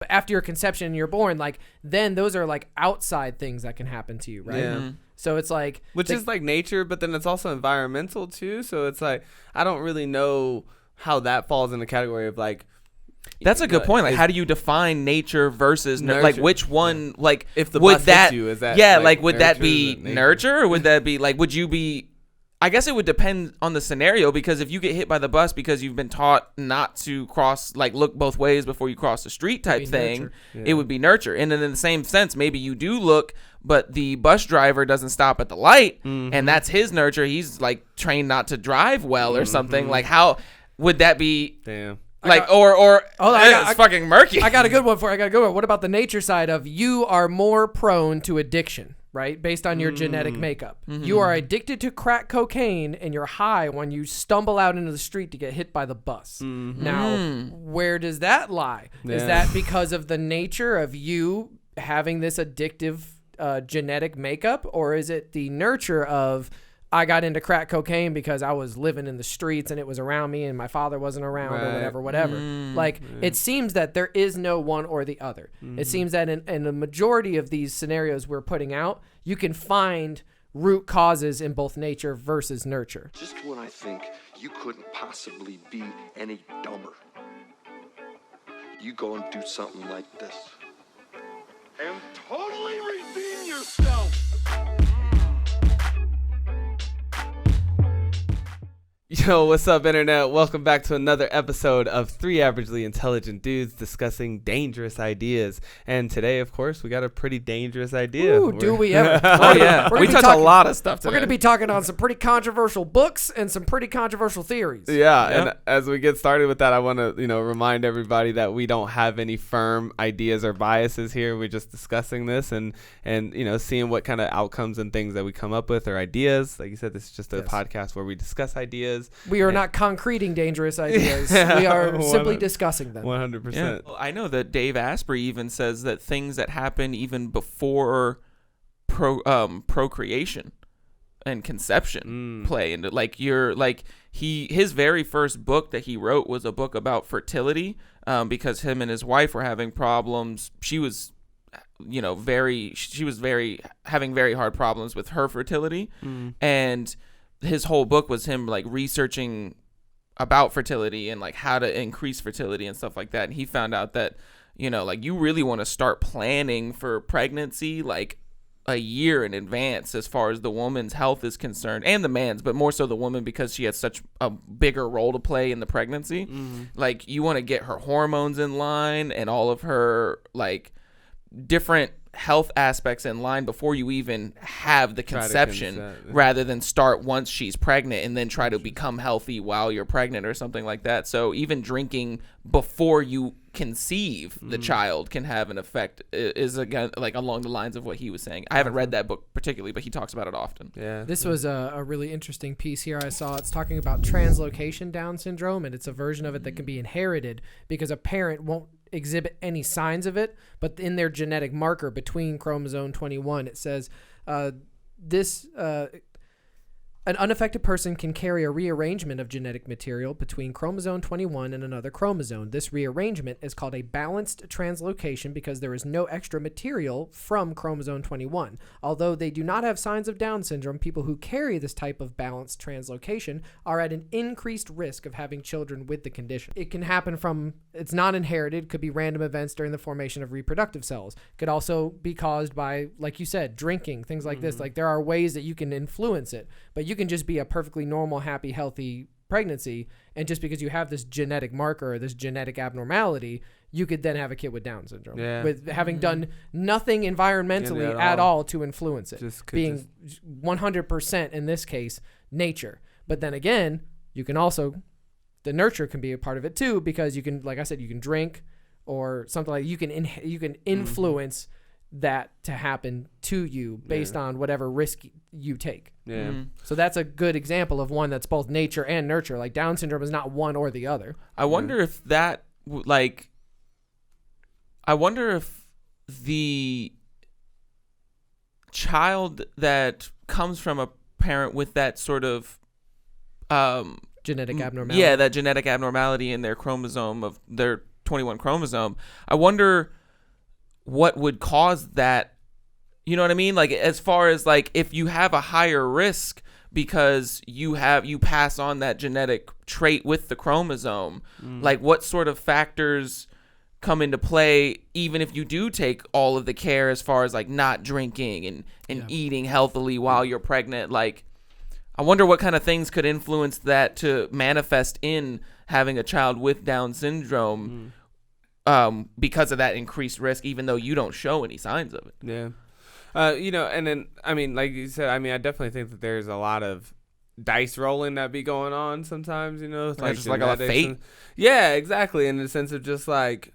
after your conception and you're born, like then those are like outside things that can happen to you, right? Yeah. So it's like, which is like nature, but then it's also environmental too. So it's like I don't really know how that falls in the category of like. That's a good point. Like, how do you define nature versus like which one? Like, if the would bus that hits you, is that like would that be nurture? nurture, or would that be like would you be? I guess it would depend on the scenario, because if you get hit by the bus because you've been taught not to cross, like look both ways before you cross the street type thing, it would be nurture. And then in the same sense, maybe you do look, but the bus driver doesn't stop at the light, and that's his nurture. He's like trained not to drive well or something. Like, how would that be? Damn. Like, it's fucking murky. I got a good one for you. What about the nature side of you are more prone to addiction, right? Based on your genetic makeup. You are addicted to crack cocaine and you're high when you stumble out into the street to get hit by the bus. Now, where does that lie? Yeah. Is that because of the nature of you having this addictive genetic makeup, or is it the nurture of I got into crack cocaine because I was living in the streets and it was around me and my father wasn't around or whatever. It seems that there is no one or the other. It seems that in the majority of these scenarios we're putting out, you can find root causes in both nature versus nurture. Just when I think you couldn't possibly be any dumber, you go and do something like this. And totally redeem yourself. Yo, what's up, internet? Welcome back to another episode of Three Averagely Intelligent Dudes discussing dangerous ideas. And today, of course, we got a pretty dangerous idea. Ooh, do we ever? Oh, yeah. We touch a lot of stuff today. We're going to be talking on some pretty controversial books and some pretty controversial theories. Yeah, and as we get started with that, I want to, remind everybody that we don't have any firm ideas or biases here. We're just discussing this and seeing what kind of outcomes and things that we come up with or ideas. Like you said, this is just a podcast where we discuss ideas. We are not concreting dangerous ideas. We are simply discussing them. 100%. Yeah. Well, I know that Dave Asprey even says that things that happen even before procreation and conception play into his very first book that he wrote was a book about fertility, because him and his wife were having problems. She was having very hard problems with her fertility, and his whole book was him like researching about fertility and like how to increase fertility and stuff like that. And he found out that, you really want to start planning for pregnancy like a year in advance as far as the woman's health is concerned, and the man's, but more so the woman, because she has such a bigger role to play in the pregnancy. Like, you want to get her hormones in line and all of her like different health aspects in line before you even have the conception, rather than start once she's pregnant and then try to become healthy while you're pregnant or something like that. So even drinking before you conceive the child can have an effect, is again like along the lines of what he was saying. I haven't read that book particularly, but he talks about it often. This was a really interesting piece here I saw. It's talking about translocation Down syndrome, and it's a version of it that can be inherited because a parent won't exhibit any signs of it, but in their genetic marker between chromosome 21, it says an unaffected person can carry a rearrangement of genetic material between chromosome 21 and another chromosome. This rearrangement is called a balanced translocation because there is no extra material from chromosome 21. Although they do not have signs of Down syndrome, people who carry this type of balanced translocation are at an increased risk of having children with the condition. It can happen it's not inherited, could be random events during the formation of reproductive cells. Could also be caused by, like you said, drinking, things like this. Like, there are ways that you can influence it, but you can just be a perfectly normal, happy, healthy pregnancy, and just because you have this genetic marker or this genetic abnormality, you could then have a kid with Down syndrome with having done nothing environmentally at all to influence it, being 100% in this case nature. But then again, you can also, the nurture can be a part of it too, because you can, like I said, you can drink or something like you can influence that to happen to you based on whatever risk you take. So that's a good example of one that's both nature and nurture. Like, Down syndrome is not one or the other. I wonder if that, like, I wonder if the child that comes from a parent with that sort of genetic abnormality. Yeah, that genetic abnormality in their chromosome of their 21 chromosome. I wonder what would cause that. You know what I mean? Like, as far as like, if you have a higher risk because you pass on that genetic trait with the chromosome, like what sort of factors come into play, even if you do take all of the care as far as like not drinking and eating healthily while you're pregnant. Like, I wonder what kind of things could influence that to manifest in having a child with Down syndrome because of that increased risk, even though you don't show any signs of it. Yeah. And then, I mean, like you said, I mean, I definitely think that there's a lot of dice rolling that be going on sometimes, like just like a fate. Yeah, exactly. In the sense of just like,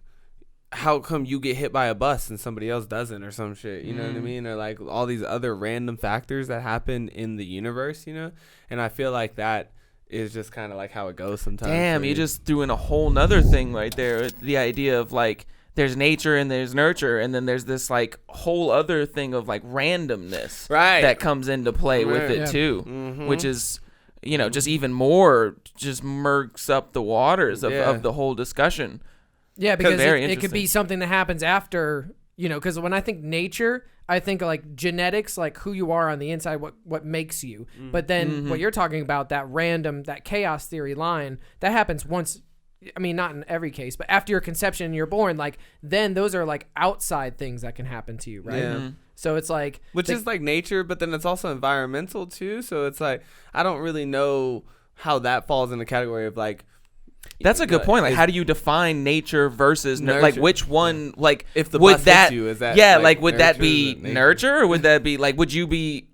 how come you get hit by a bus and somebody else doesn't, or some shit, you know what I mean? Or like all these other random factors that happen in the universe, and I feel like that is just kind of like how it goes sometimes. Damn, you just threw in a whole nother thing right there. The idea of like, there's nature and there's nurture, and then there's this like whole other thing of like randomness that comes into play with it too, which is, just even more just murks up the waters of the whole discussion. Yeah, because it could be something that happens after, because when I think nature, I think like genetics, like who you are on the inside, what makes you. But then what you're talking about, that chaos theory line, that happens once. I mean, not in every case, but after your conception and you're born, like, then those are like outside things that can happen to you, right? Yeah. So it's like, which is like nature, but then it's also environmental too. So it's like, I don't really know how that falls in the category of like. That's a good point. Like, how do you define nature versus like which one? Like, if the bus hits you, is that like would that be nurture, or would that be like, would you be?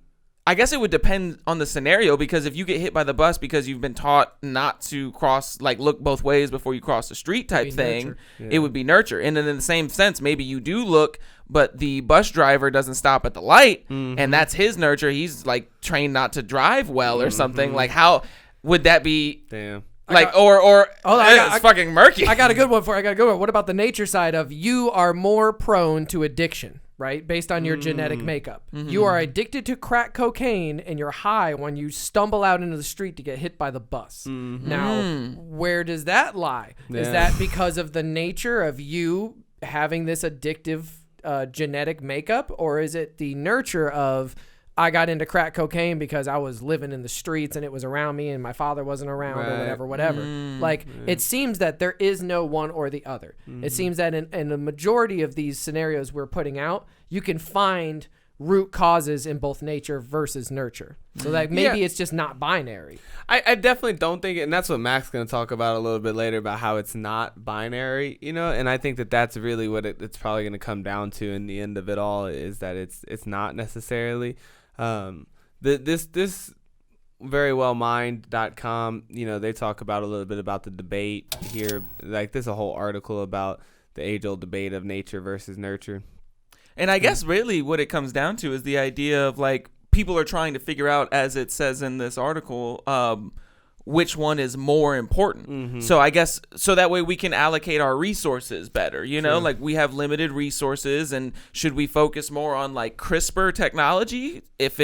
I guess it would depend on the scenario, because if you get hit by the bus because you've been taught not to cross, like look both ways before you cross the street type thing, it would be nurture. And then in the same sense, maybe you do look, but the bus driver doesn't stop at the light, and that's his nurture. He's like trained not to drive well or something. Like, how would that be? Damn. Like, it's fucking murky. I got a good one for you. What about the nature side of you are more prone to addiction, right? Based on your genetic makeup. You are addicted to crack cocaine and you're high when you stumble out into the street to get hit by the bus. Now, where does that lie? Is that because of the nature of you having this addictive genetic makeup, or is it the nurture of I got into crack cocaine because I was living in the streets and it was around me and my father wasn't around or whatever. It seems that there is no one or the other. It seems that in the majority of these scenarios we're putting out, you can find root causes in both nature versus nurture. So that maybe it's just not binary. I definitely don't think it, and that's what Mac's going to talk about a little bit later, about how it's not binary, and I think that that's really what it's probably going to come down to in the end of it all, is that it's not necessarily. This verywellmind.com, they talk about a little bit about the debate here. Like, there's a whole article about the age-old debate of nature versus nurture. And I guess really what it comes down to is the idea of like, people are trying to figure out, as it says in this article, which one is more important. So I guess, so that way we can allocate our resources better, like we have limited resources, and should we focus more on like CRISPR technology? If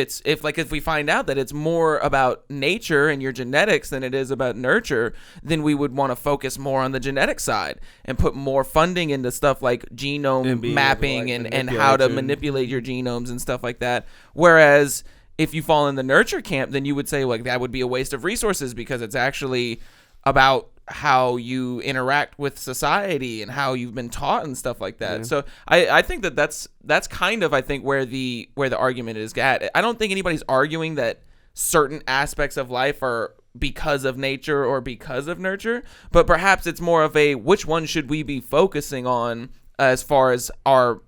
we find out that it's more about nature and your genetics than it is about nurture, then we would want to focus more on the genetic side and put more funding into stuff like genome mapping and how to manipulate your genomes and stuff like that. Whereas if you fall in the nurture camp, then you would say like that would be a waste of resources, because it's actually about how you interact with society and how you've been taught and stuff like that. So I think that's kind of, I think, where the argument is at. I don't think anybody's arguing that certain aspects of life are because of nature or because of nurture, but perhaps it's more of a, which one should we be focusing on as far as are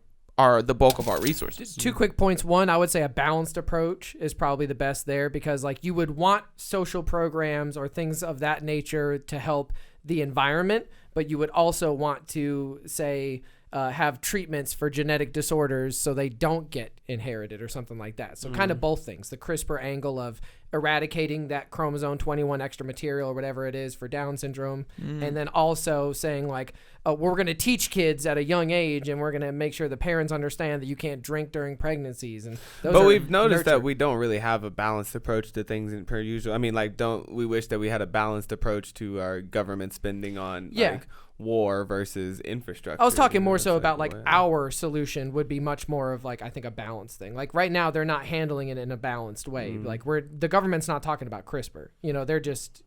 the bulk of our resources. 2 quick points. One, I would say a balanced approach is probably the best there, because like you would want social programs or things of that nature to help the environment, but you would also want to say have treatments for genetic disorders so they don't get inherited or something like that. So kind of both things, the CRISPR angle of eradicating that chromosome 21 extra material or whatever it is for Down syndrome, and then also saying like, we're going to teach kids at a young age, and we're going to make sure the parents understand that you can't drink during pregnancies. And but we've noticed that we don't really have a balanced approach to things in per usual. I mean, like, we wish that we had a balanced approach to our government spending on like war versus infrastructure. I was talking more It's so about like well, our solution would be much more of like, I think, a balanced thing. Like right now they're not handling it in a balanced way. Like the government's not talking about CRISPR. They're just,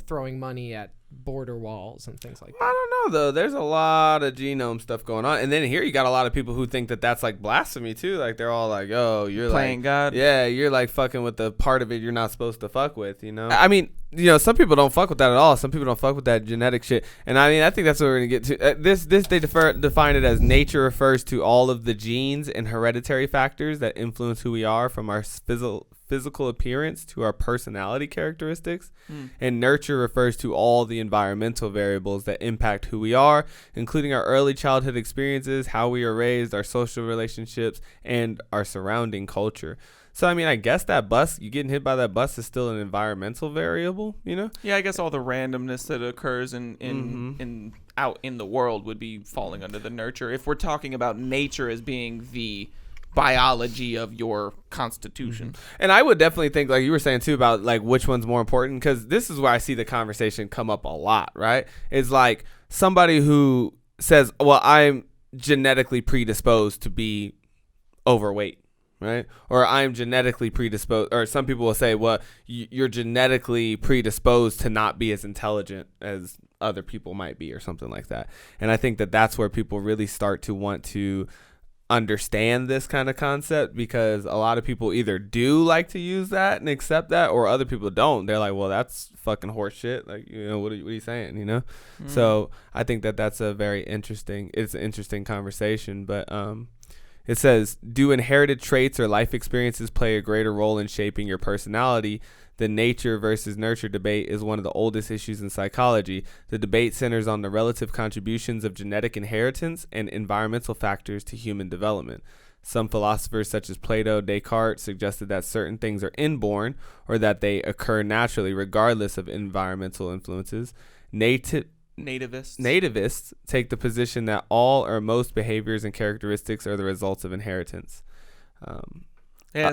throwing money at border walls and things like that. I don't know though. There's a lot of genome stuff going on, and then here you got a lot of people who think that that's like blasphemy too. Like they're all like, "Oh, you're playing like God." Yeah, you're like fucking with the part of it you're not supposed to fuck with. I mean, some people don't fuck with that at all. Some people don't fuck with that genetic shit, and I mean, I think that's what we're gonna get to. This they define it as nature refers to all of the genes and hereditary factors that influence who we are, from our physical appearance to our personality characteristics, and nurture refers to all the environmental variables that impact who we are, including our early childhood experiences, how we are raised, our social relationships, and our surrounding culture. So I mean, I guess that bus, you getting hit by that bus, is still an environmental variable, Yeah, I guess all the randomness that occurs in out in the world would be falling under the nurture, if we're talking about nature as being the biology of your constitution. And I would definitely think, like you were saying too, about like which one's more important, because this is where I see the conversation come up a lot, right? It's like somebody who says, well, I'm genetically predisposed to be overweight, right? Or I'm genetically predisposed, or some people will say, well, you're genetically predisposed to not be as intelligent as other people might be, or something like that. And I think that that's where people really start to want to understand this kind of concept, because a lot of people either do like to use that and accept that, or other people don't. They're like, well, that's fucking horse shit. Like, what are you saying, So I think that that's it's an interesting conversation. But it says, do inherited traits or life experiences play a greater role in shaping your personality? The nature versus nurture debate is one of the oldest issues in psychology. The debate centers on the relative contributions of genetic inheritance and environmental factors to human development. Some philosophers, such as Plato, Descartes, suggested that certain things are inborn, or that they occur naturally regardless of environmental influences. Nativists take the position that all or most behaviors and characteristics are the results of inheritance.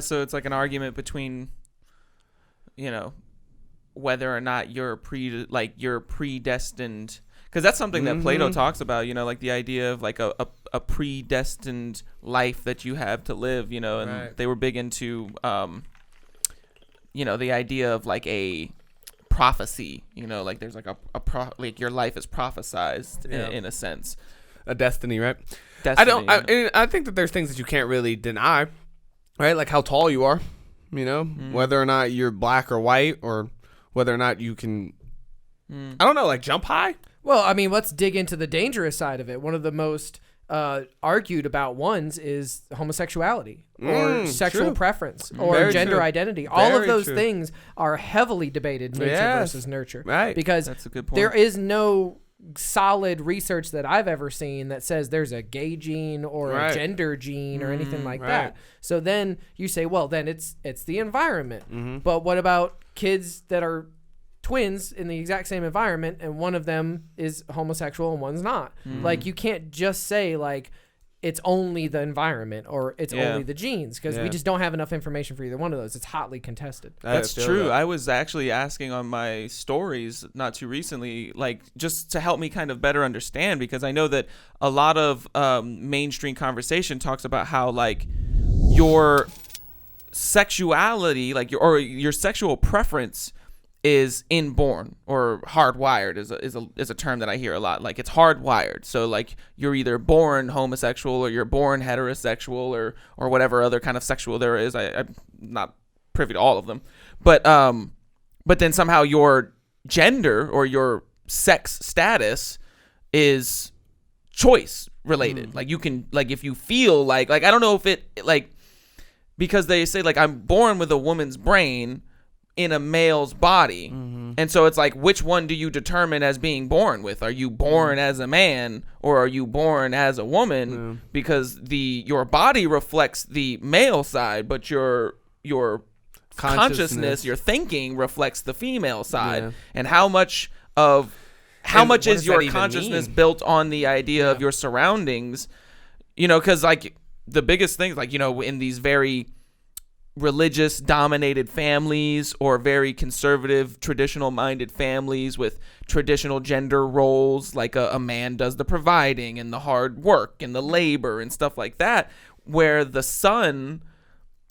So it's like an argument between whether or not you're predestined, because that's something that Plato talks about, like the idea of like a predestined life that you have to live, and right. They were big into the idea of like a prophecy, like there's like like your life is prophesized in a sense, a destiny, right? Destiny, I think that there's things that you can't really deny, right? Like how tall you are, whether or not you're black or white, or whether or not you can, I don't know, like jump high. Well, I mean, let's dig into the dangerous side of it. One of the most argued about ones is homosexuality, or sexual true. preference, or Very gender true. identity. All of Very those true. things are heavily debated, nature versus nurture. Right. Because that's a good point. there is no solid research that I've ever seen that says there's a gay gene or Right. a gender gene or anything like right. that. So then you say, well, then it's the environment. Mm-hmm. But what about kids that are twins in the exact same environment, and one of them is homosexual and one's not? Like, you can't just say like it's only the environment or it's only the genes, because we just don't have enough information for either one of those. It's hotly contested. That's true. I was actually asking on my stories not too recently, like just to help me kind of better understand, because I know that a lot of mainstream conversation talks about how like your sexuality, like your sexual preference is inborn or hardwired is a term that I hear a lot. Like it's hardwired. So like you're either born homosexual or you're born heterosexual or whatever other kind of sexual there is. I'm not privy to all of them. But then somehow your gender or your sex status is choice related. Like you can, like if you feel like I don't know if it like, because they say like I'm born with a woman's brain in a male's body, and so it's like, which one do you determine as being born with? Are you born as a man or are you born as a woman? Because your body reflects the male side, but your consciousness, your thinking reflects the female side. And how much is your consciousness built on the idea of your surroundings? Because like the biggest things, like in these very religious dominated families or very conservative traditional minded families with traditional gender roles, like a man does the providing and the hard work and the labor and stuff like that, where the son,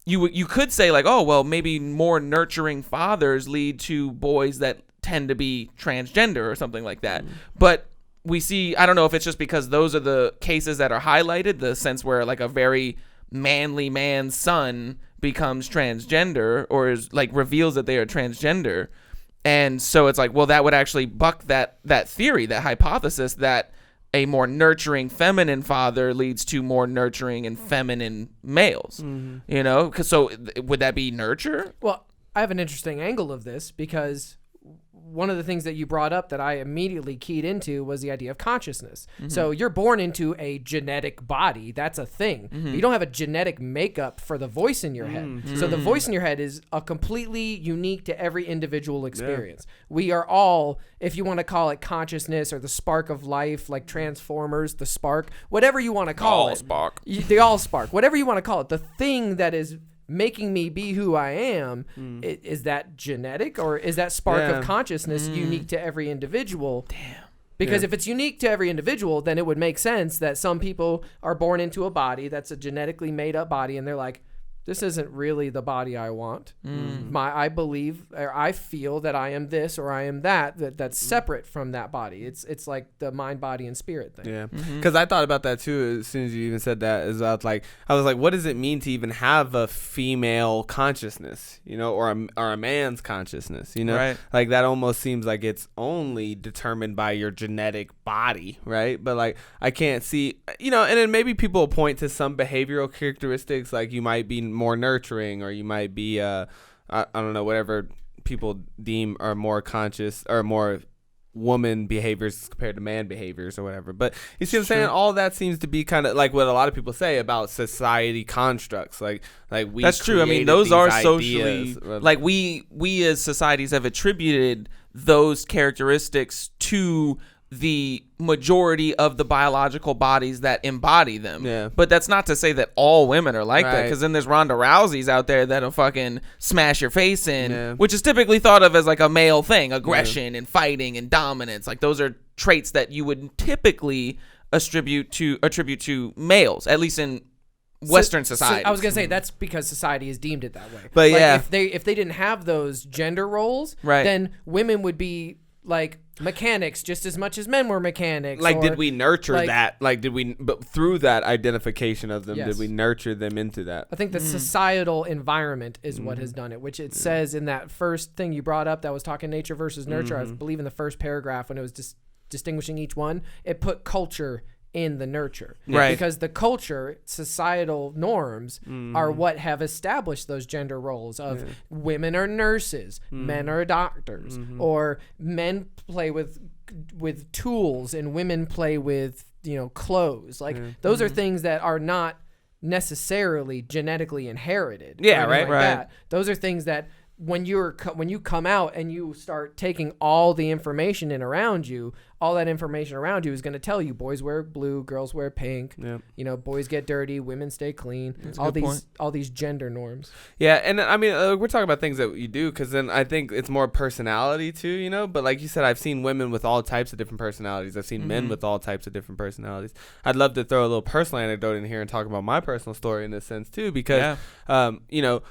you could say like, oh well, maybe more nurturing fathers lead to boys that tend to be transgender or something like that. But we see, I don't know if it's just because those are the cases that are highlighted, the sense where like a very manly man's son becomes transgender or is like reveals that they are transgender. And so it's like, well, that would actually buck that theory, that hypothesis that a more nurturing feminine father leads to more nurturing and feminine males, you know? 'Cause so would that be nurture? Well, I have an interesting angle of this because one of the things that you brought up that I immediately keyed into was the idea of consciousness. So you're born into a genetic body. That's a thing. But you don't have a genetic makeup for the voice in your head. So the voice in your head is a completely unique to every individual experience. We are all, if you want to call it consciousness or the spark of life, like Transformers, the spark, whatever you want to call it. The all spark. Whatever you want to call it. The thing that is making me be who I am, is that genetic or is that spark of consciousness unique to every individual? Damn. Because if it's unique to every individual, then it would make sense that some people are born into a body that's a genetically made up body and they're like, this isn't really the body I want. I believe or I feel that I am this or I am that's separate from that body. It's like the mind, body, and spirit thing. Yeah, because I thought about that too as soon as you even said that. Is about like I was like, what does it mean to even have a female consciousness, you know, or a man's consciousness, you know? Right. Like that almost seems like it's only determined by your genetic body, right? But like I can't see, you know, and then maybe people will point to some behavioral characteristics, like you might be more nurturing or you might be I don't know, whatever people deem are more conscious or more woman behaviors compared to man behaviors or whatever. But you see what I'm saying? All that seems to be kind of like what a lot of people say about society constructs, like we That's true. I mean, those are socially of, like we as societies have attributed those characteristics to the majority of the biological bodies that embody them. Yeah. But that's not to say that all women are like that, Right. because then there's Ronda Rousey's out there that'll fucking smash your face in, which is typically thought of as like a male thing, aggression and fighting and dominance. Like those are traits that you would typically attribute to males, at least in Western society. I was gonna say that's because society has deemed it that way. But like, yeah, if they didn't have those gender roles, Right. then women would be like mechanics just as much as men were mechanics. like, or, did we nurture like- that? Like, but through that identification of them, Yes. did we nurture them into that? I think the societal environment is what has done it, which it says in that first thing you brought up that was talking nature versus nurture. I believe in the first paragraph when it was distinguishing each one, it put culture in the nurture. Right. Because the culture, societal norms are what have established those gender roles of women are nurses, men are doctors, or men play with tools and women play with, you know, clothes. Like those are things that are not necessarily genetically inherited. Yeah, or anything right, like right. that. Those are things that when you come out and you start taking all the information in around you, all that information around you is going to tell you boys wear blue, girls wear pink. Yep. You know, boys get dirty, women stay clean. All these gender norms. Yeah, and I mean, we're talking about things that you do, because then I think it's more personality too, you know. But like you said, I've seen women with all types of different personalities. I've seen men with all types of different personalities. I'd love to throw a little personal anecdote in here and talk about my personal story in this sense too, because you know,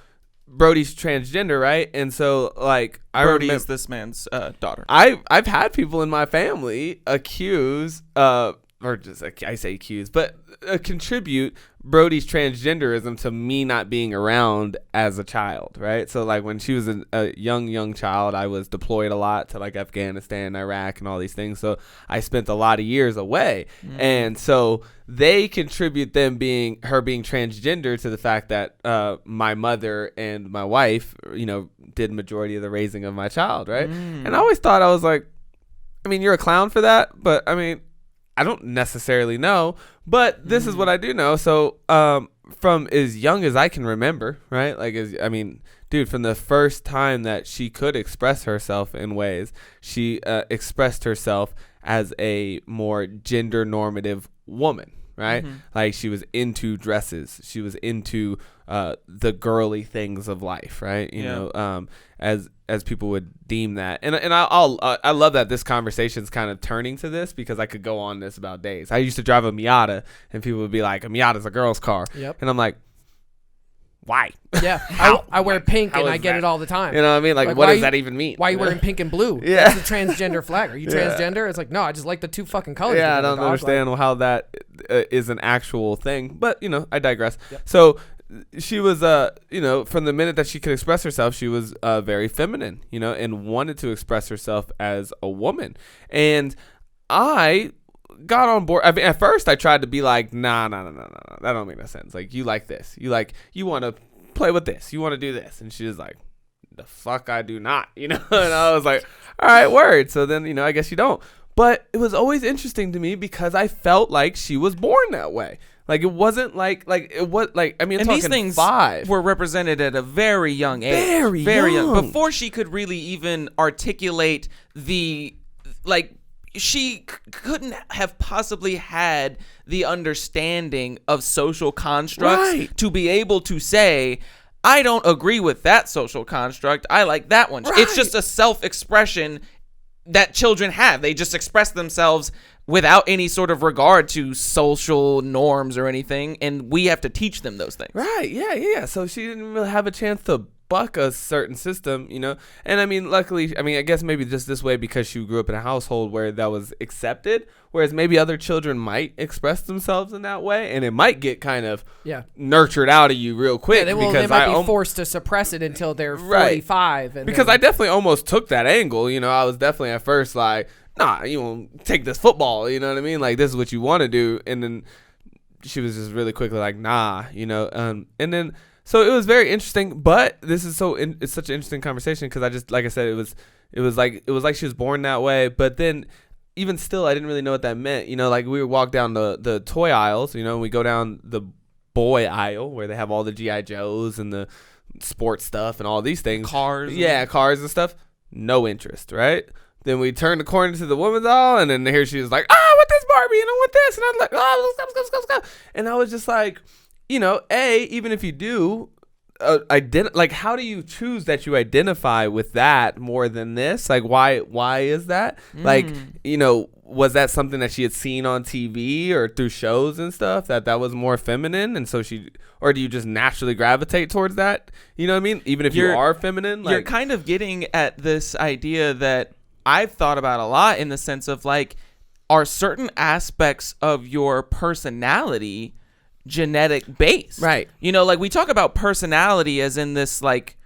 Brody's transgender, right? And so like Brody is this man's daughter. I've had people in my family accuse or just I say accuse, but contribute Brody's transgenderism to me not being around as a child, right? So like when she was a young child, I was deployed a lot to like Afghanistan, Iraq, and all these things. So I spent a lot of years away, and so they contribute her being transgender to the fact that my mother and my wife, you know, did majority of the raising of my child, right? And I always thought, I was like, I mean, you're a clown for that, but I mean, I don't necessarily know, but this is what I do know. So from as young as I can remember, right? Like, dude, from the first time that she could express herself in ways, she expressed herself as a more gender normative woman, right? Like she was into dresses. She was into the girly things of life, right? You know, as people would deem that. And I love that this conversation's kind of turning to this, because I could go on this about days. I used to drive a Miata, and people would be like, a Miata's a girl's car. Yep. And I'm like, why? Yeah. I wear pink, and I get it all the time. You know what I mean? Like what does that even mean? Why are you wearing pink and blue? Yeah. That's the transgender flag. Are you transgender? It's like, no, I just like the two fucking colors. Yeah, I don't understand how that is an actual thing. But, you know, I digress. Yep. So she was, you know, from the minute that she could express herself, she was very feminine, you know, and wanted to express herself as a woman. And I got on board. I mean, at first I tried to be like, nah, that don't make no sense. Like, you like this. You want to play with this. You want to do this. And she was like, the fuck I do not, you know? And I was like, all right, word. So then, you know, I guess you don't. But it was always interesting to me because I felt like she was born that way. Like, it wasn't like it was like, I mean, and these things 5 were represented at a very young age. Very young. Before she could really even articulate the, like, she couldn't have possibly had the understanding of social constructs to be able to say, I don't agree with that social construct. I like that one. Right. It's just a self-expression that children have. They just express themselves without any sort of regard to social norms or anything, and we have to teach them those things. Right, yeah. So she didn't really have a chance to buck a certain system, you know? And I mean, luckily, I guess maybe just this way because she grew up in a household where that was accepted, whereas maybe other children might express themselves in that way, and it might get kind of nurtured out of you real quick. They might be forced to suppress it until they're 45. And because I definitely almost took that angle, you know? I was definitely at first like, nah, you won't take this football, you know what I mean? Like, this is what you want to do. And then she was just really quickly like, nah, you know? And then, so it was very interesting, but this is it's such an interesting conversation because I just, like I said, it was like she was born that way. But then even still, I didn't really know what that meant. You know, like we would walk down the toy aisles, you know, and we go down the boy aisle where they have all the G.I. Joes and the sports stuff and all these things. Cars. Yeah, cars and stuff. No interest, right? Then we turned the corner to the women's aisle, and then here she was like, I want this Barbie, and I want this. And I was like, let's go. And I was just like, you know, even if you do, like, how do you choose that you identify with that more than this? Like, why is that? Like, you know, was that something that she had seen on TV or through shows and stuff that was more feminine? And so or do you just naturally gravitate towards that? You know what I mean? Even if you are feminine? You're kind of getting at this idea that I've thought about a lot in the sense of, like, are certain aspects of your personality genetic based? Right. You know, like, we talk about personality as in this, like,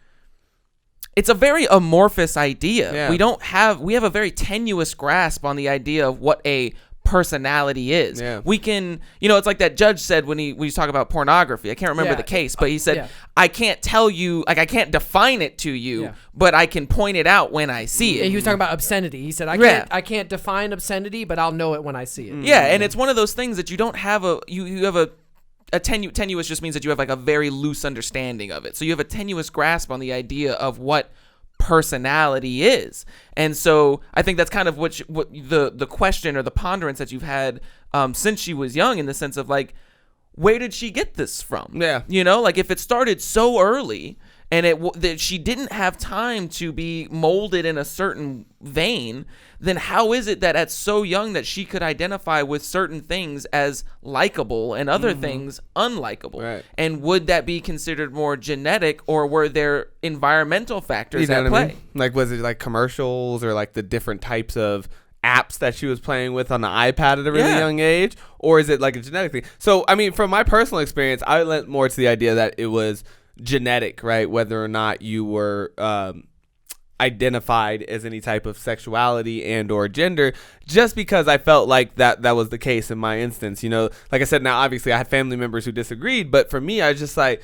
it's a very amorphous idea. Yeah. We have a very tenuous grasp on the idea of what a personality is. Yeah. We can, you know, it's like that judge said when he talk about pornography. I can't remember the case, but he said, I can't tell you, like, I can't define it to you, but I can point it out when I see it. He was talking about obscenity. He said, I can't define obscenity, but I'll know it when I see it. Yeah, and it's one of those things that you don't have you have a tenuous just means that you have, like, a very loose understanding of it. So you have a tenuous grasp on the idea of what personality is. And so I think that's kind of what the question or the ponderance that you've had since she was young, in the sense of, like, where did she get this from? Yeah. You know, like, if it started so early and that she didn't have time to be molded in a certain vein, then how is it that at so young that she could identify with certain things as likable and other things unlikable? Right. And would that be considered more genetic, or were there environmental factors at play? I mean? Like, was it like commercials or like the different types of apps that she was playing with on the iPad at a really young age? Or is it like a genetic thing? So, I mean, from my personal experience, I went more to the idea that it was genetic, right? Whether or not you were identified as any type of sexuality and or gender, just because I felt like that was the case in my instance. You know, like I said, now obviously I had family members who disagreed, but for me, I was just like,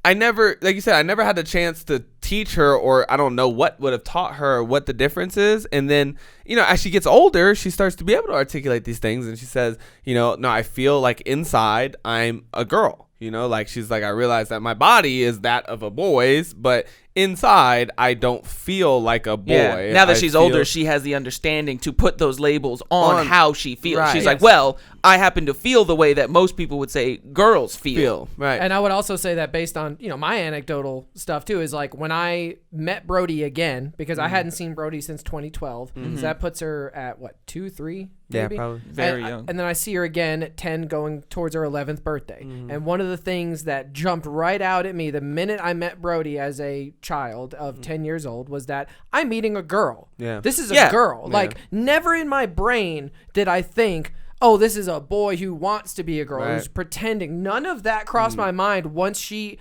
I never had the chance to teach her, or I don't know what would have taught her what the difference is. And then, you know, as she gets older, she starts to be able to articulate these things, and she says, you know, no, I feel like inside I'm a girl. You know, like she's like, I realize that my body is that of a boy's, but inside I don't feel like a boy. Yeah. Now that she's older, she has the understanding to put those labels on how she feels. Right. She's like, well, I happen to feel the way that most people would say girls feel. Right. And I would also say that based on, my anecdotal stuff too, is like when I met Brody again, because I hadn't seen Brody since 2012, so that puts her at what, 2, 3? Maybe? Yeah, probably. Very young. And then I see her again at 10 going towards her 11th birthday. And one of the things that jumped right out at me the minute I met Brody as a child of 10 years old was that I'm meeting a girl. Yeah. This is a girl. Yeah. Like, never in my brain did I think, oh, this is a boy who wants to be a girl, who's pretending. None of that crossed my mind once she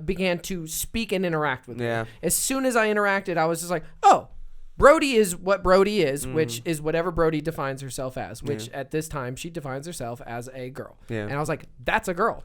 began to speak and interact with me. As soon as I interacted, I was just like, oh, Brody is what Brody is, which is whatever Brody defines herself as, which at this time she defines herself as a girl. Yeah. And I was like, that's a girl.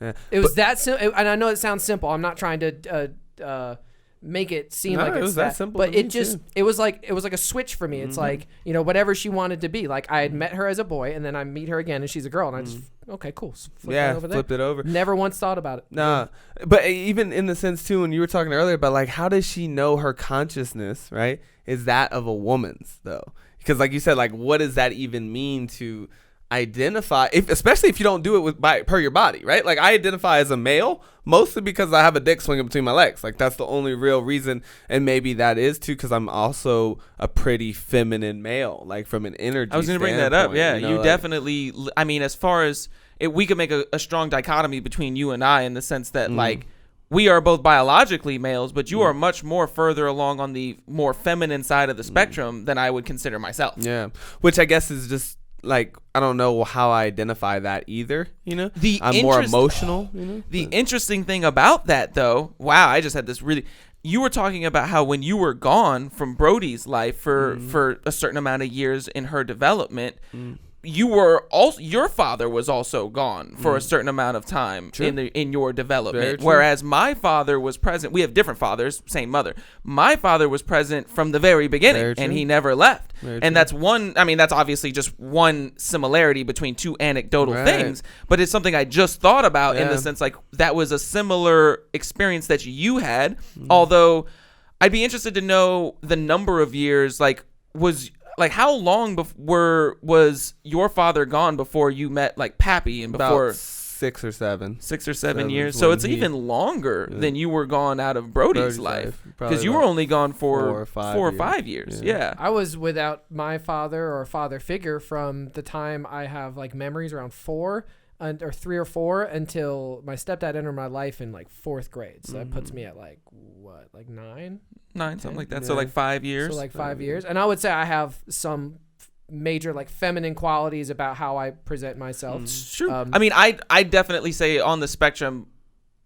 Yeah. It was that simple. And I know it sounds simple. I'm not trying to make it seem like it's that simple. But it was like a switch for me. It's like, whatever she wanted to be. Like I had met her as a boy and then I meet her again and she's a girl and I just, okay, cool. So flip it over. Never once thought about it. Nah. But even in the sense too, when you were talking earlier about like, how does she know her consciousness, right, is that of a woman's though? Because like you said, like what does that even mean to identify, especially if you don't do it per your body, right? Like I identify as a male mostly because I have a dick swinging between my legs. Like that's the only real reason, and maybe that is too because I'm also a pretty feminine male, like from an energy. I was going to bring that up. Yeah, you like, definitely. I mean, as far as we could make a strong dichotomy between you and I in the sense that like we are both biologically males, but you are much more further along on the more feminine side of the spectrum than I would consider myself. Yeah, which I guess is just. Like I don't know how I identify that either. I'm more emotional. The interesting thing about that, though, wow, I just had this really. You were talking about how when you were gone from Brody's life for a certain amount of years in her development, you were also your father was also gone for a certain amount of time in your development. Whereas my father was present. We have different fathers, same mother. My father was present from the very beginning, and he never left. And that's that's obviously just one similarity between two anecdotal things, but it's something I just thought about in the sense like that was a similar experience that you had. Although I'd be interested to know the number of years, like how long was your father gone before you met like Pappy and before? About 6 or 7. 6 or 7 years. So it's even longer than you were gone out of Brody's life because you were only gone for 4 or 5 years. Yeah. I was without my father or father figure from the time I have like memories around 4 or 3 or 4 until my stepdad entered my life in like 4th grade. So that puts me at like what, like 9, something like that. Yeah. So like 5 years. So like 5 years. And I would say I have some major like feminine qualities about how I present myself. It's true. I mean, I definitely say on the spectrum,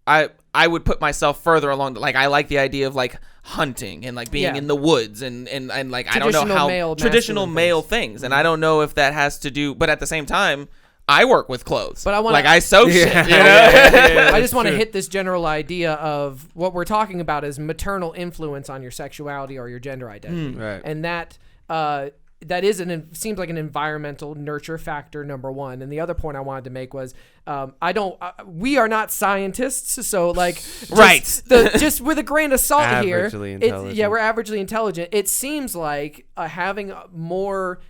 I would put myself further along. Like I like the idea of like hunting and like being in the woods and like I don't know how traditional male things. And I don't know if that has to do, but at the same time, I work with clothes, but I sew shit. I just want to hit this general idea of what we're talking about is maternal influence on your sexuality or your gender identity, and that is seems like an environmental nurture factor number one. And the other point I wanted to make was we are not scientists, so like just with a grain of salt here, we're averagely intelligent. It seems like having more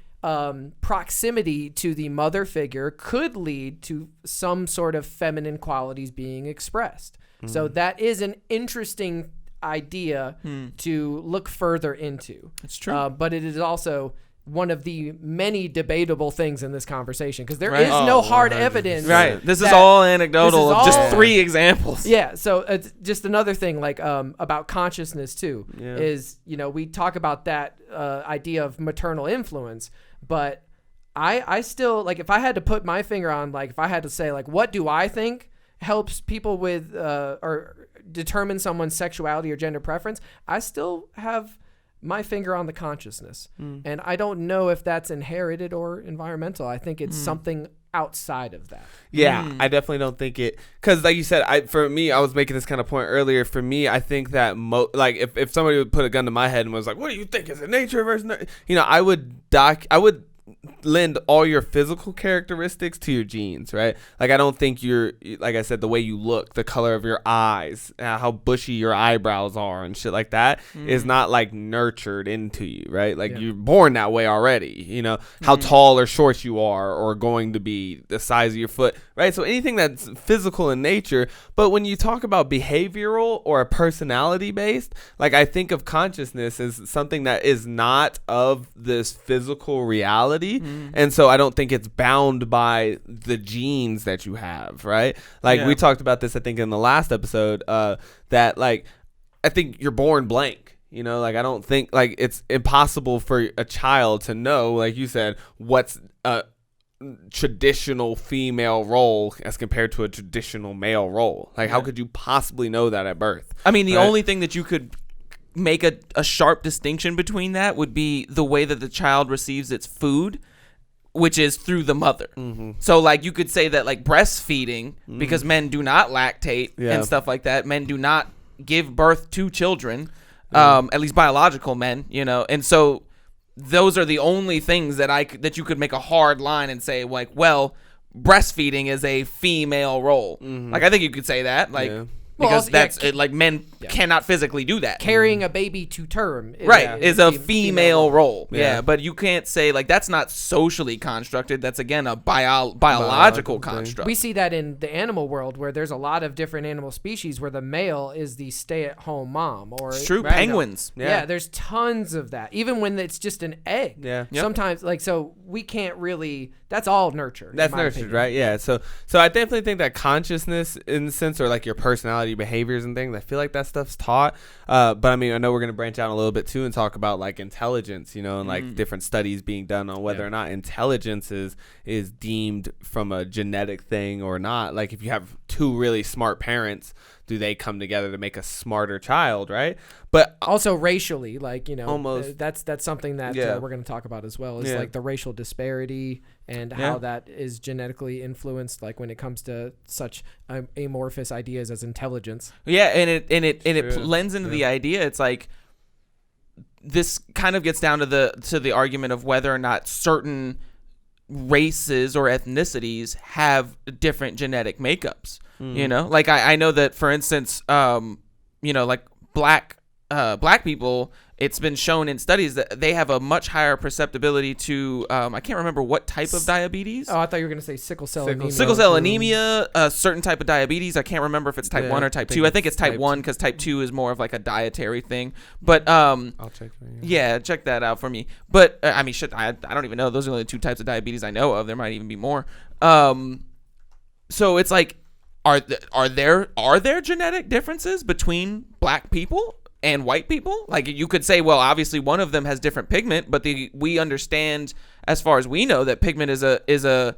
proximity to the mother figure could lead to some sort of feminine qualities being expressed. So that is an interesting idea to look further into. It's true. But it is also one of the many debatable things in this conversation because there is no hard evidence. Right. This is all anecdotal. Just 3 examples. Yeah. So it's just another thing like about consciousness too is, we talk about that idea of maternal influence, but I still like if I had to put my finger on like if I had to say like what do I think helps people with or determine someone's sexuality or gender preference, I still have my finger on the consciousness. And I don't know if that's inherited or environmental. I think it's something outside of that. Yeah, I definitely don't think it, because like you said, for me, I was making this kind of point earlier. For me, I think that like if somebody would put a gun to my head and was like, "What do you think is it nature versus?" I would lend all your physical characteristics to your genes, right? Like I don't think like I said, the way you look, the color of your eyes, how bushy your eyebrows are and shit like that is not like nurtured into you, right? Like you're born that way already, you know, how tall or short you are or going to be, the size of your foot, right? So anything that's physical in nature. But when you talk about behavioral or personality based, like I think of consciousness as something that is not of this physical reality. And so I don't think it's bound by the genes that you have, right? Like we talked about this, I think, in the last episode, that like I think you're born blank. You know, like I don't think like it's impossible for a child to know, like you said, what's a traditional female role as compared to a traditional male role. Like how could you possibly know that at birth? I mean, the only thing that you could make a sharp distinction between that would be the way that the child receives its food, which is through the mother. So like you could say that like breastfeeding, because men do not lactate and stuff like that, men do not give birth to children, at least biological men, you know, and so those are the only things that you could make a hard line and say like, well, breastfeeding is a female role. Like I think you could say that, like because like men cannot physically do that. Carrying a baby to term is a female role. But you can't say like that's not socially constructed. That's again a biological construct. We see that in the animal world where there's a lot of different animal species where the male is the stay-at-home mom. Or it's true. Penguins. Yeah, there's tons of that. Even when it's just an egg. Sometimes like so we can't really. That's all nurture. That's nurtured, right? Yeah. So I definitely think that consciousness, in the sense, or like your personality, behaviors, and things. I feel like that stuff's taught. But I mean, I know we're gonna branch out a little bit too and talk about like intelligence, you know, and like different studies being done on whether or not intelligence is deemed from a genetic thing or not. Like if you have two really smart parents, do they come together to make a smarter child, right? But also racially, like, you know, almost that's something that we're going to talk about as well, is like the racial disparity and how that is genetically influenced, like when it comes to such amorphous ideas as intelligence. Yeah, and it lends into the idea. It's like this kind of gets down to the argument of whether or not certain races or ethnicities have different genetic makeups. You know, like I know that, for instance, you know, like black people, it's been shown in studies that they have a much higher perceptibility to I can't remember what type of diabetes. Oh, I thought you were going to say sickle cell anemia. Sickle cell anemia, a certain type of diabetes. I can't remember if it's type 1 or type 2. I think it's type 1 because type 2 is more of like a dietary thing. But I'll check for you. Yeah, check that out for me. But I mean, shit, I don't even know. Those are the only two types of diabetes I know of. There might even be more. So it's like, are there genetic differences between black people and white people? Like you could say, well, obviously one of them has different pigment, but we understand, as far as we know, that pigment is a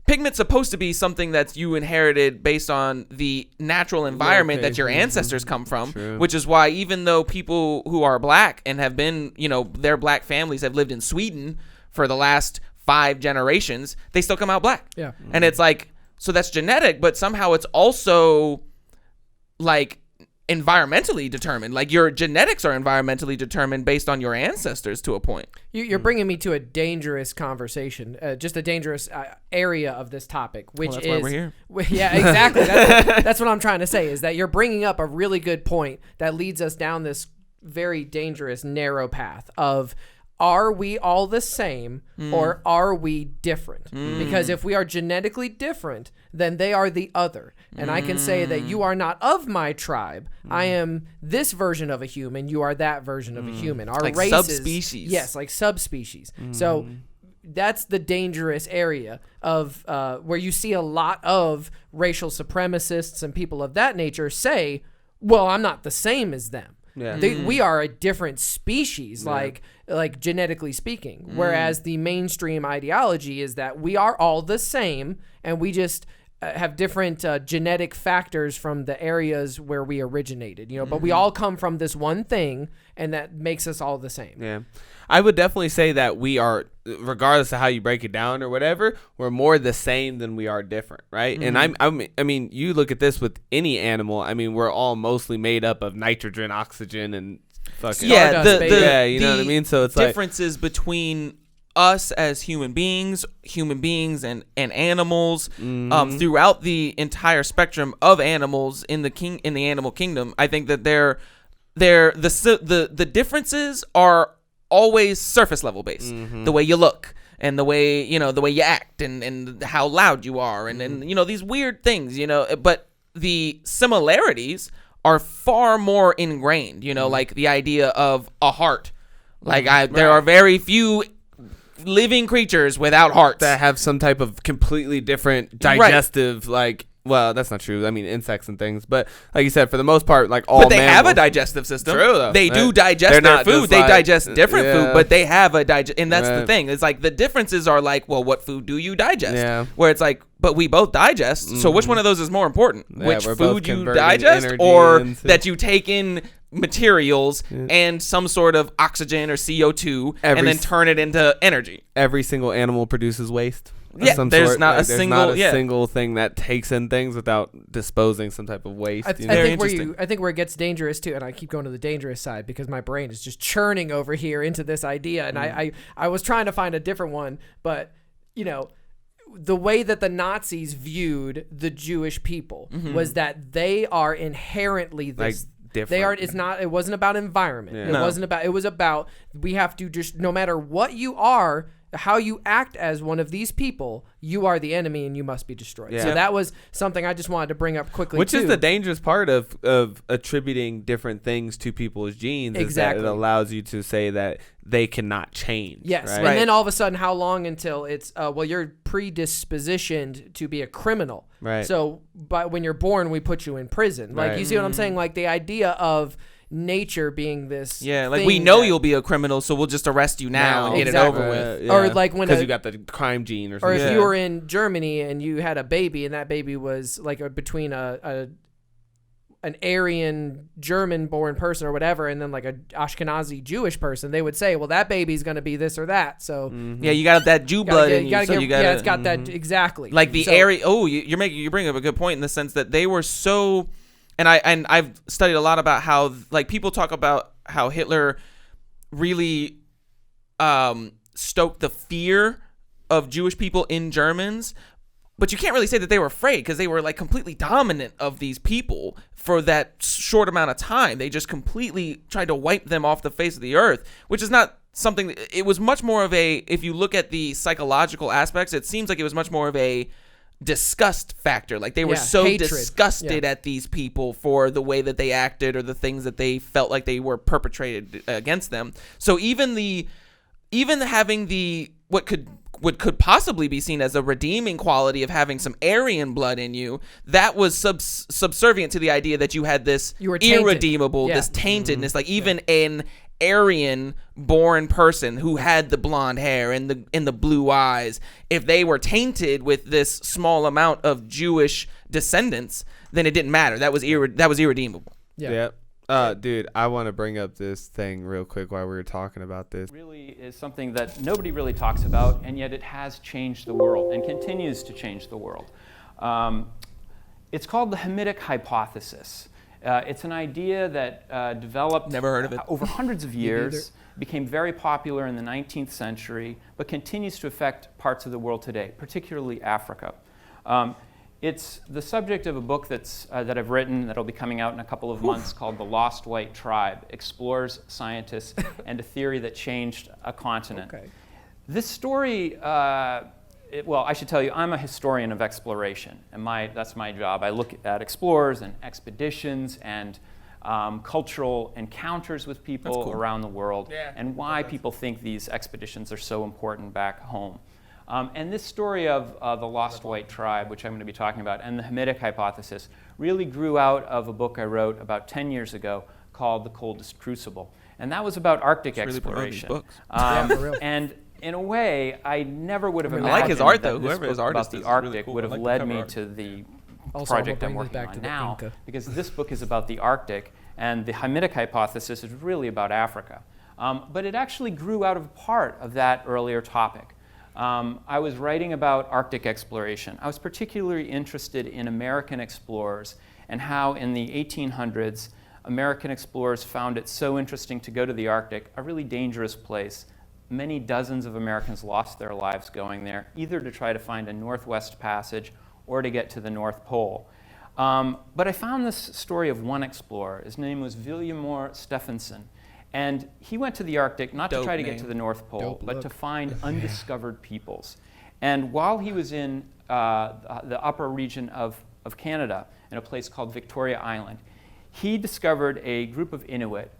pigment's supposed to be something that's you inherited based on the natural environment that your ancestors come from. True. Which is why even though people who are black and have been, you know, their black families have lived in Sweden for the last 5 generations, they still come out black. Yeah. And it's like, so that's genetic, but somehow it's also like environmentally determined. Like your genetics are environmentally determined based on your ancestors to a point. You're bringing me to a dangerous conversation, just a dangerous area of this topic, which that's why we're here. Yeah, exactly. That's what I'm trying to say, is that you're bringing up a really good point that leads us down this very dangerous, narrow path of, are we all the same or are we different? Because if we are genetically different, then they are the other. And I can say that you are not of my tribe. I am this version of a human. You are that version of a human. Our like races, subspecies. Yes, like subspecies. So that's the dangerous area of where you see a lot of racial supremacists and people of that nature say, well, I'm not the same as them. Yeah. We are a different species, like genetically speaking. Whereas the mainstream ideology is that we are all the same, and we just have different genetic factors from the areas where we originated. You know, but we all come from this one thing, and that makes us all the same. Yeah, I would definitely say that we are, regardless of how you break it down or whatever, we're more the same than we are different, right? And I mean, you look at this with any animal. I mean, we're all mostly made up of nitrogen, oxygen, and fucking you know what I mean. So it's differences between us as human beings and animals, throughout the entire spectrum of animals in the animal kingdom. I think that the differences are always surface level based. The way you look and the way you act and how loud you are and these weird things, but the similarities are far more ingrained, like the idea of a heart. There are very few living creatures without hearts that have some type of completely different digestive, well, that's not true. I mean, insects and things, but like you said, for the most part, all but they mammals have a digestive system. True, though. They do digest their food. They digest different yeah. food, but they have a digest, and that's the thing. It's like the differences are well, what food do you digest? Yeah. Where it's like, but we both digest. So which one of those is more important? Yeah, Which we're both food you converting digest, energy or into- that you take in materials and some sort of oxygen or CO2 and then turn it into energy. Every single animal produces waste. Yeah, there's not a single thing that takes in things without disposing some type of waste. I think where it gets dangerous too, and I keep going to the dangerous side because my brain is just churning over here into this idea, and I was trying to find a different one, but the way that the Nazis viewed the Jewish people was that they are inherently this. Different. They are. It's not. It wasn't about environment. Yeah. It wasn't about. It was about. We have to just. No matter what you are, how you act as one of these people, you are the enemy and you must be destroyed. Yeah. So that was something I just wanted to bring up quickly. Which is the dangerous part of attributing different things to people's genes. Exactly. Is that it allows you to say that they cannot change. Yes. Right? And then all of a sudden, how long until it's, you're predispositioned to be a criminal. Right. So but when you're born, we put you in prison. Like, Right. you see what I'm saying? Like the idea of nature being this we know you'll be a criminal, so we'll just arrest you now and get it over with. Yeah. Or like when because you got the crime gene or something. or if you were in Germany and you had a baby and that baby was like between an Aryan German born person or whatever and then like a Ashkenazi Jewish person, they would say, well, that baby's going to be this or that. So yeah, you got that Jew blood in you. Yeah, it's got that exactly. Like the area. Oh, you bring up a good point in the sense that they were so. And I've studied a lot about how people talk about how Hitler really stoked the fear of Jewish people in Germans, but you can't really say that they were afraid because they were completely dominant of these people for that short amount of time. They just completely tried to wipe them off the face of the earth, which is not something. It was much more of a. If you look at the psychological aspects, it seems like it was much more of a disgust factor. Like they were so hatred. Disgusted at these people for the way that they acted or the things that they felt like they were perpetrated against them. So even having the what could possibly be seen as a redeeming quality of having some Aryan blood in you, that was subservient to the idea that you had this irredeemable, this taintedness. Like even an Aryan born person who had the blonde hair and the blue eyes, if they were tainted with this small amount of Jewish descendants, then it didn't matter. That was irredeemable. Yeah. Dude, I want to bring up this thing real quick while we were talking about this. Really is something that nobody really talks about, and yet it has changed the world and continues to change the world. It's called the Hamitic Hypothesis. It's an idea that developed Never heard of it. over hundreds of years, became very popular in the 19th century, but continues to affect parts of the world today, particularly Africa. It's the subject of a book that I've written that'll be coming out in a couple of months called The Lost White Tribe, Explores, Scientists, and a Theory That Changed a Continent. Okay. This story, I should tell you, I'm a historian of exploration, and that's my job. I look at explorers and expeditions and cultural encounters with people around the world and why people think these expeditions are so important back home. And this story of the Lost White Tribe, which I'm going to be talking about, and the Hamitic Hypothesis, really grew out of a book I wrote about 10 years ago called The Coldest Crucible. And that was about Arctic exploration. Really for real. And in a way, I never would have imagined I like his art, though. that this Whoever his book artist about is the Arctic really cool. would I have like the led cover me art. to the Also, project I'm I'm gonna bring this working back on to the now, Inca. because this book is about the Arctic, and the Hamitic Hypothesis is really about Africa. But it actually grew out of part of that earlier topic. I was writing about Arctic exploration. I was particularly interested in American explorers and how in the 1800s, American explorers found it so interesting to go to the Arctic, a really dangerous place, many dozens of Americans lost their lives going there, either to try to find a Northwest Passage or to get to the North Pole. But I found this story of one explorer. His name was Vilhjalmur Stephenson. And he went to the Arctic not to try to get to the North Pole, but to find undiscovered peoples. And while he was in the upper region of Canada, in a place called Victoria Island, he discovered a group of Inuit,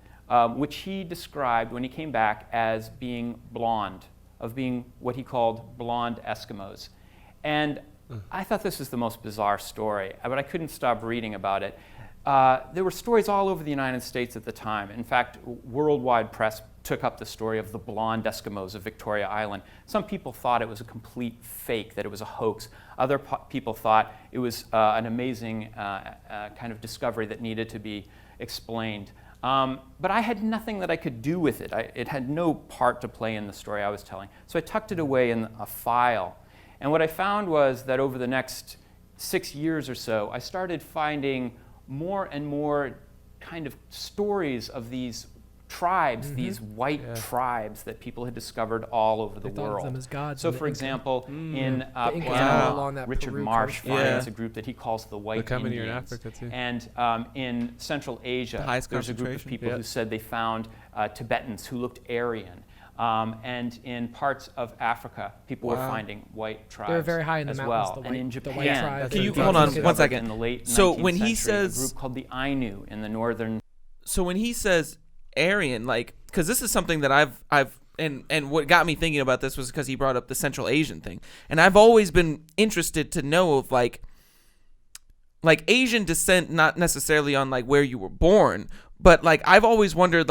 which he described when he came back as being blonde, of being what he called blonde Eskimos. And I thought this was the most bizarre story, but I couldn't stop reading about it. There were stories all over the United States at the time. In fact, worldwide press took up the story of the blonde Eskimos of Victoria Island. Some people thought it was a complete fake, that it was a hoax. Other people thought it was an amazing kind of discovery that needed to be explained. But I had nothing that I could do with it. It had no part to play in the story I was telling. So I tucked it away in a file. And what I found was that over the next 6 years or so, I started finding more and more kind of stories of these tribes, these white tribes that people had discovered all over the world. Thought of them as gods. So, for example, in Panama, Richard Peru Marsh coast. finds a group that he calls the White coming Indians. here in Africa too. And in Central Asia, there's a group of people who said they found Tibetans who looked Aryan. And in parts of Africa, people were finding white tribes. They were very high in the as mountains. well. The and in the Japan, white tribes. Can you hold on one second? In the late So 19th when he century, says- a group called the Ainu in the northern. So when he says Aryan, like, because this is something that I've and what got me thinking about this was because he brought up the Central Asian thing, and I've always been interested to know of like Asian descent, not necessarily on like where you were born, but like I've always wondered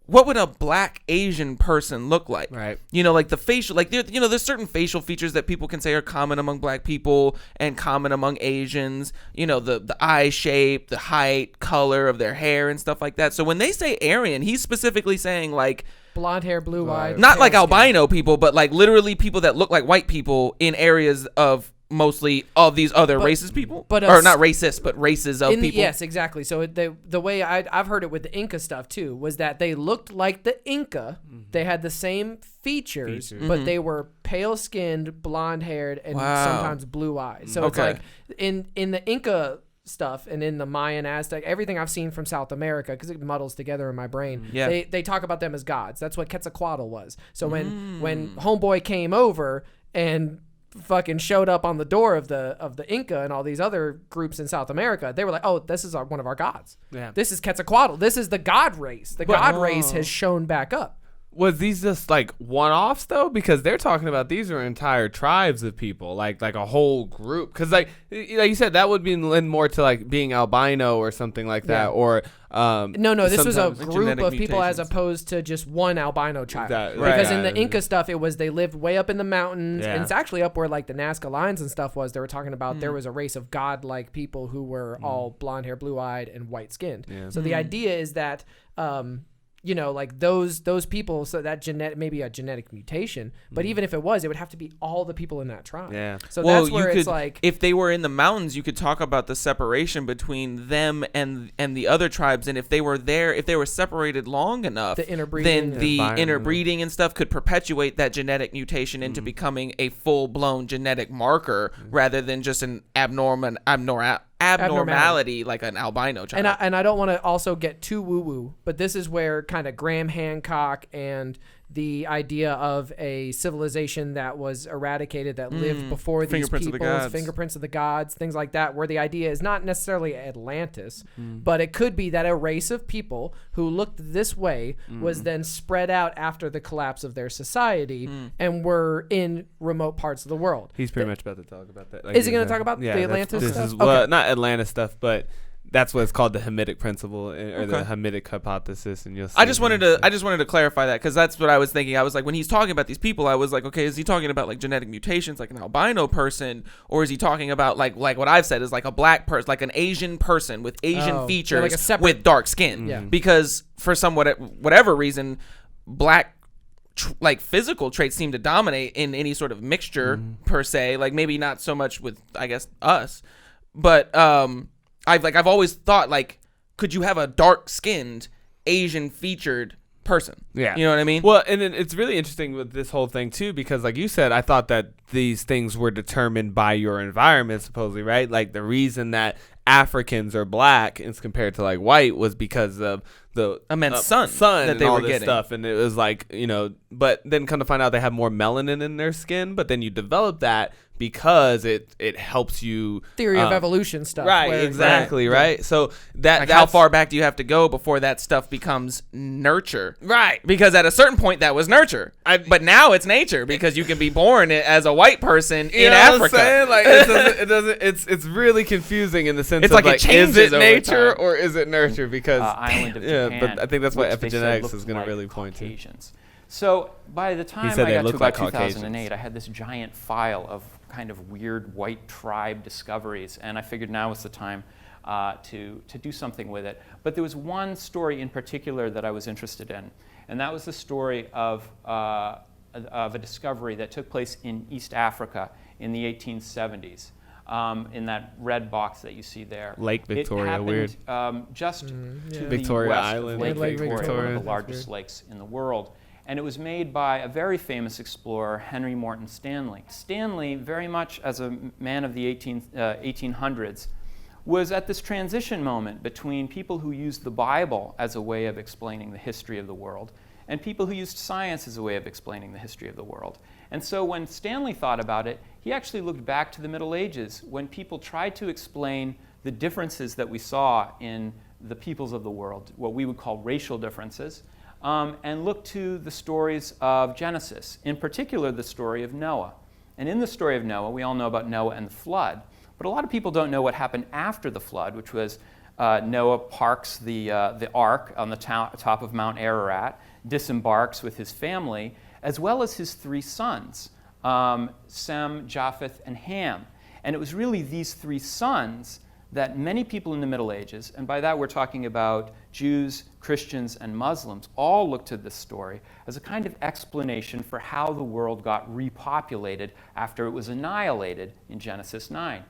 what would a black Asian person look like? Right. You know, like the facial, like there's certain facial features that people can say are common among black people and common among Asians. You know, the eye shape, the height, color of their hair and stuff like that. So when they say Aryan, he's specifically saying like Blonde hair, blue eyes. not like albino people, but like literally people that look like white people in areas of mostly of these other racist people, but or not racist, but races of people. Yes, exactly. So the way I've heard it with the Inca stuff too was that they looked like the Inca. They had the same features. But they were pale skinned, blonde haired, and sometimes blue eyes. So it's like in the Inca stuff and in the Mayan, Aztec, everything I've seen from South America, because it muddles together in my brain. Yeah. They talk about them as gods. That's what Quetzalcoatl was. So when Homeboy came over and fucking showed up on the door of the Inca and all these other groups in South America, they were like, oh, this is one of our gods. Yeah. This is Quetzalcoatl. This is the god race. The god race has shown back up. Was these just like one-offs though? Because they're talking about these are entire tribes of people, like a whole group. Because like you said, that would be lend more to like being albino or something like that, or no, this was a sometimes group genetic of people as mutations. opposed to just one albino child. Right. Because in the Inca stuff, it was they lived way up in the mountains, Yeah. and it's actually up where like the Nazca lines and stuff was. They were talking about there was a race of god-like people who were all blonde hair, blue-eyed, and white-skinned. Yeah. So the idea is that you know, like those people, so that maybe a genetic mutation, but even if it was, it would have to be all the people in that tribe. Yeah. So that's where it's like, if they were in the mountains, you could talk about the separation between them and the other tribes, and if they were there, if they were separated long enough, the interbreeding, then the interbreeding and stuff could perpetuate that genetic mutation into becoming a full-blown genetic marker rather than just an abnormality like an albino child. And I don't want to also get too woo-woo, but this is where kind of Graham Hancock and the idea of a civilization that was eradicated, that lived before these Fingerprints of the peoples, gods. fingerprints of the gods, things like that, where the idea is not necessarily Atlantis, but it could be that a race of people who looked this way was then spread out after the collapse of their society and were in remote parts of the world. He's pretty much about to talk about that. Is he going to talk about the Atlantis this stuff? is not Atlantis stuff, but that's what it's called, the Hamitic principle or the Hamitic hypothesis, and you'll see. I just wanted to clarify that, because that's what I was thinking. I was like, when he's talking about these people, I was like, okay, is he talking about like genetic mutations, like an albino person, or is he talking about like what I've said is like a black person, like an Asian person with Asian features, like a separate- with dark skin? Yeah. Because for whatever reason, black like physical traits seem to dominate in any sort of mixture per se. Like maybe not so much with, I guess, us, but I've always thought, like, could you have a dark-skinned, Asian-featured person. Yeah. You know what I mean? Well, and it's really interesting with this whole thing too, because like you said, I thought that these things were determined by your environment, supposedly, right? Like the reason that Africans are black as compared to like white was because of the immense sun that that they were this getting. stuff, and it was like, you know, but then come to find out they have more melanin in their skin, but then you develop that because it helps you Theory of evolution stuff. right? where- Exactly, right. So Like how far back do you have to go before that stuff becomes nurture? right? Because at a certain point that was nurture, but now it's nature because you can be born as a white person You in know Africa. what I'm saying? Like it doesn't. It's really confusing in the sense It's of like it is changes it over nature time. or is it nurture? Because Island of yeah, Japan, but I think that's what which they said epigenetics looked is going like to really point to. Caucasians. So by the time said I they got to looked about like 2008, I had this giant file of kind of weird white tribe discoveries, and I figured now was the time to do something with it. But there was one story in particular that I was interested in, and that was the story of a discovery that took place in East Africa in the 1870s. In that red box that you see there. Lake Victoria, it happened, weird. Just yeah. to Victoria the west Island. of Lake Lake Victoria, Victoria, one of that's the largest weird. lakes in the world. And it was made by a very famous explorer, Henry Morton Stanley. Stanley, very much as a man of the 1800s, was at this transition moment between people who used the Bible as a way of explaining the history of the world and people who used science as a way of explaining the history of the world. And so when Stanley thought about it, he actually looked back to the Middle Ages when people tried to explain the differences that we saw in the peoples of the world, what we would call racial differences, and looked to the stories of Genesis, in particular the story of Noah. And in the story of Noah, we all know about Noah and the flood, but a lot of people don't know what happened after the flood, which was Noah parks the ark on the top of Mount Ararat, disembarks with his family, as well as his three sons, Sem, Japheth, and Ham. And it was really these three sons that many people in the Middle Ages, and by that we're talking about Jews, Christians, and Muslims, all looked to this story as a kind of explanation for how the world got repopulated after it was annihilated in Genesis 9.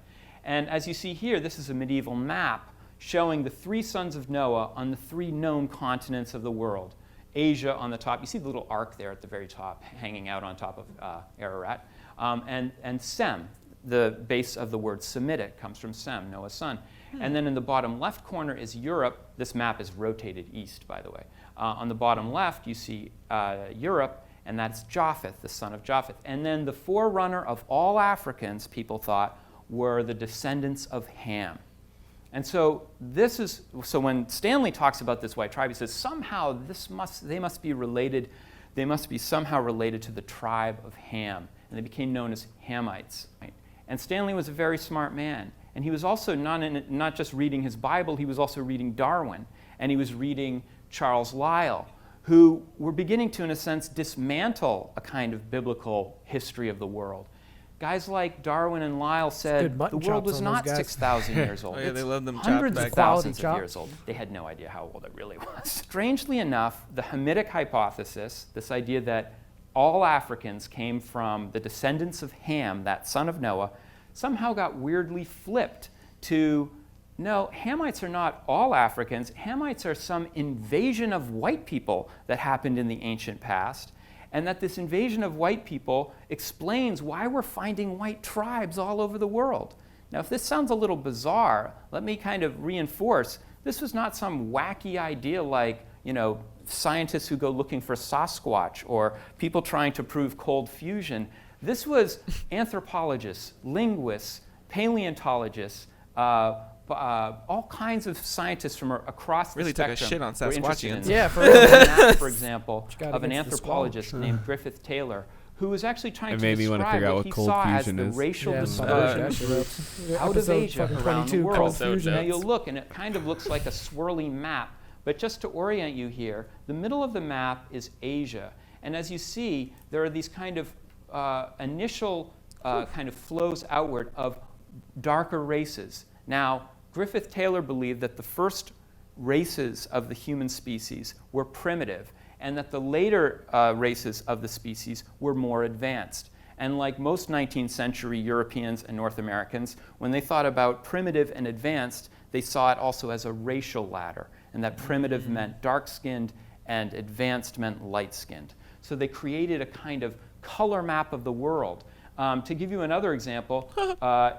And as you see here, this is a medieval map showing the three sons of Noah on the three known continents of the world. Asia on the top, you see the little ark there at the very top, hanging out on top of Ararat, and Sem. The base of the word Semitic comes from Sem, Noah's son. And then in the bottom left corner is Europe. This map is rotated east, by the way. On the bottom left, you see Europe, and that's Japheth, the son of Japheth. And then the forerunner of all Africans, people thought, were the descendants of Ham. And so so when Stanley talks about this white tribe, he says somehow they must be related, they must be somehow related to the tribe of Ham. And they became known as Hamites. Right? And Stanley was a very smart man. And he was also not just reading his Bible, he was also reading Darwin. And he was reading Charles Lyell, who were beginning to, in a sense, dismantle a kind of biblical history of the world. Guys like Darwin and Lyell said the world was not 6,000 years old. Oh, yeah, they loved them chopped Hundreds back of thousands then. of years old. They had no idea how old it really was. Strangely enough, the Hamitic Hypothesis, this idea that all Africans came from the descendants of Ham, that son of Noah, somehow got weirdly flipped to, no, Hamites are not all Africans. Hamites are some invasion of white people that happened in the ancient past, and that this invasion of white people explains why we're finding white tribes all over the world. Now, if this sounds a little bizarre, let me kind of reinforce, this was not some wacky idea like, scientists who go looking for Sasquatch or people trying to prove cold fusion. This was anthropologists, linguists, paleontologists, all kinds of scientists from across the Really took a spectrum shit on were interested in Sasquatchians. this. Yeah, for There was real. a map, for example, got of an against the anthropologist squall. named Griffith Taylor, who was actually trying It to made me wanna describe figure out what what he cold saw as fusion the is. racial Yeah, dispersion out of Episode Asia fucking around the 22, world. Cold So Fusion. Now you'll look, and it kind of looks like a swirly map. But just to orient you here, the middle of the map is Asia. And as you see, there are these kind of initial kind of flows outward of darker races. Now, Griffith Taylor believed that the first races of the human species were primitive, and that the later races of the species were more advanced. And like most 19th century Europeans and North Americans, when they thought about primitive and advanced, they saw it also as a racial ladder, and that primitive meant dark-skinned and advanced meant light-skinned. So they created a kind of color map of the world. To give you another example,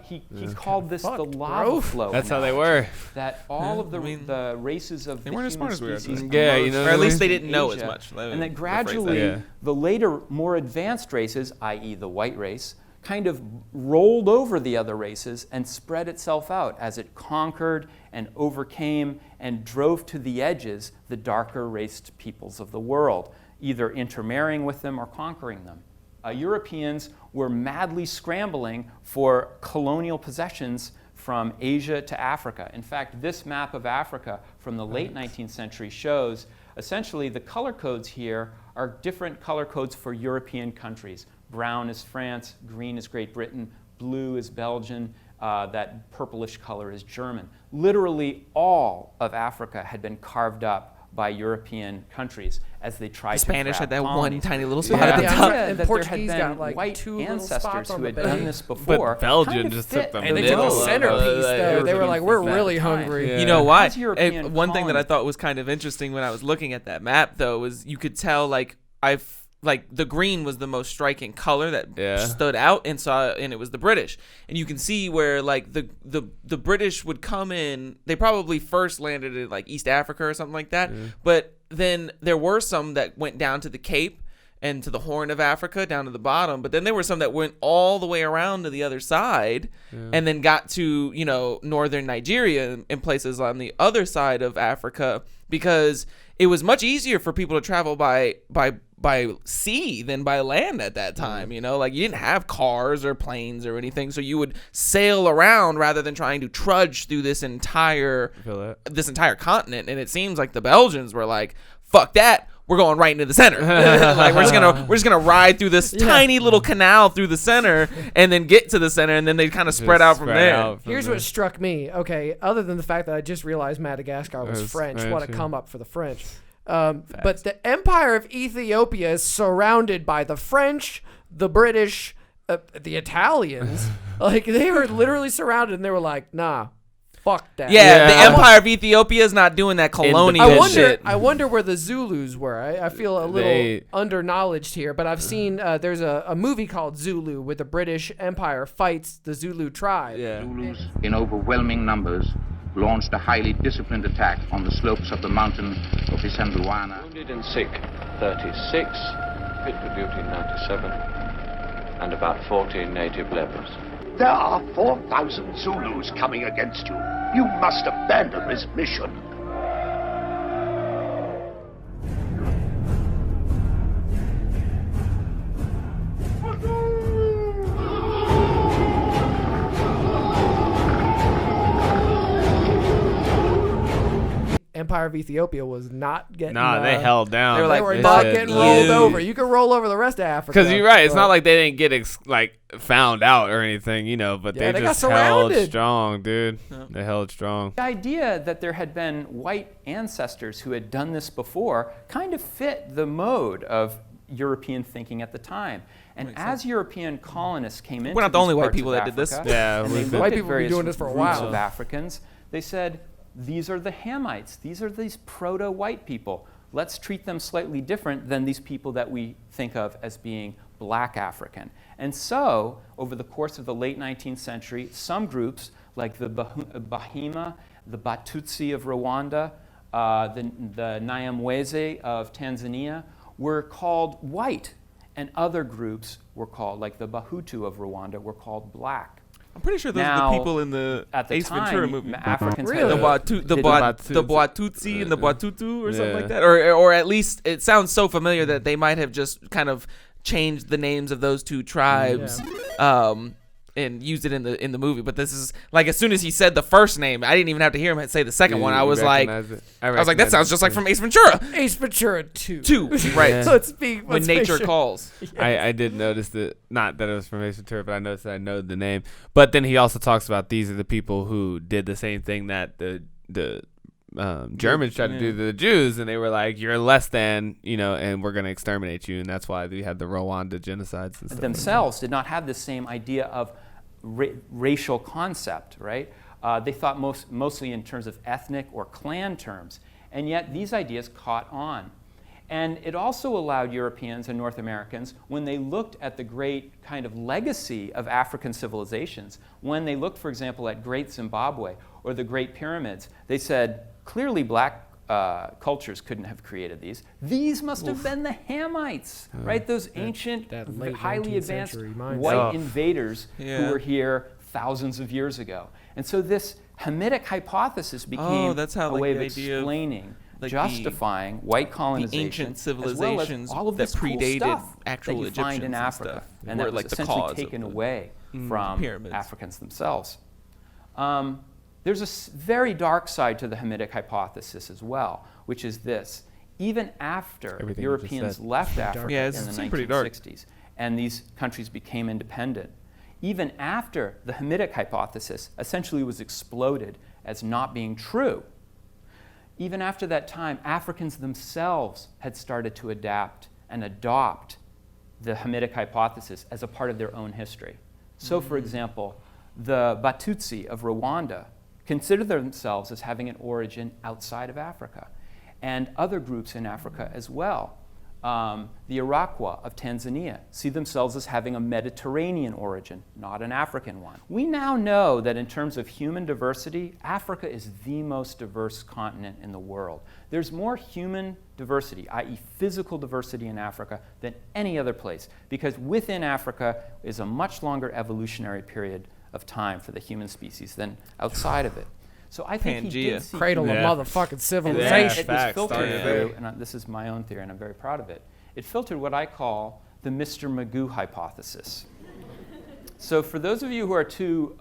he called this the lava flow. That's how they were. That all of the races of the weren't as human smart as we are. species Yeah, you know, or at least they emerged didn't in know as Asia, much. and then gradually, Yeah. the later, more advanced races, i.e. the white race, kind of rolled over the other races and spread itself out as it conquered and overcame and drove to the edges the darker raced peoples of the world, either intermarrying with them or conquering them. Europeans were madly scrambling for colonial possessions from Asia to Africa. In fact, this map of Africa from the late 19th century shows essentially the color codes here are different color codes for European countries. Brown is France, green is Great Britain, blue is Belgium, that purplish color is German. Literally all of Africa had been carved up by European countries as they tried The Spanish to had that colonies. one tiny little spot Yeah. at the The top. idea And that Portuguese there had got, been like, white 2 little ancestors spots on who the had belly. done this before. But Belgium kind of just fit took them And they the took the mold of centerpiece, the though. They were like, we're European really thinking at the time. hungry. Yeah. You know why? As European One thing that I colonists- thought was kind of interesting when I was looking at that map, though, was you could tell like the green was the most striking color that stood out, and it was the British. And you can see where like the British would come in. They probably first landed in like East Africa or something like that, but then there were some that went down to the Cape and to the Horn of Africa down to the bottom, but then there were some that went all the way around to the other side and then got to, you know, northern Nigeria and places on the other side of Africa, because it was much easier for people to travel by sea than by land at that time. You know, like you didn't have cars or planes or anything, so you would sail around rather than trying to trudge through this entire continent. And it seems like the Belgians were like, fuck that, we're going right into the center. Like we're just gonna ride through this tiny little canal through the center and then get to the center, and then they kind of spread out from there. Here's what struck me. Okay, other than the fact that I just realized Madagascar was French, what a come up for the French. But the Empire of Ethiopia is surrounded by the French, the British, the Italians. Like, they were literally surrounded, and they were like, nah, fuck that. Yeah, the Empire of Ethiopia is not doing that colonial shit. I wonder where the Zulus were. I feel a little under-knowledged here, but I've seen there's a movie called Zulu where the British Empire fights the Zulu tribe. Yeah. Zulus, in overwhelming numbers, launched a highly disciplined attack on the slopes of the mountain of Isanduana. Wounded and sick 36, fit for duty 97, and about 14 native lepers. There are 4,000 Zulus coming against you. You must abandon this mission. Empire of Ethiopia was not getting. They held down. They were They like, were not said, getting rolled over. You could roll over the rest of Africa. Because you're right. It's but- not like they didn't get found out or anything, you know, but Yeah, they they got just held surrounded. strong, dude. They held strong. The idea that there had been white ancestors who had done this before kind of fit the mode of European thinking at the time. And as European colonists came into We're not the these only white parts people of that did this. Africa, Yeah, and they we've looked White at people have been various doing this for a groups while. of Africans, they said, these are the Hamites. These are these proto-white people. Let's treat them slightly different than these people that we think of as being black African. And so, over the course of the late 19th century, some groups, like the Bahima, the Batutsi of Rwanda, the Nyamwezi of Tanzania, were called white. And other groups were called, like the Bahutu of Rwanda, were called black. I'm pretty sure those are Now, the people in the At the Ace time, Ventura movie. Africans Really? had The did- Boatutsi and the Boatutu or something Yeah. like that, or at least it sounds so familiar that they might have just kind of changed the names of those two tribes, and used it in the movie. But this is like, as soon as he said the first name, I didn't even have to hear him say the second one. I was like, that sounds just like from Ace Ventura. Ace Ventura 2. 2, right? Let's When nature calls. I did notice that, not that it was from Ace Ventura, but I noticed that I know the name. But then he also talks about these are the people who did the same thing that the Germans tried to do to the Jews, and they were like, you're less than, you know, and we're going to exterminate you. And that's why we had the Rwanda genocides and stuff. themselves did not have the same idea of racial concept, right? They thought mostly in terms of ethnic or clan terms. And yet these ideas caught on. And it also allowed Europeans and North Americans, when they looked at the great kind of legacy of African civilizations, when they looked, for example, at Great Zimbabwe or the Great Pyramids, they said, clearly black cultures couldn't have created these. These must have been the Hamites, right? Those ancient, highly advanced white invaders who were here thousands of years ago. And so this Hamitic hypothesis became a way of explaining, justifying white colonization, the ancient civilizations as well as all of that this cool predated stuff actual that you Egyptians find in Africa, and that was essentially taken away from Africans themselves. There's a very dark side to the Hamitic hypothesis as well, which is this. Even after Europeans left Africa in the 1960s and these countries became independent, even after the Hamitic hypothesis essentially was exploded as not being true, even after that time, Africans themselves had started to adapt and adopt the Hamitic hypothesis as a part of their own history. So, for example, the Batutsi of Rwanda consider themselves as having an origin outside of Africa, and other groups in Africa as well. The Iroquois of Tanzania see themselves as having a Mediterranean origin, not an African one. We now know that in terms of human diversity, Africa is the most diverse continent in the world. There's more human diversity, i.e. physical diversity in Africa, than any other place, because within Africa is a much longer evolutionary period of time for the human species than outside of it. So I think he did see cradle of motherfucking civilization. It was filtered through, and this is my own theory, and I'm very proud of it. It filtered what I call the Mr. Magoo hypothesis. So for those of you who are too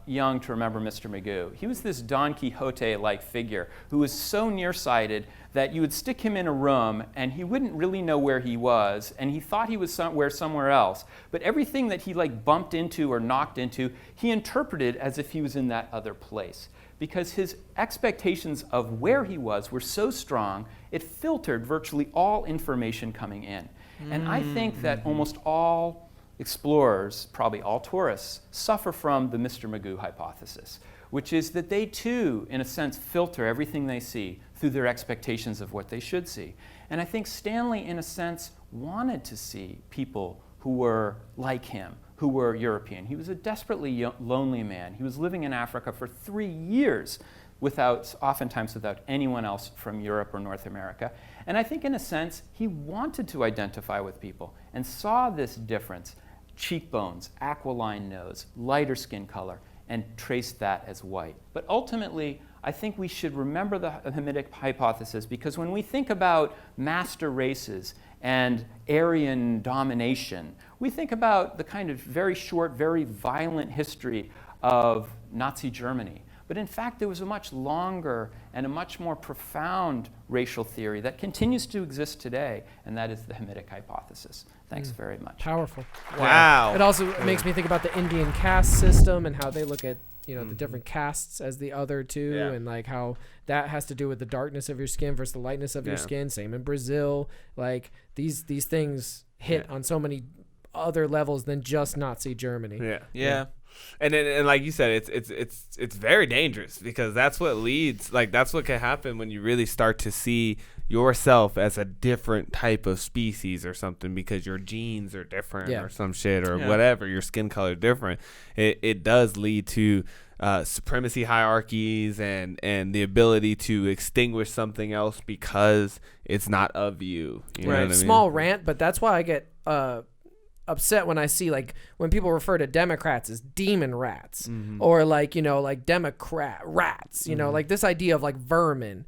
young to remember Mr. Magoo, he was this Don Quixote-like figure who was so nearsighted that you would stick him in a room and he wouldn't really know where he was, and he thought he was somewhere else. But everything that he bumped into or knocked into, he interpreted as if he was in that other place, because his expectations of where he was were so strong, it filtered virtually all information coming in. And I think that almost all explorers, probably all tourists, suffer from the Mr. Magoo hypothesis, which is that they too, in a sense, filter everything they see through their expectations of what they should see. And I think Stanley, in a sense, wanted to see people who were like him, who were European. He was a desperately lonely man. He was living in Africa for 3 years, oftentimes without anyone else from Europe or North America. And I think in a sense, he wanted to identify with people and saw this difference, cheekbones, aquiline nose, lighter skin color, and traced that as white. But ultimately, I think we should remember the Hamitic hypothesis, because when we think about master races and Aryan domination, we think about the kind of very short, very violent history of Nazi Germany. But in fact, there was a much longer and a much more profound racial theory that continues to exist today, and that is the Hamitic hypothesis. Thanks very much. Powerful. Wow. It also makes me think about the Indian caste system and how they look at the different castes as the other two, and how that has to do with the darkness of your skin versus the lightness of your skin. Same in Brazil. These things hit on so many other levels than just Nazi Germany. Yeah. And like you said, it's very dangerous, because that's what leads, that's what can happen when you really start to see yourself as a different type of species or something, because your genes are different or some shit or whatever, your skin color is different. It does lead to supremacy hierarchies and the ability to extinguish something else because it's not of you. You know what I mean? Small rant, but that's why I get upset when I see when people refer to Democrats as demon rats, or Democrat rats, this idea of vermin.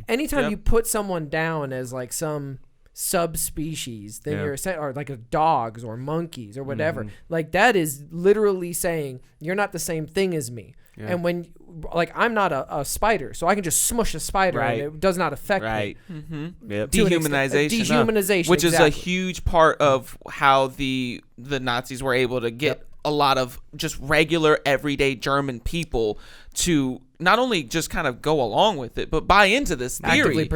Anytime you put someone down as some subspecies, then you're saying, or dogs or monkeys or whatever, that is literally saying you're not the same thing as me. And when I'm not a spider, so I can just smush a spider and it does not affect me. Dehumanization, which is a huge part of how the Nazis were able to get a lot of just regular everyday German people to not only just kind of go along with it, but buy into this theory.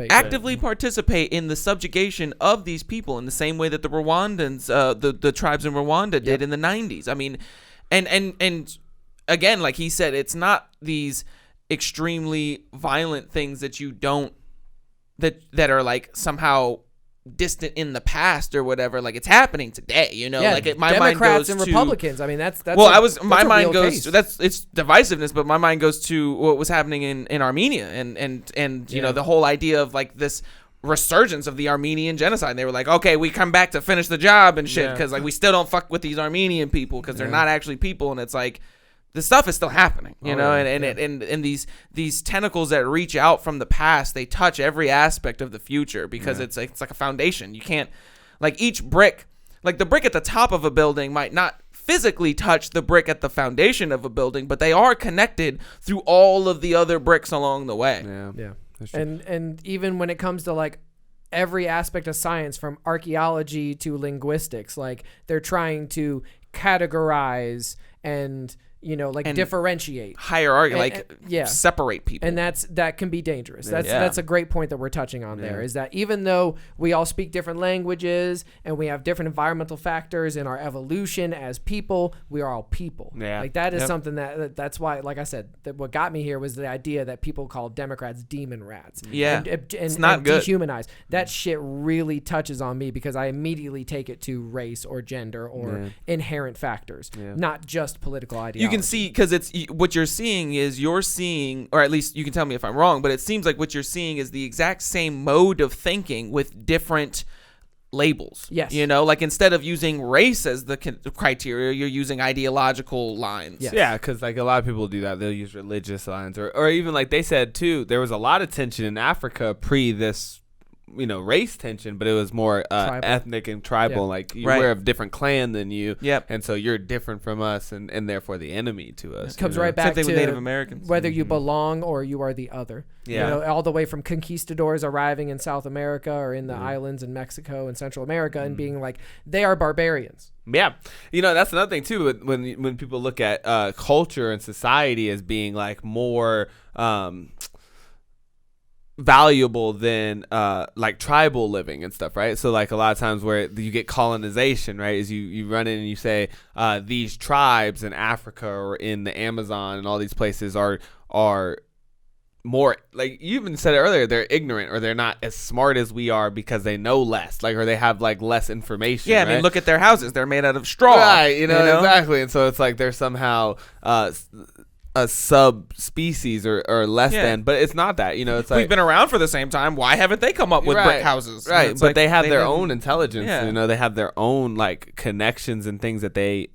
Actively participate in the subjugation of these people in the same way that the Rwandans, the tribes in Rwanda did in the 90s. I mean, and again, like he said, it's not these extremely violent things that you don't that are like somehow distant in the past or whatever. Like it's happening today, you know. Yeah, like my Democrats mind goes and to Republicans. I mean, that's well, that's my a mind real goes case. to, that's it's divisiveness, but my mind goes to what was happening in Armenia and you know, the whole idea of like this resurgence of the Armenian genocide. And they were like, okay, we come back to finish the job and shit because like we still don't fuck with these Armenian people because they're not actually people, and it's like this stuff is still happening, you know, and these tentacles that reach out from the past, they touch every aspect of the future because it's like a foundation. You can't, like each brick, like the brick at the top of a building might not physically touch the brick at the foundation of a building, but they are connected through all of the other bricks along the way. Yeah. And even when it comes to like every aspect of science, from archaeology to linguistics, like they're trying to categorize and, you know, like differentiate, hierarchy, separate people, and that can be dangerous. That's a great point that we're touching on there. Is that even though we all speak different languages and we have different environmental factors in our evolution as people, we are all people. Like that is something that's why, like I said, that what got me here was the idea that people call Democrats demon rats. And it's not good. Dehumanize. That shit really touches on me because I immediately take it to race or gender or inherent factors, not just political ideology. You can see, because it's what you're seeing, or at least you can tell me if I'm wrong, but it seems like what you're seeing is the exact same mode of thinking with different labels. Yes. You know, like instead of using race as the criteria, you're using ideological lines. Yes. Yeah, because like a lot of people do that. They'll use religious lines, or even like they said too, there was a lot of tension in Africa pre this, you know, race tension, but it was more ethnic and tribal. Like we're of different clan than you, and so you're different from us, and therefore the enemy to us. It comes right back to with Native Americans, whether you belong or you are the other. You know, all the way from conquistadors arriving in South America or in the islands in Mexico and Central America and being like, they are barbarians. Yeah, you know, that's another thing too. When people look at culture and society as being like more valuable than like tribal living and stuff, right? So like a lot of times where you get colonization, right, is you run in and you say these tribes in Africa or in the Amazon and all these places are more, like you even said it earlier, they're ignorant or they're not as smart as we are because they know less, like, or they have like less information. I mean, look at their houses, they're made out of straw, right? You know? Exactly. And so it's like they're somehow a subspecies or less than, but it's not that, you know. It's like we've been around for the same time. Why haven't they come up with brick houses? Right, but like they have their own intelligence. Yeah. You know, they have their own like connections and things that they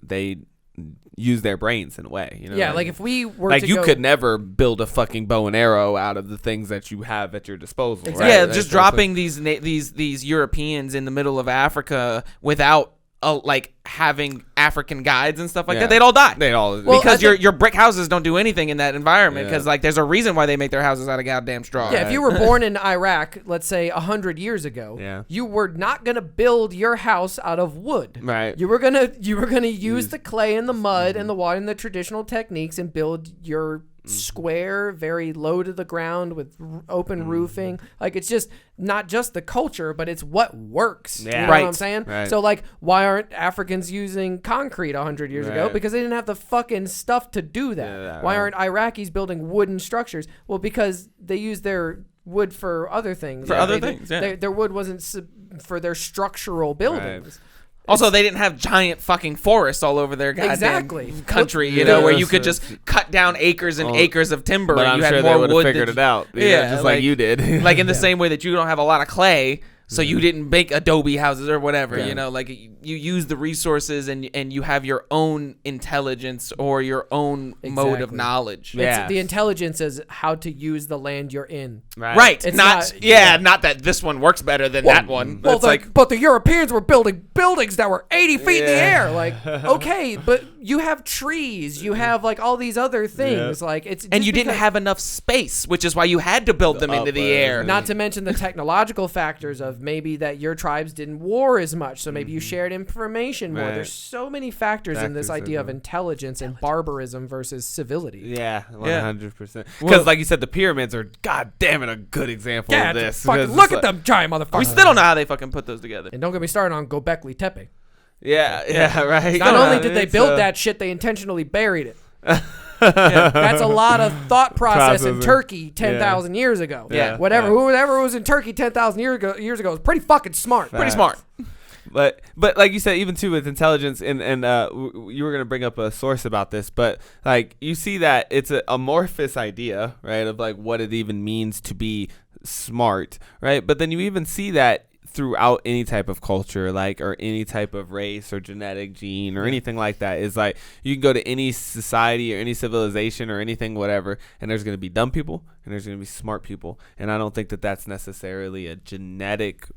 use their brains in a way. You know, Yeah, like if we were like to you could never build a fucking bow and arrow out of the things that you have at your disposal. Exactly. Right? Yeah, Like, just so dropping these Europeans in the middle of Africa without like having African guides and stuff like that, they'd all die. They'd all because your brick houses don't do anything in that environment. Because like there's a reason why they make their houses out of goddamn straw. Yeah, if you were born in Iraq, let's say 100 years ago, you were not gonna build your house out of wood. Right. You were gonna use the clay and the mud and the water and the traditional techniques and build your square, very low to the ground with open roofing. Like it's just not just the culture, but it's what works. Yeah. You know what I'm saying? Right. So like, why aren't Africans using concrete 100 years ago? Because they didn't have the fucking stuff to do that. Why aren't Iraqis building wooden structures? Well, because they use their wood for other things. Their wood wasn't for their structural buildings. Right. Also, they didn't have giant fucking forests all over their goddamn country, you know, where you could just cut down acres and acres of timber. But I'm you had sure more they would have wood figured it out. Just like you did. Like in the same way that you don't have a lot of clay, so you didn't make adobe houses or whatever, you know, like you use the resources and you have your own intelligence or your own mode of knowledge. It's the intelligence is how to use the land you're in. Right. It's not that this one works better than that one. Well, but the Europeans were building buildings that were 80 feet in the air. Like, okay, but you have trees, you have like all these other things. Like and you didn't have enough space, which is why you had to build them into the air. Not to mention the technological factors of maybe that your tribes didn't war as much, so maybe you shared information more. There's so many factors in this idea of intelligence and barbarism versus civility. Yeah, 100%. Because like you said, the pyramids are, god damn it, a good example of this. Fucking look at them giant motherfuckers. We still don't know how they fucking put those together. And don't get me started on Gobekli Tepe. Yeah, right. Not only did they build that shit, they intentionally buried it. That's a lot of thought process in Processing. Turkey 10,000 years ago. Yeah. Whoever was in Turkey 10,000 years ago was pretty fucking smart. Pretty smart. But like you said, even too with intelligence, and you were gonna bring up a source about this, but like you see that it's a amorphous idea, right, of like what it even means to be smart, right? But then you even see that throughout any type of culture, like, or any type of race or genetic gene or anything like that. Is like you can go to any society or any civilization or anything, whatever, and there's gonna be dumb people and there's gonna be smart people, and I don't think that that's necessarily a genetic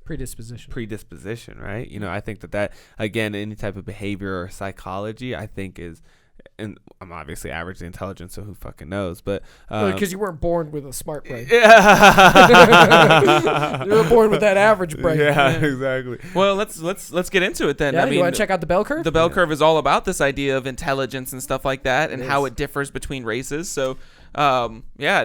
predisposition, right? You know, I think that again, any type of behavior or psychology, I think is, and I'm obviously averagely intelligent, so who fucking knows? But because you weren't born with a smart brain. Yeah. You were born with that average brain. Yeah, exactly. Well, let's get into it then. Yeah, I mean, you want to check out the bell curve? The bell curve is all about this idea of intelligence and stuff like that, and how it differs between races. So, I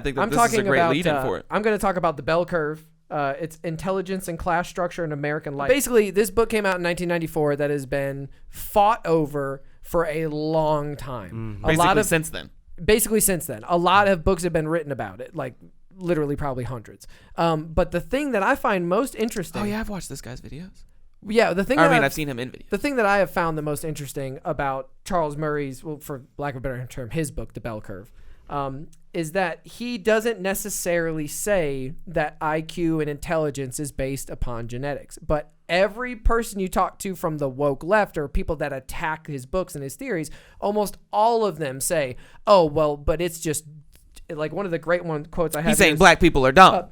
think that this is a great lead-in for it. I'm going to talk about the bell curve. It's intelligence and class structure in American life. Basically, this book came out in 1994 that has been fought over for a long time. Basically since then. A lot of books have been written about it, like literally probably hundreds. But the thing that I find most interesting... Oh, yeah, I've watched this guy's videos. Yeah, I've seen him in videos. The thing that I have found the most interesting about Charles Murray's, well, for lack of a better term, his book, The Bell Curve, is that he doesn't necessarily say that IQ and intelligence is based upon genetics. But every person you talk to from the woke left or people that attack his books and his theories, almost all of them say, oh, well, but it's just... Like one of the great quotes I have. He's saying black people are dumb.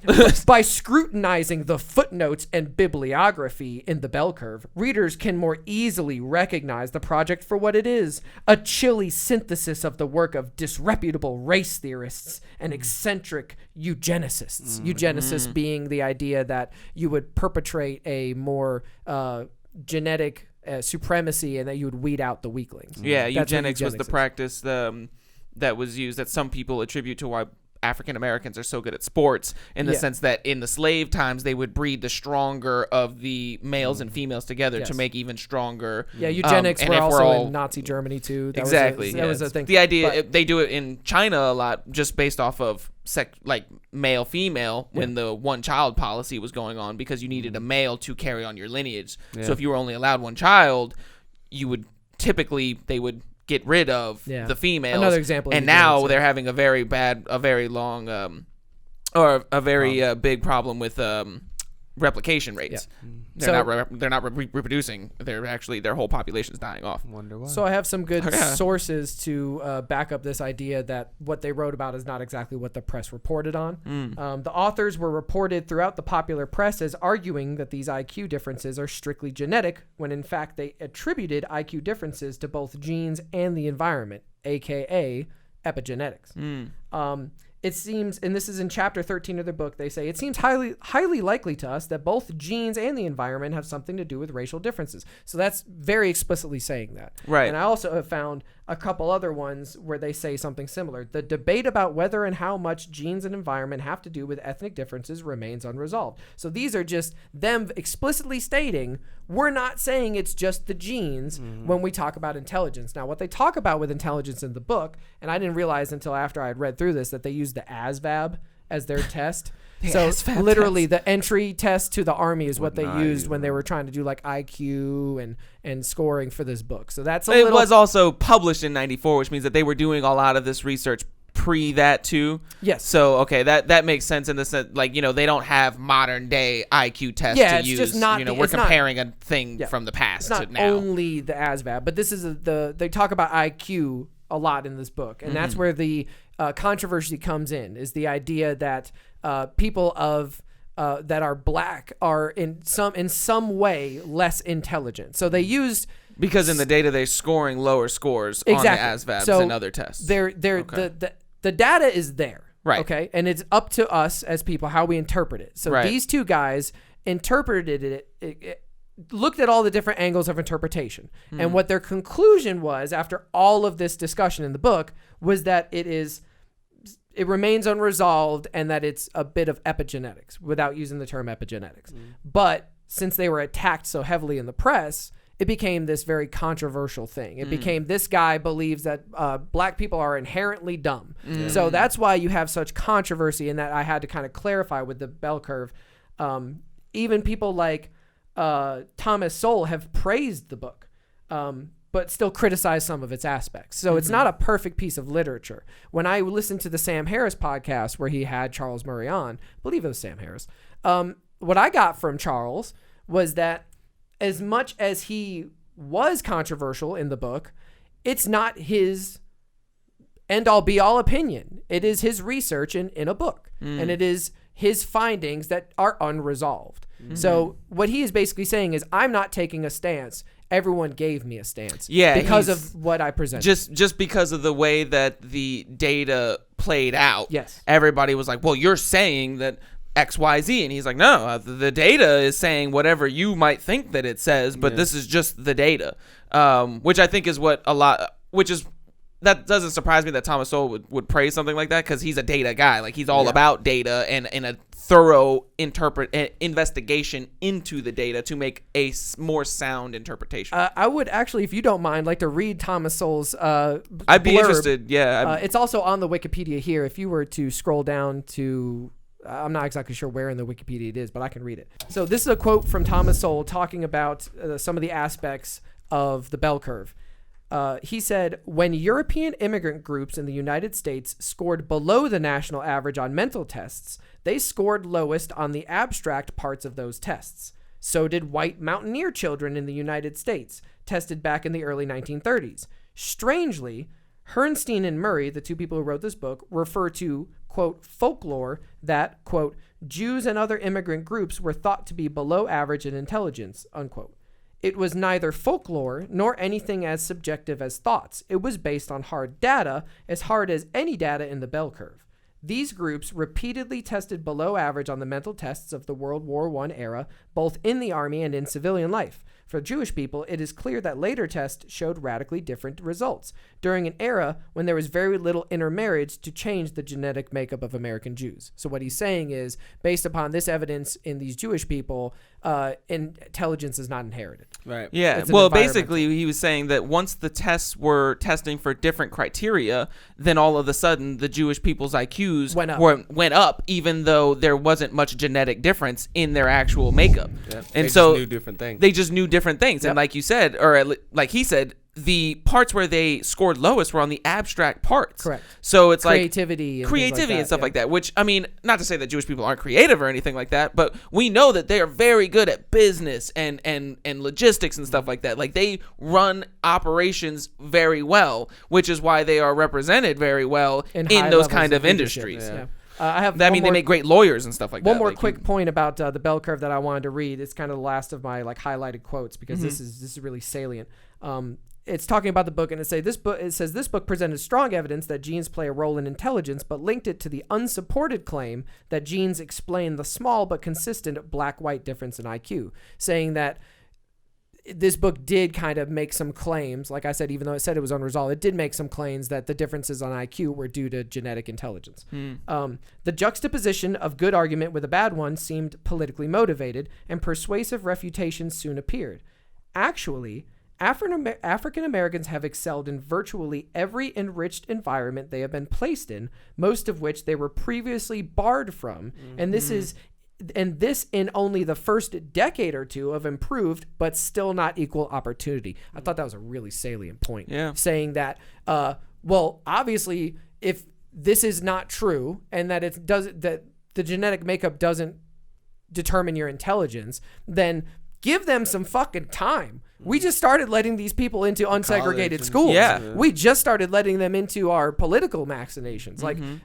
By scrutinizing the footnotes and bibliography in the bell curve, readers can more easily recognize the project for what it is, a chilly synthesis of the work of disreputable race theorists and eccentric eugenicists. Eugenicists being the idea that you would perpetrate a more genetic supremacy and that you would weed out the weaklings. Yeah, eugenics was the practice that was used, that some people attribute to why African Americans are so good at sports, in the sense that in the slave times they would breed the stronger of the males and females together to make even stronger. Yeah, eugenics were also in Nazi Germany too. That was a thing. The idea, they do it in China a lot, just based off of like male female when the one child policy was going on, because you needed a male to carry on your lineage. So if you were only allowed one child, they would get rid of the females. Another example. And now they're having a very long, or a very big problem with replication rates. Yeah. They're not reproducing. Their whole population is dying off. Wonder why. So I have some good sources to back up this idea that what they wrote about is not exactly what the press reported on. The authors were reported throughout the popular press as arguing that these IQ differences are strictly genetic, when in fact they attributed IQ differences to both genes and the environment, aka epigenetics. It seems, and this is in chapter 13 of their book, they say, it seems highly likely to us that both genes and the environment have something to do with racial differences. So that's very explicitly saying that. Right. And I also have found a couple other ones where they say something similar. The debate about whether and how much genes and environment have to do with ethnic differences remains unresolved. So these are just them explicitly stating, we're not saying it's just the genes when we talk about intelligence. Now, what they talk about with intelligence in the book, and I didn't realize until after I had read through this that they use the ASVAB as their test. So literally the entry test to the army is what they used when they were trying to do like IQ and scoring for this book. So that's it was also published in 94, which means that they were doing a lot of this research pre that too. Yes. So okay, that makes sense in the sense, like, they don't have modern day IQ tests to use. Just not we're comparing a thing from the past to now. It's not only the ASVAB, but this is they talk about IQ a lot in this book, and that's where the controversy comes in, is the idea that people that are black are in some way less intelligent. So they used, because in the data they're scoring lower scores on the ASVABs and other tests. The data is there, right? Okay, and it's up to us as people how we interpret it. So these two guys interpreted it looked at all the different angles of interpretation. And what their conclusion was, after all of this discussion in the book, was that it remains unresolved and that it's a bit of epigenetics, without using the term epigenetics. But since they were attacked so heavily in the press, it became this very controversial thing. It became, this guy believes that black people are inherently dumb. So that's why you have such controversy in that. I had to kind of clarify with the bell curve. Even people like Thomas Sowell have praised the book, but still criticized some of its aspects. So it's not a perfect piece of literature. When I listened to the Sam Harris podcast where he had Charles Murray on, I believe it was Sam Harris, what I got from Charles was that as much as he was controversial in the book, it's not his end-all be-all opinion. It is his research in a book, and it is his findings that are unresolved. So what he is basically saying is, I'm not taking a stance. Everyone gave me a stance because of what I presented. Just because of the way that the data played out. Yes. Everybody was like, well, you're saying that X, Y, Z. And he's like, no, the data is saying whatever you might think that it says, but this is just the data. Which I think is that doesn't surprise me that Thomas Sowell would praise something like that, because he's a data guy. Like, he's all about data and a thorough investigation into the data to make a more sound interpretation. I would actually, if you don't mind, like to read Thomas Sowell's I'd be interested, yeah. It's also on the Wikipedia here. If you were to scroll down to... I'm not exactly sure where in the Wikipedia it is, but I can read it. So this is a quote from Thomas Sowell talking about some of the aspects of the bell curve. He said, when European immigrant groups in the United States scored below the national average on mental tests, they scored lowest on the abstract parts of those tests. So did white mountaineer children in the United States, tested back in the early 1930s. Strangely, Herrnstein and Murray, the two people who wrote this book, refer to, quote, folklore that, quote, Jews and other immigrant groups were thought to be below average in intelligence, unquote. It was neither folklore nor anything as subjective as thoughts. It was based on hard data, as hard as any data in the bell curve. These groups repeatedly tested below average on the mental tests of the World War I era, both in the army and in civilian life. For Jewish people, it is clear that later tests showed radically different results, during an era when there was very little intermarriage to change the genetic makeup of American Jews. So what he's saying is, based upon this evidence in these Jewish people, intelligence is not inherited. Right. Yeah. Well, basically, he was saying that once the tests were testing for different criteria, then all of a sudden the Jewish people's IQs went up, even though there wasn't much genetic difference in their actual makeup. Yep. And they so just knew different things. They just knew different things. Yep. And like you said, or like he said, the parts where they scored lowest were on the abstract parts. Correct. So it's creativity and stuff like that, which, I mean, not to say that Jewish people aren't creative or anything like that, but we know that they are very good at business and logistics and stuff like that. Like, they run operations very well, which is why they are represented very well in those kind of industries. Yeah. They make great lawyers and stuff like that. One more quick point about the bell curve that I wanted to read. It's kind of the last of my highlighted quotes, because this is really salient. It's talking about the book, and it says this book presented strong evidence that genes play a role in intelligence, but linked it to the unsupported claim that genes explain the small but consistent black-white difference in IQ, saying that this book did kind of make some claims. Like I said, even though it said it was unresolved, it did make some claims that the differences on IQ were due to genetic intelligence. The juxtaposition of good argument with a bad one seemed politically motivated, and persuasive refutations soon appeared. Actually, African Americans have excelled in virtually every enriched environment they have been placed in, most of which they were previously barred from, and this in only the first decade or two of improved but still not equal opportunity. I thought that was a really salient point. Yeah. Saying that, well, obviously, if this is not true and that that the genetic makeup doesn't determine your intelligence, then give them some fucking time. We just started letting these people into unsegregated schools. Yeah. We just started letting them into our political machinations. Let them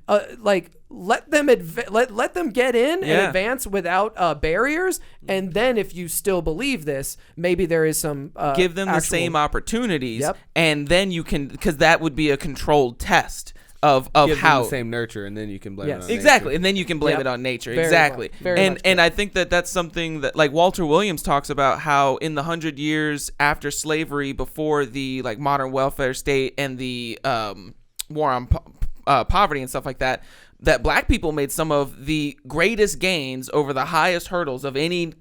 let them get in and advance without barriers. And then, if you still believe this, maybe there is some give them the same opportunities, and then you can, because that would be a controlled test of give how them the same nurture, and then you can blame it on exactly, nature. And then you can blame it on nature. Very exactly. well. And I think that that's something that, like, Walter Williams talks about, how in the 100 years after slavery, before the modern welfare state and the war on poverty and stuff like that, that black people made some of the greatest gains over the highest hurdles of any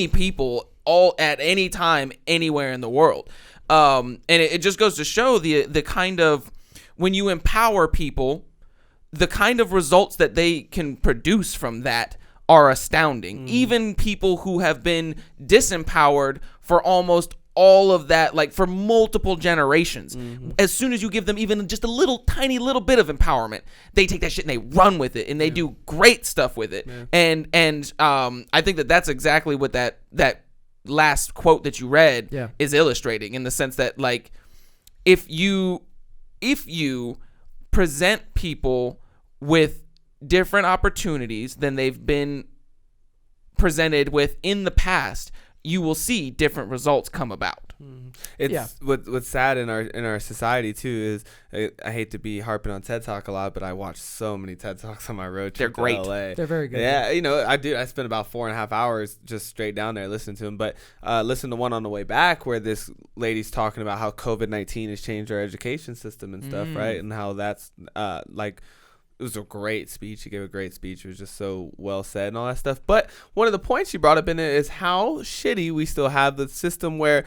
people all at any time, anywhere in the world. And it just goes to show the kind of, when you empower people, the kind of results that they can produce from that are astounding. Even people who have been disempowered for almost all of that, like for multiple generations, as soon as you give them even just a little tiny little bit of empowerment, they take that shit and they run with it, and they do great stuff with it. And I think that's exactly what that last quote that you read is illustrating, in the sense that, like, if you present people with different opportunities than they've been presented with in the past, you will see different results come about. It's what's sad in our society too is, I hate to be harping on TED Talk a lot, but I watch so many TED Talks on my road trip. They're great. To LA. They're very good. Yeah, you know, I spend about 4.5 hours just straight down there listening to them. But listen to one on the way back where this lady's talking about how COVID-19 has changed our education system and stuff, right? And how that's like, it was a great speech. She gave a great speech. It was just so well said and all that stuff. But one of the points she brought up in it is how shitty we still have the system where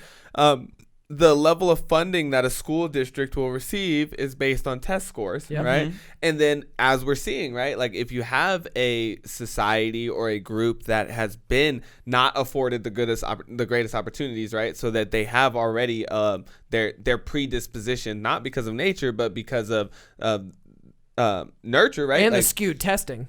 the level of funding that a school district will receive is based on test scores, right? And then, as we're seeing, right, like if you have a society or a group that has been not afforded the greatest opportunities, right, so that they have already their predisposition, not because of nature, but because of nurture, right? And like, the skewed testing.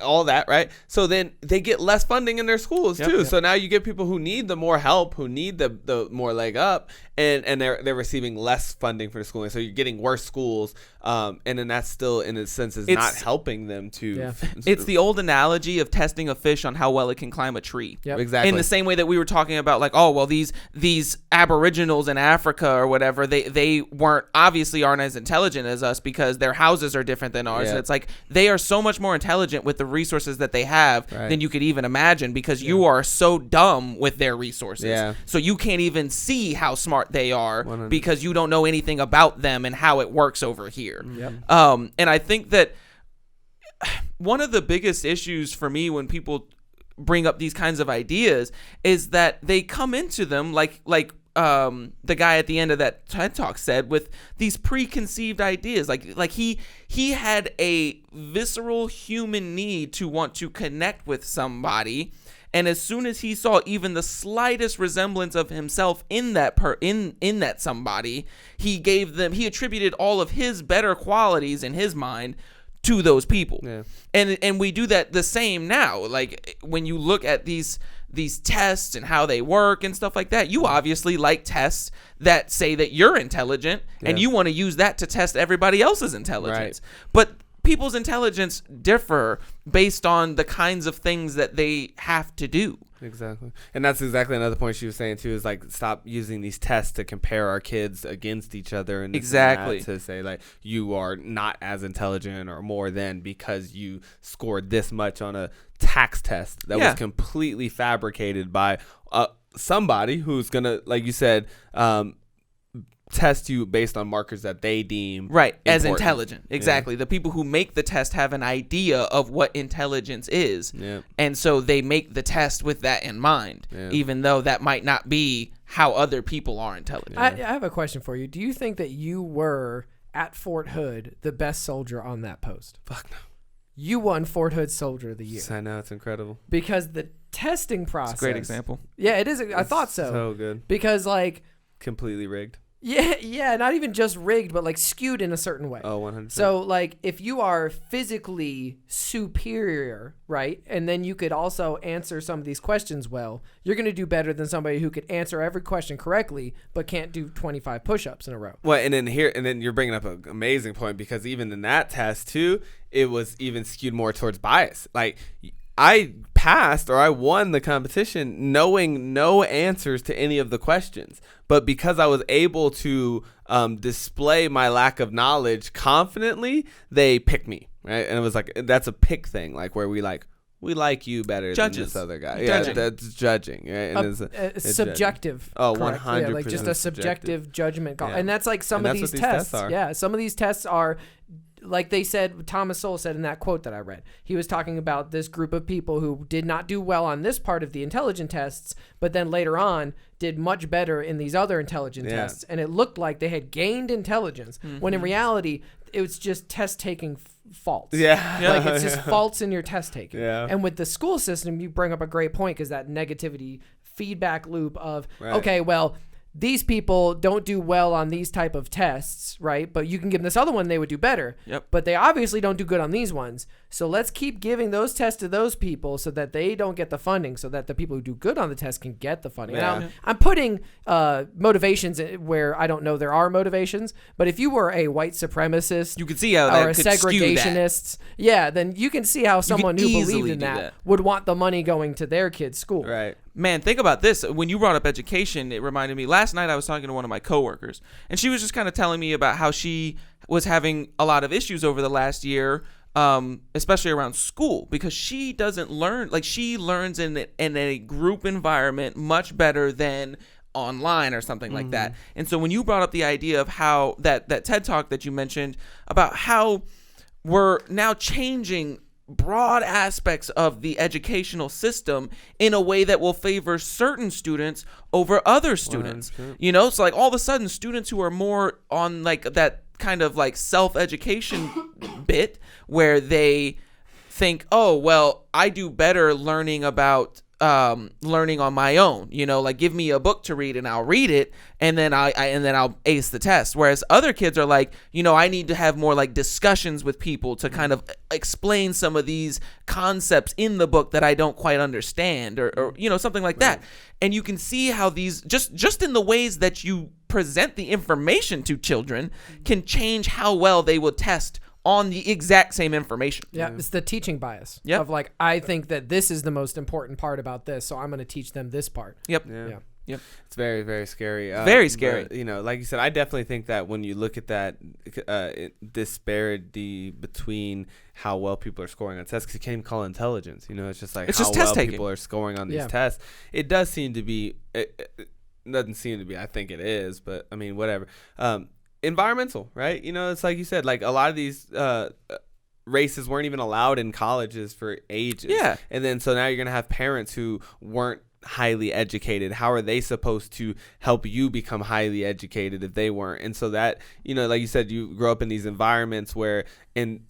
All that, right? So then they get less funding in their schools too. So now you get people who need the more help, who need the more leg up, and they're receiving less funding for the schooling. So you're getting worse schools, and then that's still, in a sense, is not helping them to. It's the old analogy of testing a fish on how well it can climb a tree. Exactly. In the same way that we were talking about, like, oh well, these Aboriginals in Africa or whatever, they aren't as intelligent as us because their houses are different than ours. It's like they are so much more intelligent with the resources that they have than you could even imagine, because you are so dumb with their resources. So you can't even see how smart they are 100%. Because you don't know anything about them and how it works over here. And I think that one of the biggest issues for me when people bring up these kinds of ideas is that they come into them like the guy at the end of that TED Talk said, with these preconceived ideas. Like he had a visceral human need to want to connect with somebody, and as soon as he saw even the slightest resemblance of himself in that in that somebody, he attributed all of his better qualities in his mind to those people. And we do that the same now. Like when you look at these tests and how they work and stuff like that, you obviously like tests that say that you're intelligent, and you want to use that to test everybody else's intelligence. But people's intelligence differ based on the kinds of things that they have to do. Exactly. And that's exactly another point she was saying too, is like, stop using these tests to compare our kids against each other, and exactly to say like you are not as intelligent or more than because you scored this much on a tax test that was completely fabricated by somebody who's gonna, like you said, test you based on markers that they deem as intelligent. Exactly. The people who make the test have an idea of what intelligence is, and so they make the test with that in mind, even though that might not be how other people are intelligent. I have a question for you. Do you think that you were at Fort Hood the best soldier on that post? Fuck no. You won Fort Hood Soldier of the Year. I know, it's incredible. Because the testing process. It's a great example. Yeah, it is. I thought so. So good. Because like. Completely rigged. Yeah, not even just rigged, but like skewed in a certain way. Oh, 100%. So like if you are physically superior, right, and then you could also answer some of these questions well, you're going to do better than somebody who could answer every question correctly but can't do 25 push-ups in a row. Well, and then you're bringing up an amazing point, because even in that test too, it was even skewed more towards bias. Like, I passed, or I won the competition knowing no answers to any of the questions. But because I was able to display my lack of knowledge confidently, they picked me, right? And it was like, that's a pick thing, like where we like you better than this other guy. Judging. Yeah, that's judging, right? And it's subjective. Oh, correct. 100%. Yeah, like just a subjective judgment call. Yeah. And that's like some of these tests. are. Yeah, some of these tests are like they said, Thomas Sowell said in that quote that I read, he was talking about this group of people who did not do well on this part of the intelligence tests, but then later on did much better in these other intelligence tests. And it looked like they had gained intelligence, when in reality, it was just test taking faults. Like it's just faults in your test taking. And with the school system, you bring up a great point, because that negativity feedback loop of, okay, well, these people don't do well on these type of tests, right? But you can give them this other one, they would do better. But they obviously don't do good on these ones. So let's keep giving those tests to those people so that they don't get the funding, so that the people who do good on the test can get the funding. Now, I'm putting motivations where I don't know there are motivations, but if you were a white supremacist, you could see how that or a could skew segregationist, then you can see how someone who believed in that would want the money going to their kid's school. Right. Man, think about this. When you brought up education, it reminded me. Last night I was talking to one of my coworkers, and she was just kind of telling me about how she was having a lot of issues over the last year, especially around school, because she doesn't learn. Like, she learns in a group environment much better than online or something like that. And so when you brought up the idea of how that TED Talk that you mentioned about how we're now changing broad aspects of the educational system in a way that will favor certain students over other students. 100%. You know, it's like all of a sudden students who are more on like that kind of like self-education bit where they think, oh, well, I do better learning about learning on my own, you know, like give me a book to read and I'll read it and then I'll ace the test. Whereas other kids are like, you know, I need to have more like discussions with people to kind of explain some of these concepts in the book that I don't quite understand or you know, something like that. And you can see how these just in the ways that you present the information to children can change how well they will test on the exact same information. It's the teaching bias of like, I think that this is the most important part about this, so I'm going to teach them this part. Yep. It's very, very scary. Very scary. But, you know, like you said, I definitely think that when you look at that disparity between how well people are scoring on tests, because you can't even call it intelligence. You know, it's just like it's how just well test-taking. people are scoring on these tests. It does seem to be. It doesn't seem to be. I think it is, but I mean, whatever. Environmental, right? You know, it's like you said, like a lot of these races weren't even allowed in colleges for ages. Yeah. And then so now you're going to have parents who weren't highly educated. How are they supposed to help you become highly educated if they weren't? And so that, you know, like you said, you grow up in these environments where in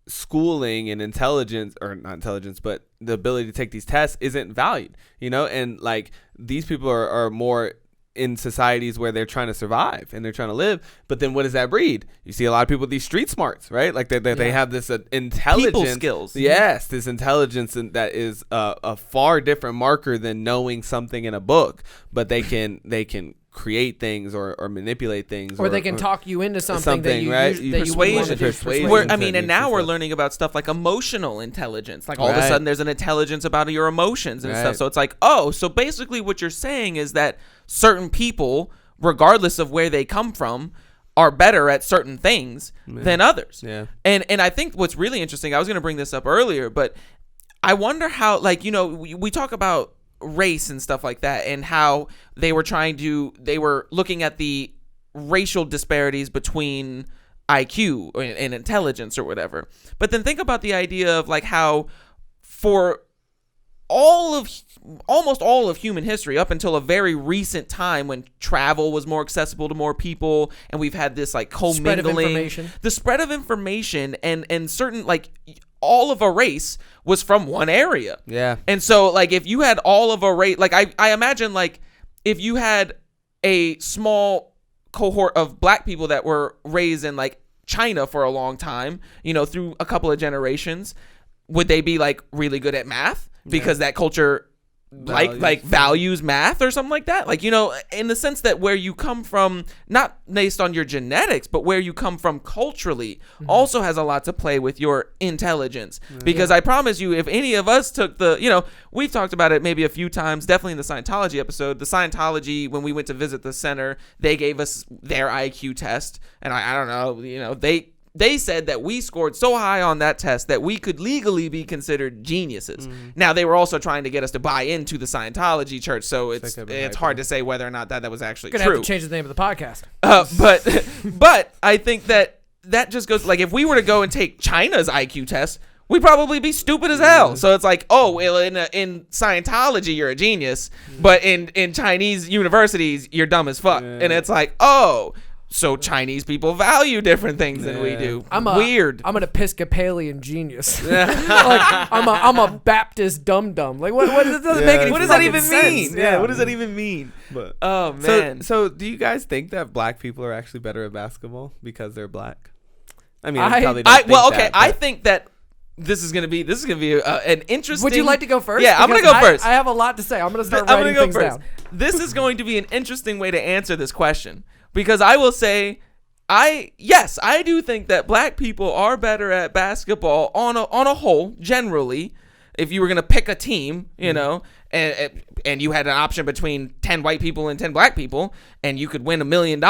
schooling and intelligence, or not intelligence, but the ability to take these tests isn't valued, you know? And like these people are more in societies where they're trying to survive and they're trying to live, but then what does that breed? You see a lot of people with these street smarts, right? Like they have this intelligence, people skills. Yes, this intelligence that is a far different marker than knowing something in a book, but they can create things or manipulate things, or they can talk you into something that you right? Persuasion. Where, I mean, and now we're learning about stuff like emotional intelligence. Like all of a sudden there's an intelligence about your emotions and stuff. So it's like, oh, so basically what you're saying is that certain people, regardless of where they come from, are better at certain things than others. Yeah. And I think what's really interesting, I was going to bring this up earlier, but I wonder how, like, you know, we talk about race and stuff like that and how they were looking at the racial disparities between IQ and intelligence or whatever. But then think about the idea of like how for almost all of human history up until a very recent time when travel was more accessible to more people and we've had this like commingling, the spread of information and certain like all of a race was from one area. Yeah. And so like if you had all of a race, like I imagine like if you had a small cohort of black people that were raised in like China for a long time, you know, through a couple of generations, would they be like really good at math because that culture values math or something like that? Like, you know, in the sense that where you come from, not based on your genetics, but where you come from culturally also has a lot to play with your intelligence. Because I promise you, if any of us took you know, we've talked about it maybe a few times, definitely in the Scientology episode. The Scientology, when we went to visit the center, they gave us their IQ test. And I don't know, you know, they said that we scored so high on that test that we could legally be considered geniuses. Now, they were also trying to get us to buy into the Scientology church, so it's hard to say whether or not that was actually true. Gonna have to change the name of the podcast. But I think that that just goes like, if we were to go and take China's IQ test, we'd probably be stupid as hell. So it's like, oh, well, in Scientology you're a genius, but in Chinese universities you're dumb as fuck. And it's like, oh, so Chinese people value different things than we do. Weird. I'm an Episcopalian genius. Like, I'm a Baptist dum-dum. Like, what doesn't make any What does that even sense. mean? Yeah, what does that even mean? But, oh man. So do you guys think that black people are actually better at basketball because they're black? I mean, I think that this is gonna be an interesting. Would you like to go first? Yeah, I'm gonna go first. I have a lot to say. I'm gonna start writing things down. This is going to be an interesting way to answer this question, because I will say, I do think that black people are better at basketball on a whole, generally. If you were gonna pick a team, you know, and you had an option between 10 white people and 10 black people, and you could win $1 million,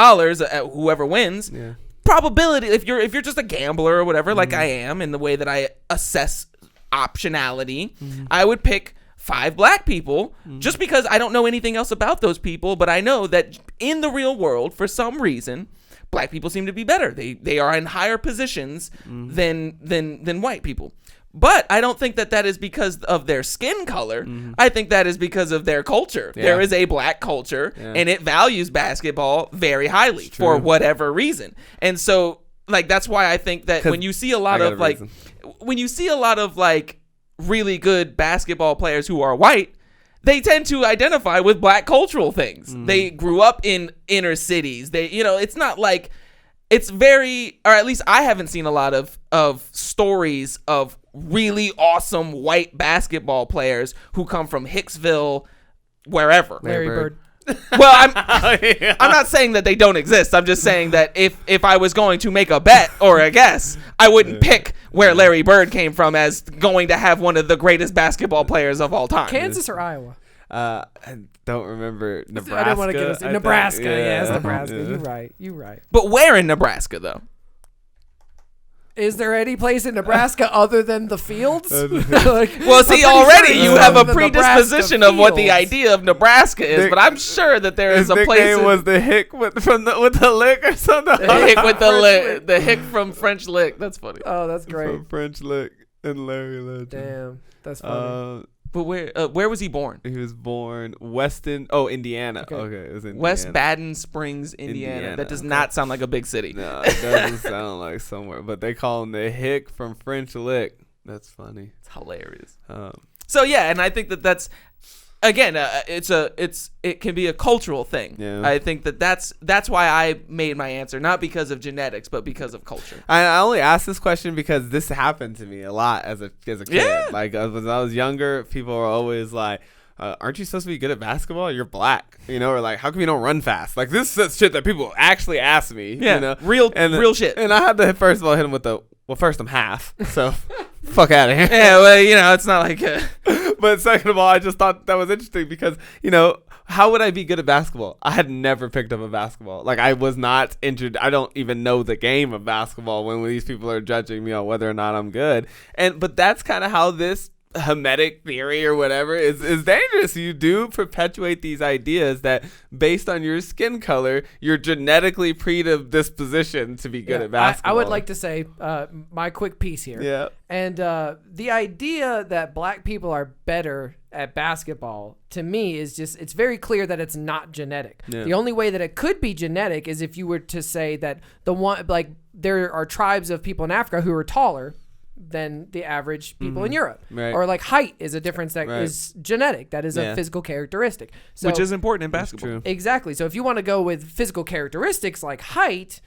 whoever wins. Yeah. Probability, if you're just a gambler or whatever, like I am, in the way that I assess optionality, I would pick 5 black people just because I don't know anything else about those people, but I know that in the real world, for some reason, black people seem to be better. They are in higher positions than white people. But I don't think that is because of their skin color. I think that is because of their culture. Yeah. There is a black culture, and it values basketball very highly for whatever reason. And so, like, that's why I think that when you see a lot of really good basketball players who are white, they tend to identify with black cultural things. They grew up in inner cities. It's not like it's very, or at least I haven't seen a lot of stories of really awesome white basketball players who come from Hicksville, wherever. Larry Bird. Well, I'm not saying that they don't exist. I'm just saying that if I was going to make a bet or a guess, I wouldn't pick where Larry Bird came from as going to have one of the greatest basketball players of all time. Kansas or Iowa? I don't remember. Nebraska. I didn't want to get into Nebraska. It's Nebraska. Yeah. You're right. But where in Nebraska, though? Is there any place in Nebraska other than the fields? Well, see, already you have a predisposition of what the idea of Nebraska is, but I'm sure that there is a place. His nickname was the Hick with the Lick or something. The Hick with the Lick. The Hick from French Lick. That's funny. Oh, that's great. From French Lick and Larry Legend. Damn, that's funny. But where was he born? He was born Indiana. Okay, it was Indiana. West Baden Springs, Indiana. That does not sound like a big city. No, it doesn't sound like somewhere. But they call him the Hick from French Lick. That's funny. It's hilarious. So yeah, and I think that's again, it can be a cultural thing. Yeah. I think that's why I made my answer, not because of genetics, but because of culture. I only asked this question because this happened to me a lot as a kid. Yeah. Like when I was younger, people were always like, aren't you supposed to be good at basketball? You're black, or like, how come you don't run fast? Like, this is shit that people actually ask me. Yeah, real shit. And I had to first of all hit him with first I'm half, so fuck out of here. Yeah, well, it's not like. But second of all, I just thought that was interesting because how would I be good at basketball? I had never picked up a basketball. Like, I was not interested. I don't even know the game of basketball when these people are judging me on whether or not I'm good. But that's kind of how this Hamitic theory or whatever is dangerous. You do perpetuate these ideas that based on your skin color, you're genetically predispositioned to be good at basketball. I would like to say my quick piece here. Yeah. And the idea that black people are better at basketball, to me, is just, it's very clear that it's not genetic. Yeah. The only way that it could be genetic is if you were to say that there are tribes of people in Africa who are taller than the average people in Europe. Right. Or like height is a difference that is genetic. That is a physical characteristic. So, which is important in basketball. Exactly. So if you want to go with physical characteristics like height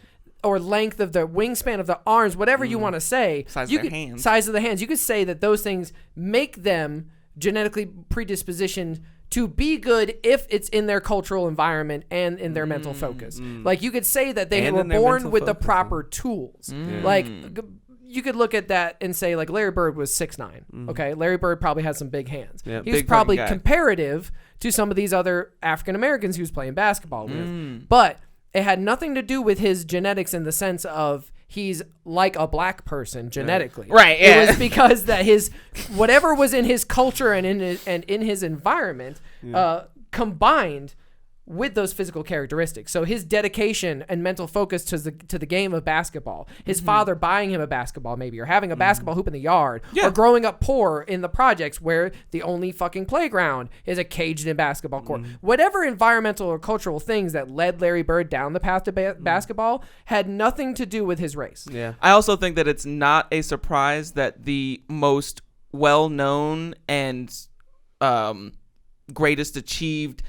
or length of the wingspan of the arms, whatever you want to say. Size of the hands. You could say that those things make them genetically predispositioned to be good if it's in their cultural environment and in their mental focus. Like, you could say that they were born with the proper tools. Like, you could look at that and say, like, Larry Bird was 6'9". Okay, Larry Bird probably has some big hands. Yeah, he was probably comparative to some of these other African Americans he was playing basketball with. But it had nothing to do with his genetics in the sense of he's like a black person genetically. Right. Yeah. It was because that his whatever was in his culture and in his environment combined with those physical characteristics. So his dedication and mental focus to the game of basketball, his father buying him a basketball maybe, or having a basketball hoop in the yard, or growing up poor in the projects where the only fucking playground is a caged-in basketball court. Whatever environmental or cultural things that led Larry Bird down the path to basketball had nothing to do with his race. Yeah. I also think that it's not a surprise that the most well-known and greatest achieved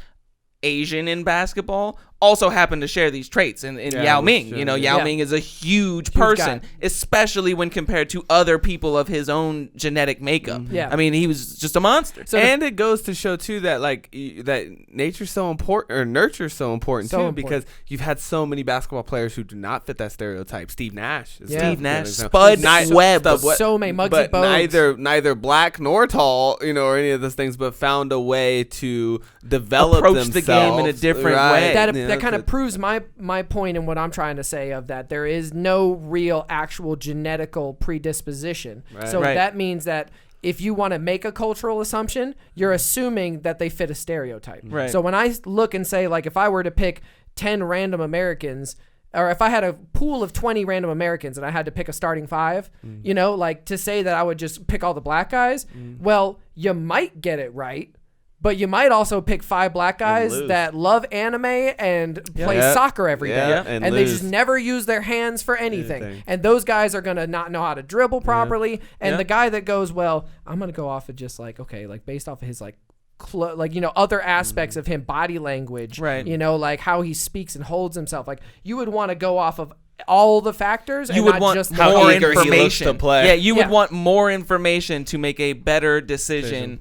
Asian in basketball also happen to share these traits in Yao Ming. You know, Yao Ming is a huge person, especially when compared to other people of his own genetic makeup. I mean, he was just a monster. So and it goes to show too that like that nature's so important, or nurture's so important too, because you've had so many basketball players who do not fit that stereotype. Steve Nash, Spud Webb, so many Muggsy Bogues. neither black nor tall, you know, or any of those things, but found a way to develop approach themselves the game in a different way. That kind of proves my point in what I'm trying to say, of that there is no real actual genetical predisposition. So that means that if you want to make a cultural assumption, you're assuming that they fit a stereotype. So when I look and say, like, if I were to pick 10 random Americans, or if I had a pool of 20 random Americans and I had to pick a starting 5, you know, like, to say that I would just pick all the black guys, well, you might get it right. But you might also pick 5 black guys that love anime and play soccer every day. And they just never use their hands for anything. And those guys are going to not know how to dribble properly. And the guy that goes, well, I'm going to go off of just like, okay, like based off of his like, you know, other aspects of him, body language, you know, like how he speaks and holds himself. Like, you would want to go off of all the factors. You would want just more information to play. Yeah, you would want more information to make a better decision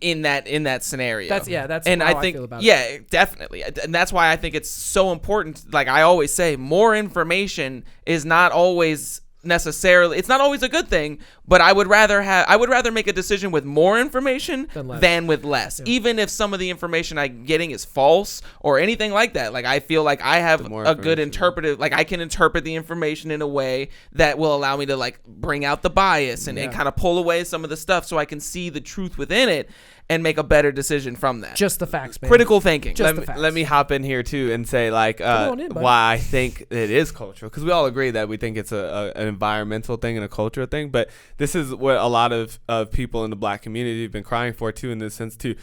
in that scenario. That's and how I think feel about it. Definitely, and that's why I think it's so important. Like I always say, more information is not always necessarily, it's not always a good thing, but I would rather make a decision with more information than with less. Even if some of the information I'm getting is false or anything like that. Like I feel like I have a good interpretive, like I can interpret the information in a way that will allow me to like bring out the bias and kind of pull away some of the stuff so I can see the truth within it and make a better decision from that. Just the facts, man. Critical thinking. Let me hop in here too and say like why I think it is cultural, because we all agree that we think it's an environmental thing and a cultural thing, but this is what a lot of people in the black community have been crying for too, in this sense too.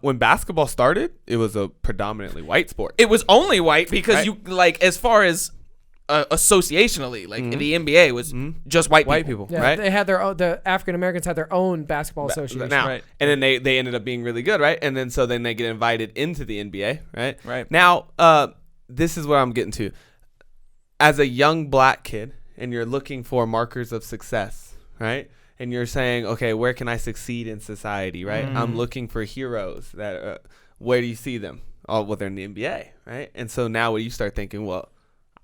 When basketball started, it was a predominantly white sport. It was only white because you like, as far as associationally, like the NBA was just white people, right? They had their own, the African Americans had their own basketball association. And then they ended up being really good, right? And then so then they get invited into the NBA, right? Right. Now, this is what I'm getting to. As a young black kid, and you're looking for markers of success, right? And you're saying, okay, where can I succeed in society, right? I'm looking for heroes. That where do you see them? Oh, well, they're in the NBA, right? And so now when you start thinking, well,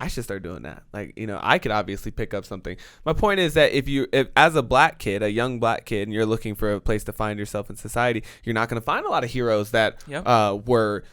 I should start doing that. Like, you know, I could obviously pick up something. My point is that if as a black kid, a young black kid, and you're looking for a place to find yourself in society, you're not going to find a lot of heroes that were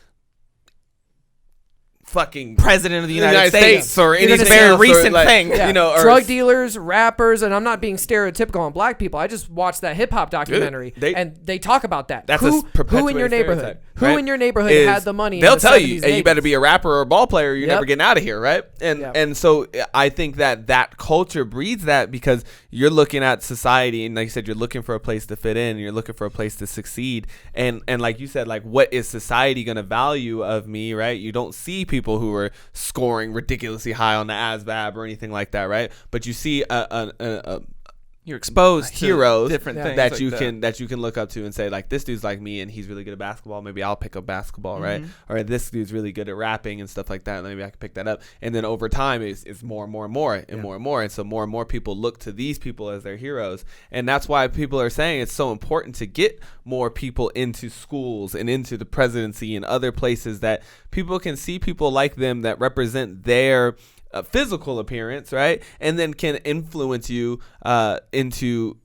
fucking president of the United States or any very recent thing. You know, or drug dealers, rappers, and I'm not being stereotypical on black people. I just watched that hip hop documentary, and they talk about that. That's who in your neighborhood? Who in your neighborhood had the money? They'll tell you, hey, you better be a rapper or a ball player. You're never getting out of here, right? And so I think that culture breeds that, because you're looking at society, and like you said, you're looking for a place to fit in, and you're looking for a place to succeed. And like you said, like, what is society going to value of me, right? You don't see people who are scoring ridiculously high on the ASVAB or anything like that, right? But you see you're exposed to heroes to different things that you can look up to and say, like, this dude's like me and he's really good at basketball. Maybe I'll pick up basketball, right? Or this dude's really good at rapping and stuff like that. Maybe I can pick that up. And then over time, it's more and more and more and more and more. And so more and more people look to these people as their heroes. And that's why people are saying it's so important to get more people into schools and into the presidency and other places, that people can see people like them that represent their physical appearance, right? And then can influence you into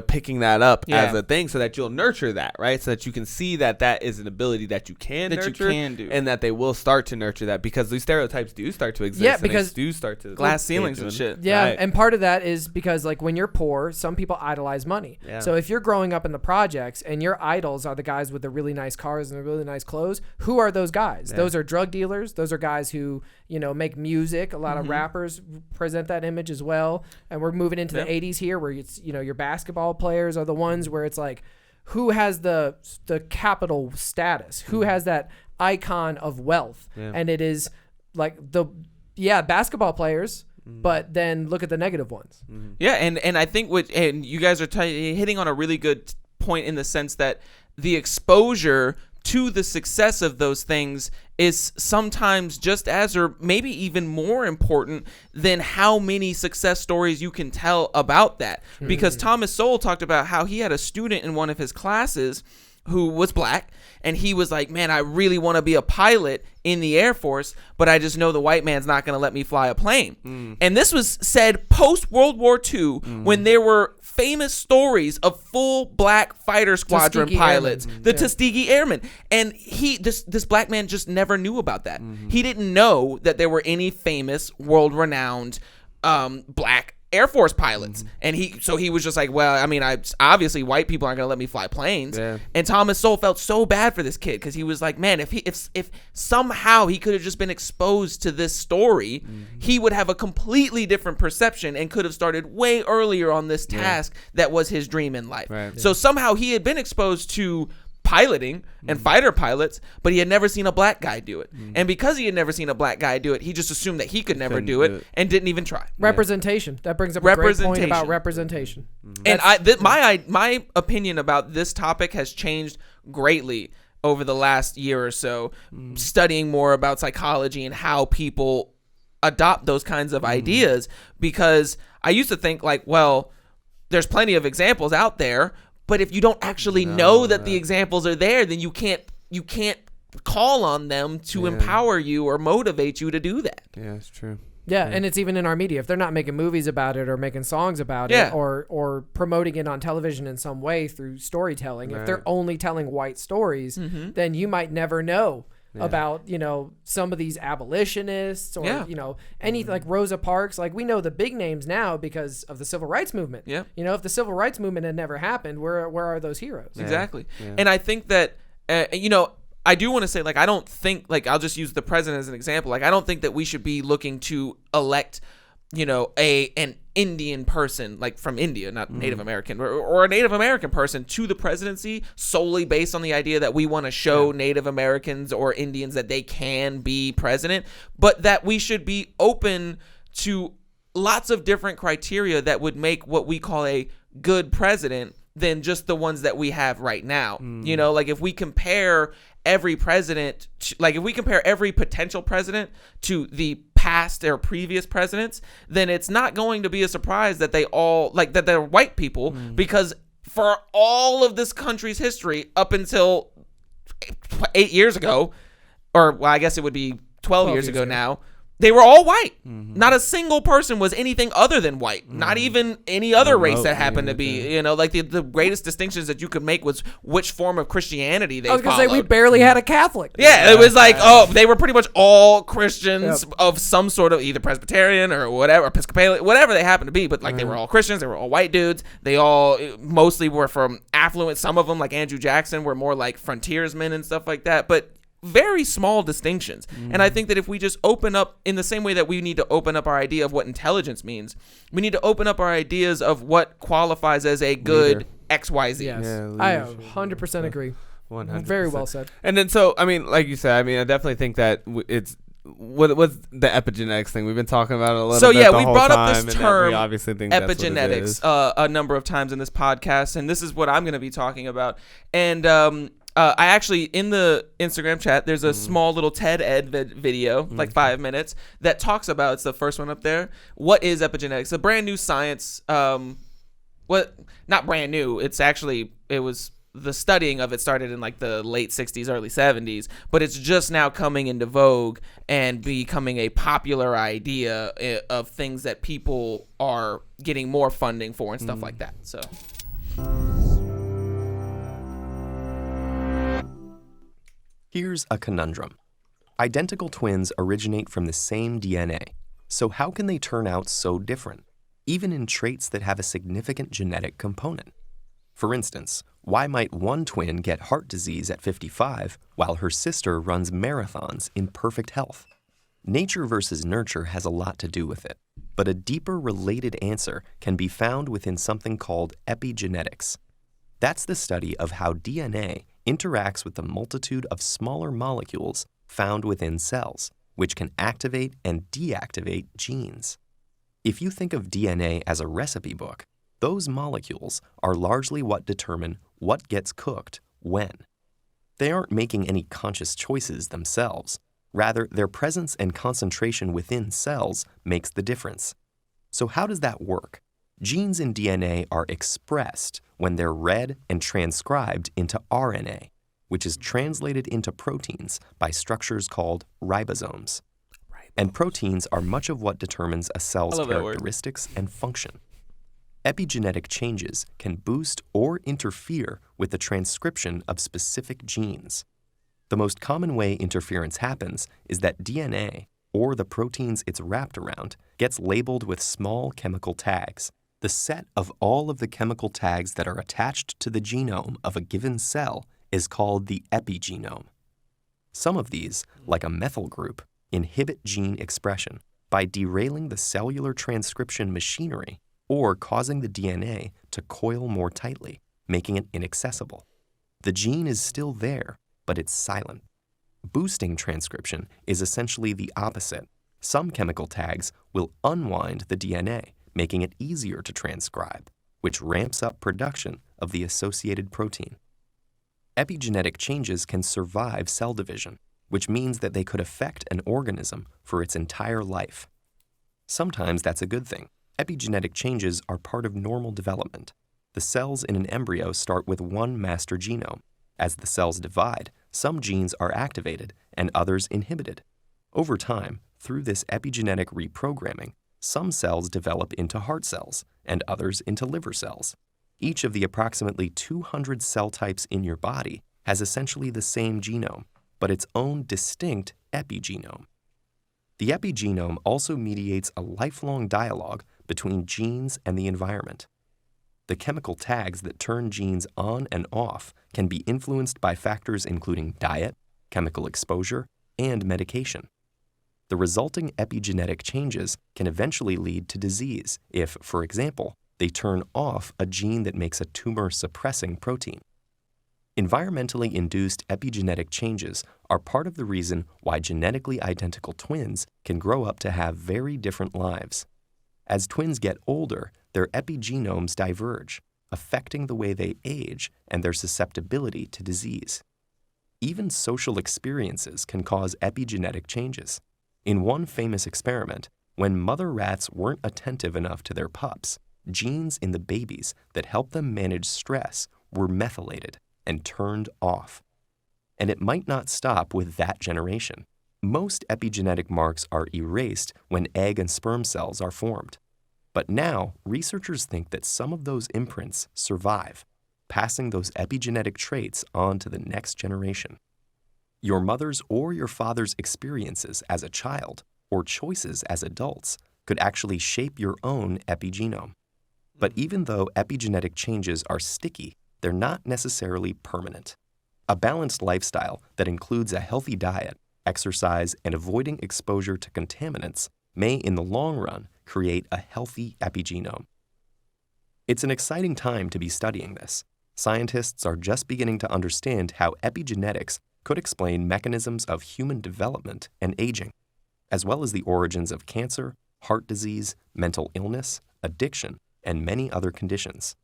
picking that up as a thing so that you'll nurture that, right? So that you can see that is an ability that you can nurture, and that they will start to nurture that, because these stereotypes do start to exist. Yeah, because and they do start to glass ceilings and shit. Yeah, right. and part of that is because like when you're poor, some people idolize money. Yeah. So if you're growing up in the projects and your idols are the guys with the really nice cars and the really nice clothes, who are those guys? Yeah. Those are drug dealers. Those are guys who make music. A lot of rappers present that image as well. And we're moving into the 80s here, where it's your basketball players are the ones where it's like, who has the capital status? Who has that icon of wealth? Yeah. And it is like basketball players, but then look at the negative ones. Yeah, and I think and you guys are hitting on a really good point in the sense that the exposure to the success of those things is sometimes just as, or maybe even more important than how many success stories you can tell about that. Because Thomas Sowell talked about how he had a student in one of his classes who was black, and he was like, man, I really want to be a pilot in the Air Force, but I just know the white man's not going to let me fly a plane. And this was said post World War II, when there were famous stories of full black fighter squadron Tuskegee pilots, Airmen. the Tuskegee Airmen. And this black man just never knew about that. He didn't know that there were any famous, world-renowned black Air Force pilots. And he was just like, well, I mean, obviously white people aren't gonna let me fly planes. Yeah. And Thomas Sowell felt so bad for this kid, because he was like, man, if somehow he could have just been exposed to this story, he would have a completely different perception and could have started way earlier on this task that was his dream in life. Right. So somehow he had been exposed to piloting and fighter pilots, but he had never seen a black guy do it. And because he had never seen a black guy do it, he just assumed that he could never do it and didn't even try. Representation. That brings up a great point about representation. And my opinion about this topic has changed greatly over the last year or so, studying more about psychology and how people adopt those kinds of ideas, because I used to think like, well, there's plenty of examples out there, but if you don't actually know that the examples are there, then you can't call on them to empower you or motivate you to do that. Yeah, it's true. Yeah, and it's even in our media. If they're not making movies about it or making songs about it or promoting it on television in some way through storytelling, if they're only telling white stories, then you might never know about, some of these abolitionists or, any like Rosa Parks. Like, we know the big names now because of the civil rights movement. Yeah. If the civil rights movement had never happened, where are those heroes? Exactly. And I think that, I do want to say, like, I don't think, like, I'll just use the president as an example. Like, I don't think that we should be looking to elect, an Indian person, like from India, not Native American, or a Native American person to the presidency solely based on the idea that we want to show Native Americans or Indians that they can be president, but that we should be open to lots of different criteria that would make what we call a good president than just the ones that we have right now. Like if we compare every president, if we compare every potential president to the past or previous presidents, then it's not going to be a surprise that they all, that they're white people, because for all of this country's history up until 8 years ago, or well, I guess it would be 12 years ago now, they were all white. Not a single person was anything other than white. Not even any other race that happened to be, like the greatest distinctions that you could make was which form of Christianity they followed. I was going to say, we barely had a Catholic. Yeah, it was like, they were pretty much all Christians of some sort of either Presbyterian or whatever, Episcopalian, whatever they happened to be. But like they were all Christians. They were all white dudes. They all mostly were from affluent. Some of them, like Andrew Jackson, were more like frontiersmen and stuff like that. But very small distinctions. And I think that if we just open up in the same way that we need to open up our idea of what intelligence means, we need to open up our ideas of what qualifies as a good XYZ. Yes. I 100% agree. 100%. Very well said. And then, so, I mean, like you said, I definitely think that it's, what's the epigenetics thing? We've been talking about it a little bit. So, we brought up this term, we obviously think epigenetics, a number of times in this podcast, and this is what I'm going to be talking about. And, I actually, in the Instagram chat, there's a small little TED Ed video, like 5 minutes, that talks about, it's the first one up there, what is epigenetics? A brand new science, not brand new, it was, the studying of it started in like the late 60s, early 70s, but it's just now coming into vogue and becoming a popular idea of things that people are getting more funding for and stuff like that, so... Here's a conundrum. Identical twins originate from the same DNA, so how can they turn out so different, even in traits that have a significant genetic component? For instance, why might one twin get heart disease at 55 while her sister runs marathons in perfect health? Nature versus nurture has a lot to do with it, but a deeper related answer can be found within something called epigenetics. That's the study of how DNA interacts with the multitude of smaller molecules found within cells, which can activate and deactivate genes. If you think of DNA as a recipe book, those molecules are largely what determine what gets cooked when. They aren't making any conscious choices themselves. Rather, their presence and concentration within cells makes the difference. So how does that work? Genes in DNA are expressed when they're read and transcribed into RNA, which is translated into proteins by structures called ribosomes. And proteins are much of what determines a cell's characteristics and function. Epigenetic changes can boost or interfere with the transcription of specific genes. The most common way interference happens is that DNA, or the proteins it's wrapped around, gets labeled with small chemical tags. The set of all of the chemical tags that are attached to the genome of a given cell is called the epigenome. Some of these, like a methyl group, inhibit gene expression by derailing the cellular transcription machinery or causing the DNA to coil more tightly, making it inaccessible. The gene is still there, but it's silent. Boosting transcription is essentially the opposite. Some chemical tags will unwind the DNA, making it easier to transcribe, which ramps up production of the associated protein. Epigenetic changes can survive cell division, which means that they could affect an organism for its entire life. Sometimes that's a good thing. Epigenetic changes are part of normal development. The cells in an embryo start with one master genome. As the cells divide, some genes are activated and others inhibited. Over time, through this epigenetic reprogramming, some cells develop into heart cells and others into liver cells. Each of the approximately 200 cell types in your body has essentially the same genome, but its own distinct epigenome. The epigenome also mediates a lifelong dialogue between genes and the environment. The chemical tags that turn genes on and off can be influenced by factors including diet, chemical exposure, and medication. The resulting epigenetic changes can eventually lead to disease if, for example, they turn off a gene that makes a tumor-suppressing protein. Environmentally induced epigenetic changes are part of the reason why genetically identical twins can grow up to have very different lives. As twins get older, their epigenomes diverge, affecting the way they age and their susceptibility to disease. Even social experiences can cause epigenetic changes. In one famous experiment, when mother rats weren't attentive enough to their pups, genes in the babies that help them manage stress were methylated and turned off. And it might not stop with that generation. Most epigenetic marks are erased when egg and sperm cells are formed. But now, researchers think that some of those imprints survive, passing those epigenetic traits on to the next generation. Your mother's or your father's experiences as a child or choices as adults could actually shape your own epigenome. But even though epigenetic changes are sticky, they're not necessarily permanent. A balanced lifestyle that includes a healthy diet, exercise, and avoiding exposure to contaminants may, in the long run, create a healthy epigenome. It's an exciting time to be studying this. Scientists are just beginning to understand how epigenetics could explain mechanisms of human development and aging, as well as the origins of cancer, heart disease, mental illness, addiction, and many other conditions.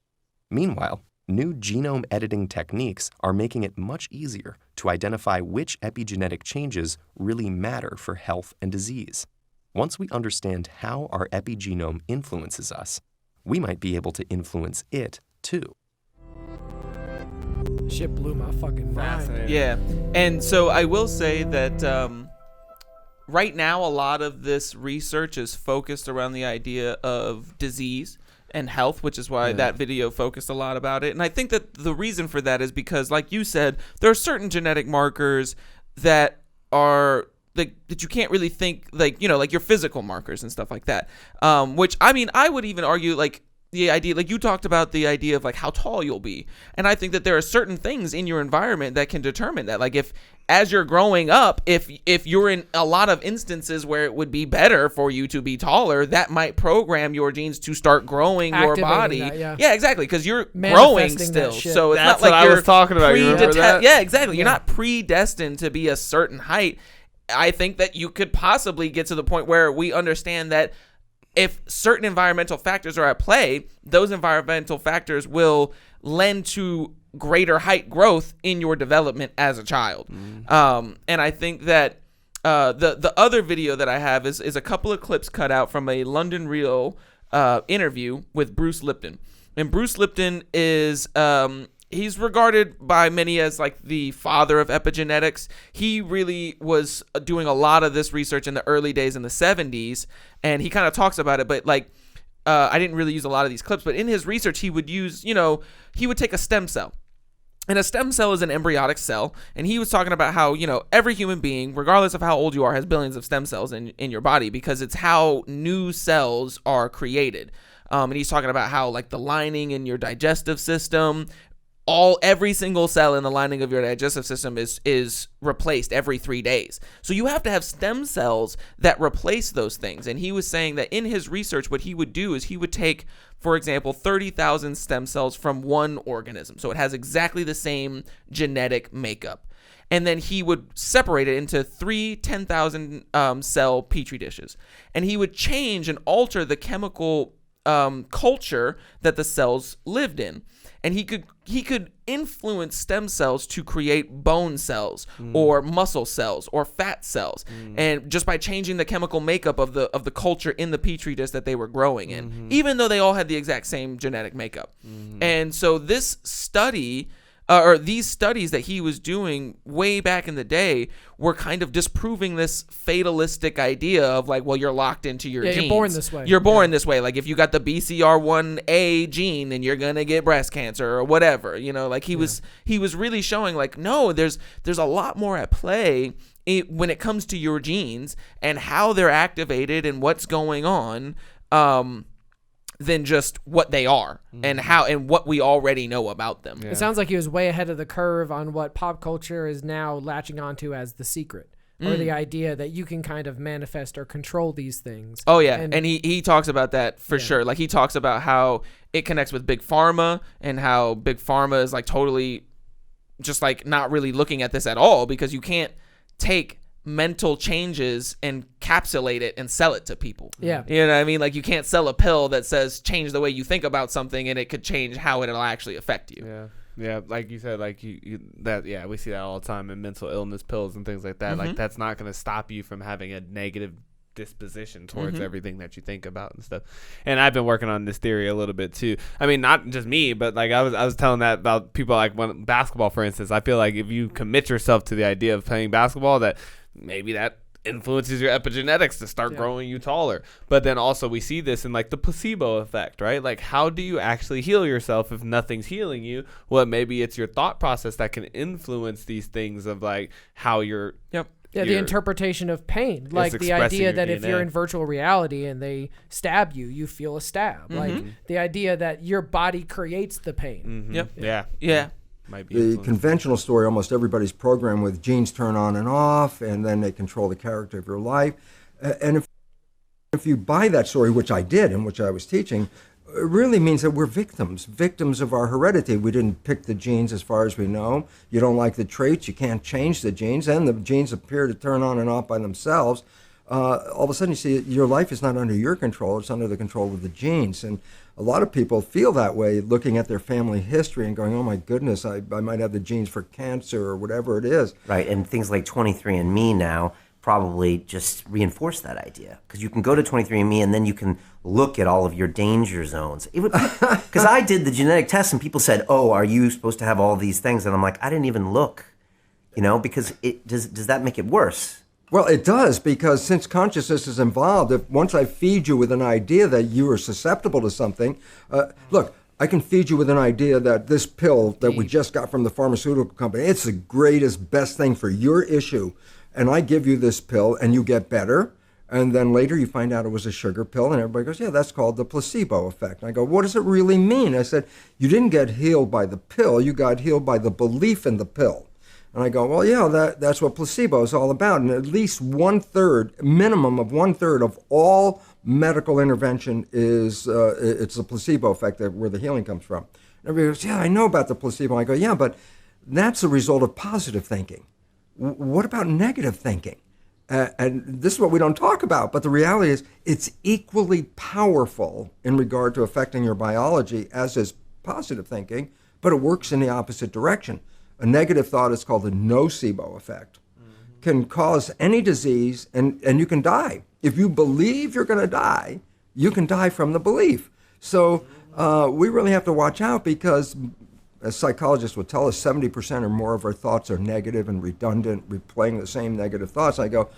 Meanwhile, new genome editing techniques are making it much easier to identify which epigenetic changes really matter for health and disease. Once we understand how our epigenome influences us, we might be able to influence it too. Shit blew my fucking mind. Yeah. And so I will say that right now a lot of this research is focused around the idea of disease and health, which is why that video focused a lot about it. And I think that the reason for that is because, like you said, there are certain genetic markers that are that you can't really think, like, you know, like your physical markers and stuff like that. Which, I mean, I would even argue, like, the idea, like you talked about the idea of like how tall you'll be. And I think that there are certain things in your environment that can determine that. Like if as you're growing up, if you're in a lot of instances where it would be better for you to be taller, that might program your genes to start growing your body. That, yeah, exactly, because you're growing still. So it's that's not like what you're I was talking about. You remember that? Yeah, exactly. You're not predestined to be a certain height. I think that you could possibly get to the point where we understand that if certain environmental factors are at play, those environmental factors will lend to greater height growth in your development as a child. And I think that the other video that I have is a couple of clips cut out from a London Real interview with Bruce Lipton. And Bruce Lipton is he's regarded by many as like the father of epigenetics. He really was doing a lot of this research in the early days in the 70s, and he kind of talks about it, but like I didn't really use a lot of these clips, but in his research he would use, you know, he would take a stem cell. And a stem cell is an embryonic cell, and he was talking about how, you know, every human being, regardless of how old you are, has billions of stem cells in your body because it's how new cells are created. And he's talking about how like the lining in your digestive system, every single cell in the lining of your digestive system is replaced every 3 days. So you have to have stem cells that replace those things. And he was saying that in his research, what he would do is he would take, for example, 30,000 stem cells from one organism. So it has exactly the same genetic makeup. And then he would separate it into 3 10,000 cell petri dishes. And he would change and alter the chemical culture that the cells lived in. And he could influence stem cells to create bone cells or muscle cells or fat cells, and just by changing the chemical makeup of the culture in the petri dish that they were growing in, even though they all had the exact same genetic makeup. And so this study, or these studies that he was doing way back in the day, were kind of disproving this fatalistic idea of like, well, you're locked into your genes. You're born this way. You're born this way. Like if you got the BCR1A gene, then you're gonna get breast cancer or whatever. You know, like he was really showing like, no, there's a lot more at play when it comes to your genes and how they're activated and what's going on. Than just what they are and what we already know about them. It sounds like he was way ahead of the curve on what pop culture is now latching onto as the secret, or the idea that you can kind of manifest or control these things. Oh yeah, and he talks about that for sure. Like he talks about how it connects with Big Pharma and how Big Pharma is like totally just like not really looking at this at all, because you can't take mental changes and encapsulate it and sell it to people. Yeah. You know what I mean? Like you can't sell a pill that says change the way you think about something and it could change how it'll actually affect you. Yeah. Yeah, like you said, like you that we see that all the time in mental illness pills and things like that. Like that's not going to stop you from having a negative disposition towards everything that you think about and stuff. And I've been working on this theory a little bit too. I mean, not just me, but like I was telling that about people like when basketball, for instance. I feel like if you commit yourself to the idea of playing basketball, that maybe that influences your epigenetics to start growing you taller. But then also we see this in like the placebo effect, right? Like how do you actually heal yourself if nothing's healing you? Well, maybe it's your thought process that can influence these things of like how you're the interpretation of pain, like the idea that if you're in virtual reality and they stab you, you feel a stab. Like the idea that your body creates the pain. Yeah. The conventional story, almost everybody's programmed with genes turn on and off, and then they control the character of your life. And if you buy that story, which I did and which I was teaching, it really means that we're victims of our heredity. We didn't pick the genes as far as we know. You don't like the traits, you can't change the genes, and the genes appear to turn on and off by themselves. All of a sudden you see your life is not under your control, it's under the control of the genes. And a lot of people feel that way looking at their family history and going, oh my goodness, I might have the genes for cancer or whatever it is. Right, and things like 23andMe now probably just reinforce that idea. Because you can go to 23andMe and then you can look at all of your danger zones. Because I did the genetic test and people said, oh, are you supposed to have all these things? And I'm like, I didn't even look, because does that make it worse? Well, it does, because since consciousness is involved, if once I feed you with an idea that you are susceptible to something, look, I can feed you with an idea that this pill that we just got from the pharmaceutical company, it's the greatest, best thing for your issue. And I give you this pill and you get better. And then later you find out it was a sugar pill, and everybody goes, yeah, that's called the placebo effect. And I go, what does it really mean? I said, you didn't get healed by the pill, you got healed by the belief in the pill. And I go, well, yeah, that's what placebo is all about. And at least 1/3, minimum of 1/3 of all medical intervention is, it's the placebo effect where the healing comes from. And everybody goes, yeah, I know about the placebo. I go, yeah, but that's a result of positive thinking. What about negative thinking? And this is what we don't talk about, but the reality is it's equally powerful in regard to affecting your biology as is positive thinking, but it works in the opposite direction. A negative thought is called the nocebo effect, can cause any disease, and you can die. If you believe you're going to die, you can die from the belief. So we really have to watch out, because as psychologists would tell us, 70% or more of our thoughts are negative and redundant, replaying the same negative thoughts. I go,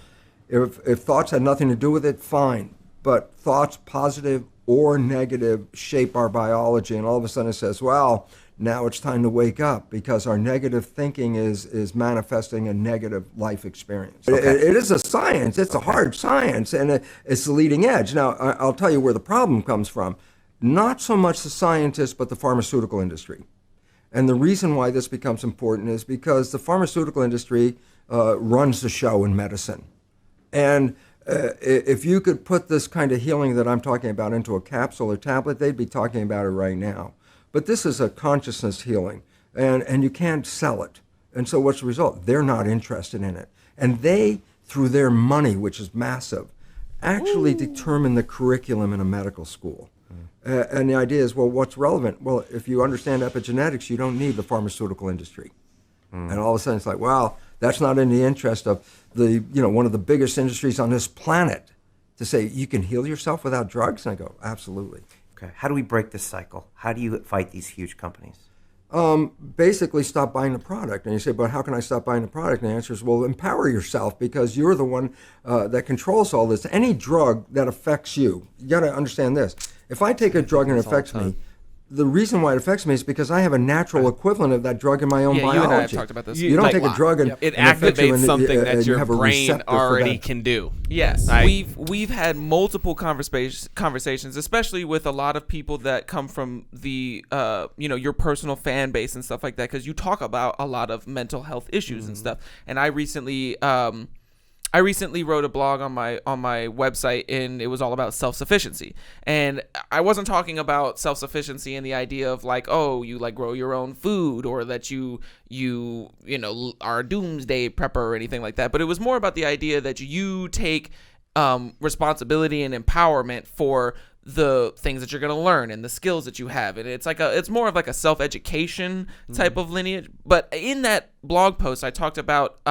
if thoughts had nothing to do with it, fine. But thoughts, positive or negative, shape our biology. And all of a sudden it says, well, now it's time to wake up, because our negative thinking is manifesting a negative life experience. Okay. It is a science. It's a hard science, and it's the leading edge. Now, I'll tell you where the problem comes from. Not so much the scientists, but the pharmaceutical industry. And the reason why this becomes important is because the pharmaceutical industry runs the show in medicine. And if you could put this kind of healing that I'm talking about into a capsule or tablet, they'd be talking about it right now. But this is a consciousness healing, and you can't sell it. And so what's the result? They're not interested in it. And they, through their money, which is massive, actually determine the curriculum in a medical school. And the idea is, well, what's relevant? Well, if you understand epigenetics, you don't need the pharmaceutical industry. And all of a sudden it's like, wow, that's not in the interest of one of the biggest industries on this planet to say you can heal yourself without drugs. And I go, absolutely. Okay. How do we break this cycle? How do you fight these huge companies? Basically stop buying the product. And you say, but how can I stop buying the product? And the answer is, well, empower yourself, because you're the one that controls all this. Any drug that affects you got to understand this. If I take a drug and it affects me, the reason why it affects me is because I have a natural equivalent of that drug in my own biology. You and I have talked about this. You don't take a drug and it and activates something that your have a brain receptor already can do. Yes, we've had multiple conversations, especially with a lot of people that come from the your personal fan base and stuff like that, because you talk about a lot of mental health issues and stuff. And I recently wrote a blog on my website, and it was all about self-sufficiency. And I wasn't talking about self-sufficiency in the idea of like, oh, you like grow your own food, or that you are a doomsday prepper or anything like that. But it was more about the idea that you take responsibility and empowerment for the things that you're going to learn and the skills that you have. And it's more of like a self-education type of lineage. But in that blog post, I talked about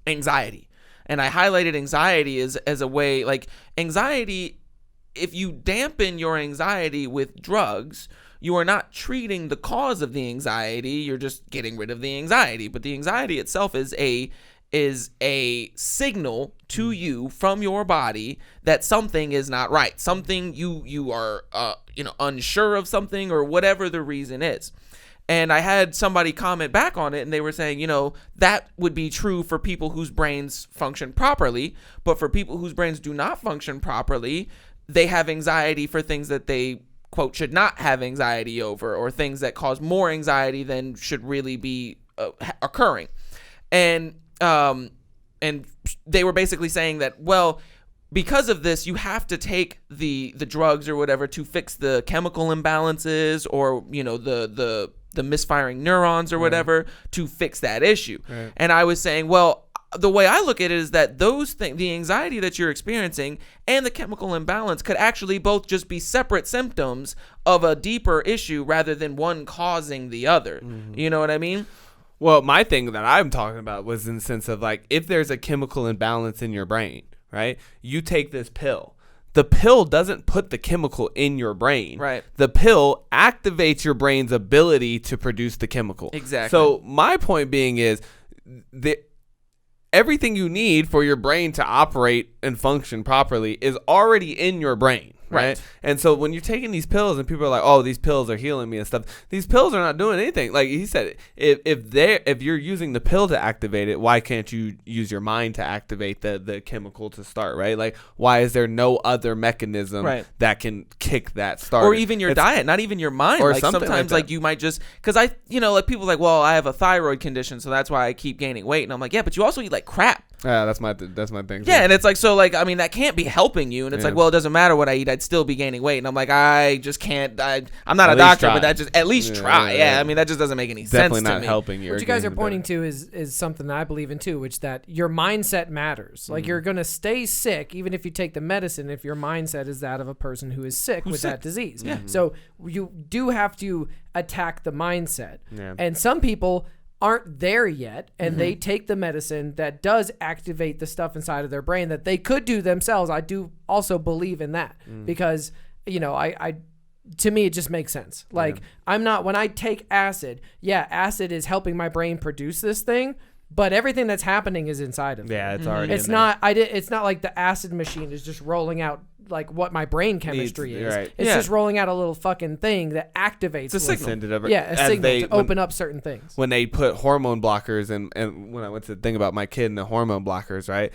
anxiety. And I highlighted anxiety as a way, like anxiety, if you dampen your anxiety with drugs, you are not treating the cause of the anxiety, you're just getting rid of the anxiety. But the anxiety itself is a signal to you from your body that something is not right. Something you are unsure of something, or whatever the reason is. And I had somebody comment back on it, and they were saying, that would be true for people whose brains function properly, but for people whose brains do not function properly, they have anxiety for things that they, quote, should not have anxiety over, or things that cause more anxiety than should really be occurring. And they were basically saying that, well, because of this, you have to take the drugs or whatever to fix the chemical imbalances, or the misfiring neurons or whatever, to fix that issue. Right. And I was saying, well, the way I look at it is that those things, the anxiety that you're experiencing and the chemical imbalance, could actually both just be separate symptoms of a deeper issue rather than one causing the other. You know what I mean? Well, my thing that I'm talking about was in the sense of like, if there's a chemical imbalance in your brain, right? You take this pill. The pill doesn't put the chemical in your brain. Right. The pill activates your brain's ability to produce the chemical. Exactly. So my point being is that everything you need for your brain to operate and function properly is already in your brain. Right. And so when you're taking these pills and people are like, oh, these pills are healing me and stuff, these pills are not doing anything. Like he said, if you're using the pill to activate it, why can't you use your mind to activate the chemical to start? Right. Like, why is there no other mechanism that can kick that start? Or even your diet, not even your mind. Or like sometimes like you might just, because like people like, well, I have a thyroid condition, so that's why I keep gaining weight. And I'm like, yeah, but you also eat like crap. Yeah, that's my thing. Yeah, and it's like, so like, I mean, that can't be helping you. And it's like, well, it doesn't matter what I eat, I'd still be gaining weight. And I'm like, I just can't. I'm not a doctor, but that just at least try. Yeah, I mean, that just doesn't make any sense to me. Definitely not helping you. What you guys are pointing to is something that I believe in too, which that your mindset matters. Like you're gonna stay sick even if you take the medicine if your mindset is that of a person who is sick with that disease. Yeah. So you do have to attack the mindset. Yeah. And some people aren't there yet, and they take the medicine that does activate the stuff inside of their brain that they could do themselves. I do also believe in that because, you know, I to me, it just makes sense. Like when I take acid, acid is helping my brain produce this thing, but everything that's happening is inside of me. Yeah, it's already it's not it's not like the acid machine is just rolling out like what my brain chemistry is. Right. It's just rolling out a little fucking thing that activates a signal. Yeah, a signal to open up certain things. When they put hormone blockers and when I went to think about my kid and the hormone blockers, right?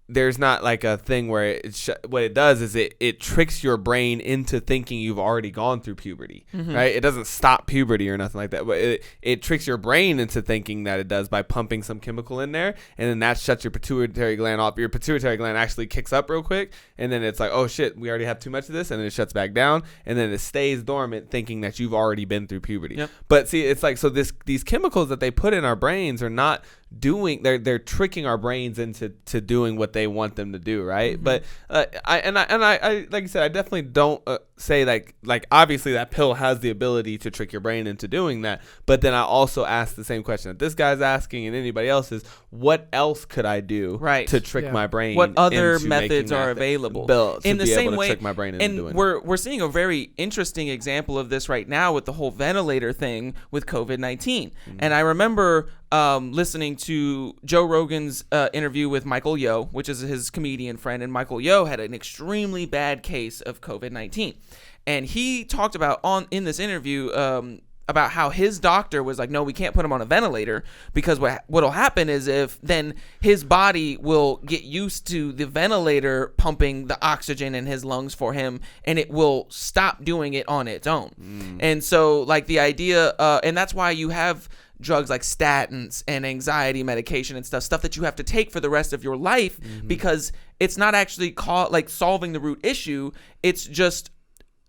There's not like a thing where what it does is it tricks your brain into thinking you've already gone through puberty, right? It doesn't stop puberty or nothing like that, but it tricks your brain into thinking that it does by pumping some chemical in there, and then that shuts your pituitary gland off. Your pituitary gland actually kicks up real quick, and then it's like, oh shit, we already have too much of this, and then it shuts back down, and then it stays dormant thinking that you've already been through puberty. Yep. But see, it's like, so these chemicals that they put in our brains are not they're tricking our brains into doing what they want them to do, right? But I like I said, I definitely don't say like obviously that pill has the ability to trick your brain into doing that, but then I also ask the same question that this guy's asking and anybody else is, what else could I do to trick my brain? What other methods are available in the same way? Trick my brain into doing we're seeing a very interesting example of this right now with the whole ventilator thing with COVID-19. And I remember listening to Joe Rogan's interview with Michael Yo, which is his comedian friend, and Michael Yo had an extremely bad case of COVID-19, and he talked about in this interview about how his doctor was like, no, we can't put him on a ventilator because what'll happen is if then his body will get used to the ventilator pumping the oxygen in his lungs for him, and it will stop doing it on its own. And so like the idea, and that's why you have drugs like statins and anxiety medication and stuff that you have to take for the rest of your life, because it's not actually solving the root issue. It's just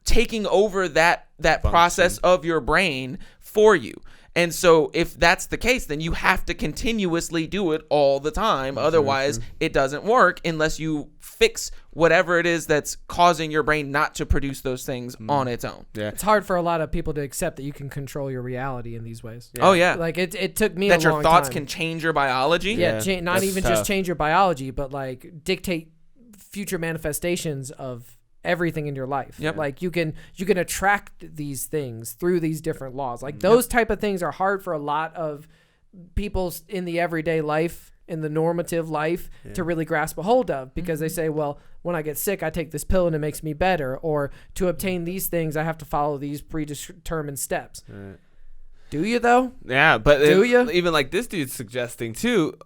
taking over that process of your brain for you. And so if that's the case, then you have to continuously do it all the time. Otherwise, it doesn't work unless you fix whatever it is that's causing your brain not to produce those things on its own. Yeah. It's hard for a lot of people to accept that you can control your reality in these ways. Yeah. Oh, yeah. Like it took me a long time. That your thoughts can change your biology? Yeah, not even just change your biology, but like dictate future manifestations of everything in your life. Yep. Like you can attract these things through these different laws. Like those type of things are hard for a lot of people in the everyday life, in the normative life, to really grasp a hold of, because they say, well, when I get sick, I take this pill and it makes me better, or to obtain these things, I have to follow these predetermined steps. Right. Do you though? Yeah, but even like this dude's suggesting too,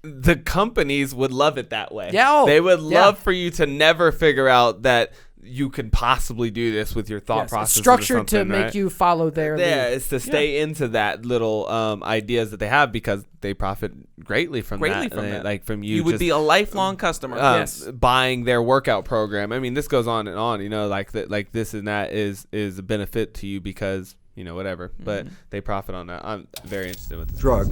the companies would love it that way. Yeah, they would love for you to never figure out that you can possibly do this with your thought process. It's structured to make you follow their lead. It's to stay into that little ideas that they have, because they profit greatly from that. Like from you would be a lifelong customer. Buying their workout program. I mean, this goes on and on. You know, like this and that is a benefit to you because, you know, whatever, but they profit on that. I'm very interested with this drug.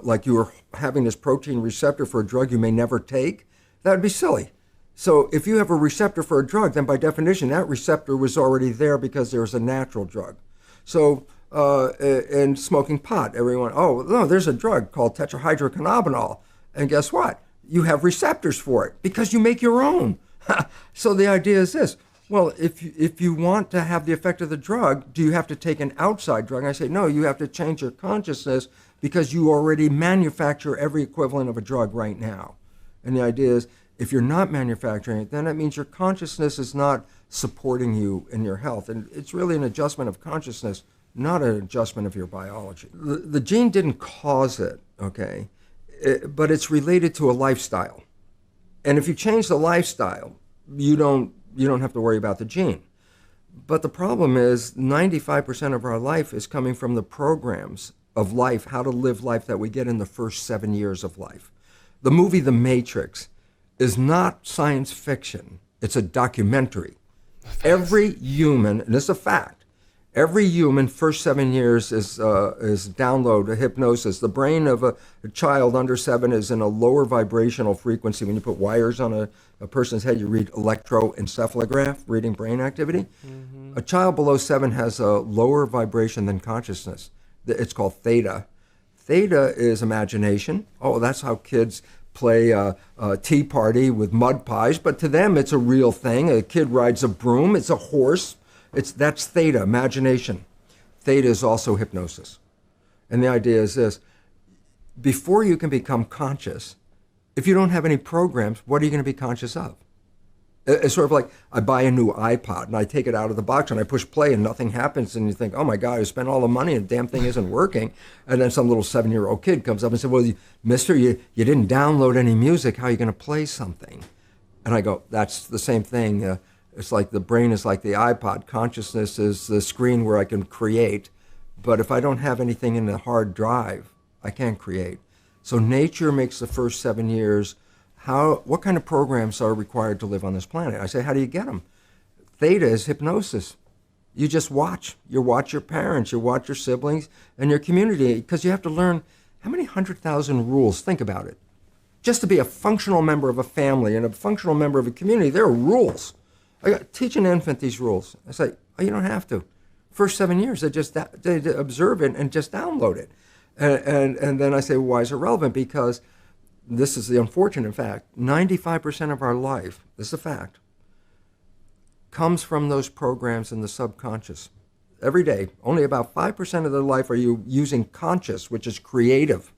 Like you were having this protein receptor for a drug you may never take. That would be silly. So if you have a receptor for a drug, then by definition that receptor was already there because there's a natural drug. So in smoking pot, everyone, oh no, there's a drug called tetrahydrocannabinol, and guess what? You have receptors for it because you make your own. So the idea is this: well, if you want to have the effect of the drug, do you have to take an outside drug? And I say, no, you have to change your consciousness because you already manufacture every equivalent of a drug right now. And the idea is, if you're not manufacturing it, then that means your consciousness is not supporting you in your health. And it's really an adjustment of consciousness, not an adjustment of your biology. The gene didn't cause it, okay? But it's related to a lifestyle. And if you change the lifestyle, you don't have to worry about the gene. But the problem is 95% of our life is coming from the programs of life, how to live life that we get in the first 7 years of life. The movie The Matrix is not science fiction. It's a documentary. Every human, and this is a fact, every human first 7 years is download a hypnosis. The brain of a child under 7 is in a lower vibrational frequency. When you put wires on a person's head, you read electroencephalograph, reading brain activity. Mm-hmm. A child below 7 has a lower vibration than consciousness. It's called theta. Theta is imagination. Oh, that's how kids play a tea party with mud pies, but to them it's a real thing. A kid rides a broom, it's a horse. That's theta, imagination. Theta is also hypnosis. And the idea is this: before you can become conscious, if you don't have any programs, what are you going to be conscious of? It's sort of like I buy a new iPod and I take it out of the box and I push play and nothing happens, and you think, oh my God, I spent all the money and the damn thing isn't working. And then some little 7-year-old kid comes up and says, well, mister, you didn't download any music. How are you going to play something? And I go, that's the same thing. It's like the brain is like the iPod. Consciousness is the screen where I can create. But if I don't have anything in the hard drive, I can't create. So nature makes the first 7 years. What kind of programs are required to live on this planet? I say, how do you get them? Theta is hypnosis. You just watch. You watch your parents, you watch your siblings, and your community, because you have to learn how many 100,000 rules. Think about it. Just to be a functional member of a family and a functional member of a community, there are rules. Teach an infant these rules. I say, oh, you don't have to. First 7 years, they observe it and just download it. And then I say, well, why is it relevant? Because this is the unfortunate fact. 95% of our life, this is a fact, comes from those programs in the subconscious. Every day, only about 5% of their life are you using conscious, which is creative.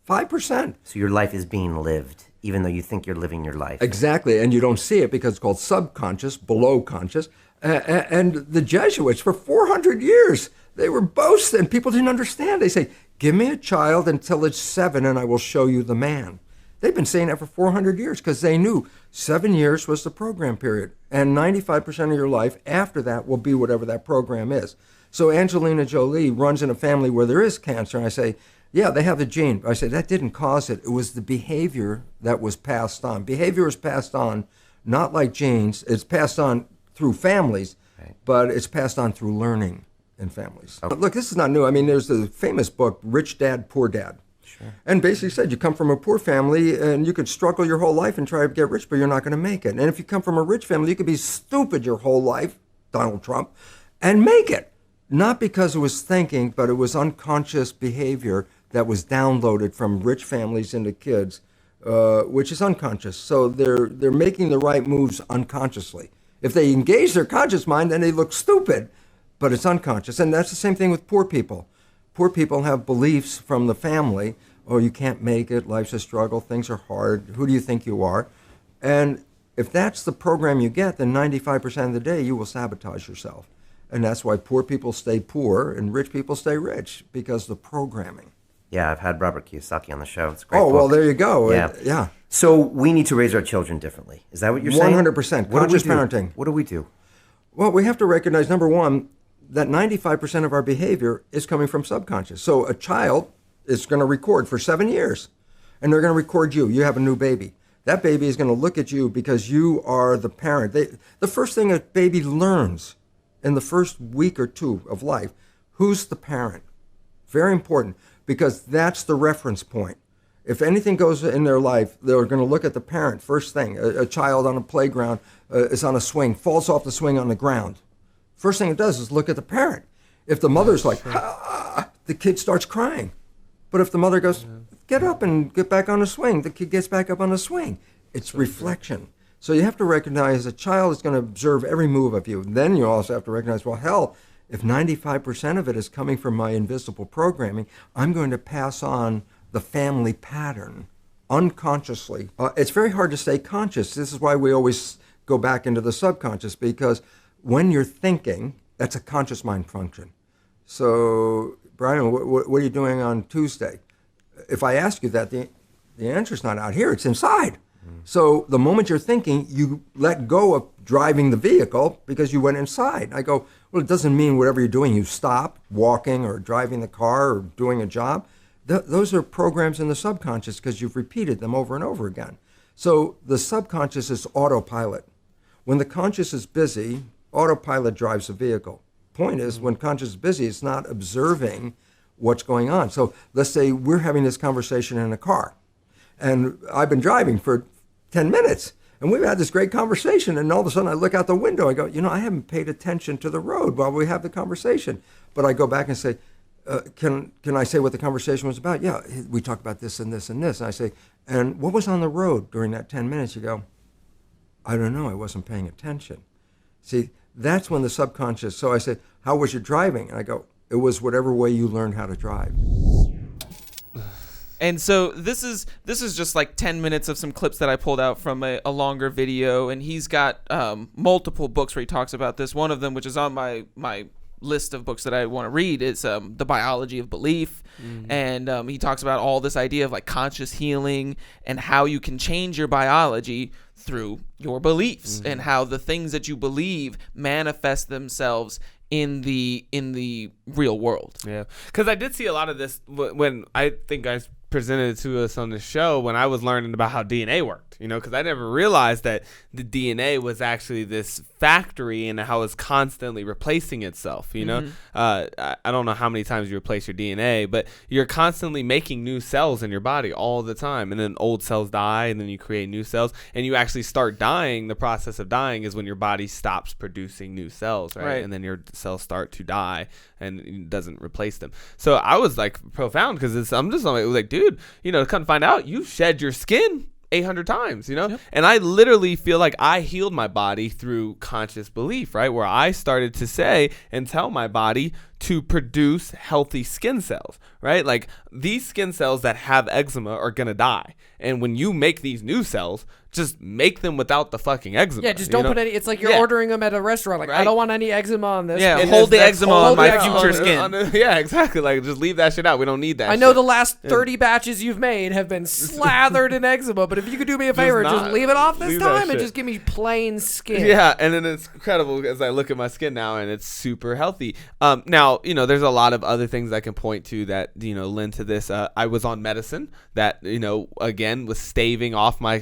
5%. So your life is being lived, even though you think you're living your life. Exactly, and you don't see it because it's called subconscious, below conscious. And the Jesuits, for 400 years, they were boasting. People didn't understand. They say, give me a child until it's 7 and I will show you the man. They've been saying that for 400 years because they knew 7 years was the program period. And 95% of your life after that will be whatever that program is. So Angelina Jolie runs in a family where there is cancer. And I say, yeah, they have the gene. I say, that didn't cause it. It was the behavior that was passed on. Behavior is passed on, not like genes. It's passed on through families, right, but it's passed on through learning in families. Okay. Look, this is not new. I mean, there's the famous book, Rich Dad, Poor Dad. Sure. And basically said you come from a poor family and you could struggle your whole life and try to get rich, but you're not going to make it. And if you come from a rich family, you could be stupid your whole life, Donald Trump, and make it. Not because it was thinking, but it was unconscious behavior that was downloaded from rich families into kids, which is unconscious. So they're making the right moves unconsciously. If they engage their conscious mind, then they look stupid, but it's unconscious. And that's the same thing with poor people. Poor people have beliefs from the family. Oh, you can't make it. Life's a struggle. Things are hard. Who do you think you are? And if that's the program you get, then 95% of the day you will sabotage yourself. And that's why poor people stay poor and rich people stay rich, because the programming. Yeah, I've had Robert Kiyosaki on the show. It's a great book. Well, there you go. Yeah. Yeah. So we need to raise our children differently. Is that what you're saying? 100%. Conscious parenting. What do we do? Well, we have to recognize, number one, that 95% of our behavior is coming from subconscious. So a child is going to record for 7 years, and they're going to record you. You have a new baby. That baby is going to look at you because you are the parent. The first thing a baby learns in the first week or two of life, who's the parent? Very important, because that's the reference point. If anything goes in their life, they're going to look at the parent first thing. A child on a playground is on a swing, falls off the swing on the ground. First thing it does is look at the parent. If the mother's like, ah, the kid starts crying. But if the mother goes, get up and get back on the swing, the kid gets back up on the swing. It's reflection. So you have to recognize a child is going to observe every move of you. Then you also have to recognize, well, hell, if 95% of it is coming from my invisible programming, I'm going to pass on the family pattern unconsciously. It's very hard to stay conscious. This is why we always go back into the subconscious, because when you're thinking, that's a conscious mind function. So, Brian, what are you doing on Tuesday? If I ask you that, the answer's not out here, it's inside. So the moment you're thinking, you let go of driving the vehicle because you went inside. I go, well, it doesn't mean whatever you're doing, you stop walking or driving the car or doing a job. Those are programs in the subconscious because you've repeated them over and over again. So the subconscious is autopilot. When the conscious is busy, autopilot drives the vehicle. Point is, when conscious is busy, it's not observing what's going on. So let's say we're having this conversation in a car, and I've been driving for 10 minutes, and we've had this great conversation, and all of a sudden I look out the window, I go, I haven't paid attention to the road while we have the conversation. But I go back and say, can I say what the conversation was about? Yeah, we talked about this and this and this. And I say, and what was on the road during that 10 minutes? You go, I don't know, I wasn't paying attention. See, that's when the subconscious, so I say, how was your driving? And I go, it was whatever way you learned how to drive. And so this is just like 10 minutes of some clips that I pulled out from a longer video, and he's got multiple books where he talks about this. One of them, which is on my list of books that I want to read, is The Biology of Belief. And he talks about all this idea of like conscious healing and how you can change your biology through your beliefs, and how the things that you believe manifest themselves in the real world. Yeah, because I did see a lot of this when I think I presented it to us on the show when I was learning about how DNA worked, because I never realized that the DNA was actually this factory and how it's constantly replacing itself. I don't know how many times you replace your DNA, but you're constantly making new cells in your body all the time, and then old cells die, and then you create new cells, and you actually start dying. The process of dying is when your body stops producing new cells, right? And then your cells start to die and it doesn't replace them. So I was like profound, because I'm just like, dude, to come find out you shed your skin 800 times, Yep. And I literally feel like I healed my body through conscious belief, right? Where I started to say and tell my body to produce healthy skin cells, right? Like, these skin cells that have eczema are going to die. And when you make these new cells, just make them without the fucking eczema. Yeah, just don't put any. It's like you're ordering them at a restaurant. Like, I don't want any eczema on this. Yeah, hold the eczema on my future skin. Yeah, exactly. Like, just leave that shit out. We don't need that. I know the last 30 batches you've made have been slathered in eczema, but if you could do me a favor, just leave it off this time and just give me plain skin. Yeah, and then it's incredible as I look at my skin now, and it's super healthy. Now, there's a lot of other things I can point to that, lend to this. I was on medicine that, again, was staving off my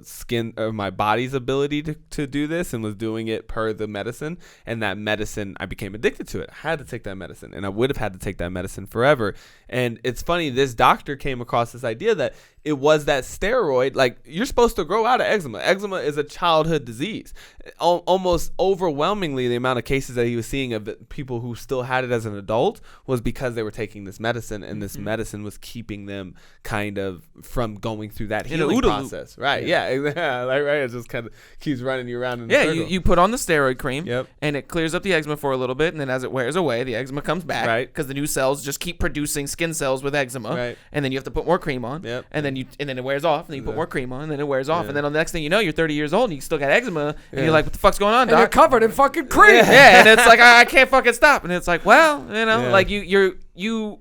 skin or my body's ability to do this, and was doing it per the medicine. And that medicine, I became addicted to it. I had to take that medicine, and I would have had to take that medicine forever. And it's funny, this doctor came across this idea that it was that steroid, like, you're supposed to grow out of eczema. Eczema is a childhood disease. Almost overwhelmingly, the amount of cases that he was seeing of the people who still had it as an adult was because they were taking this medicine, and this medicine was keeping them kind of from going through that healing process. Right. Yeah. Like, right. It just kind of keeps running you around in a circle. You put on the steroid cream, and it clears up the eczema for a little bit, and then as it wears away, the eczema comes back. Right. Because the new cells just keep producing skin cells with eczema. Right. And then you have to put more cream on. Yep. And then it wears off, and then you put more cream on, and then it wears off, and then on the next thing you know, you're 30 years old and you still got eczema, and you're like, what the fuck's going on, doc? And you're covered in fucking cream. Yeah, and it's like, I can't fucking stop. And it's like, well, like you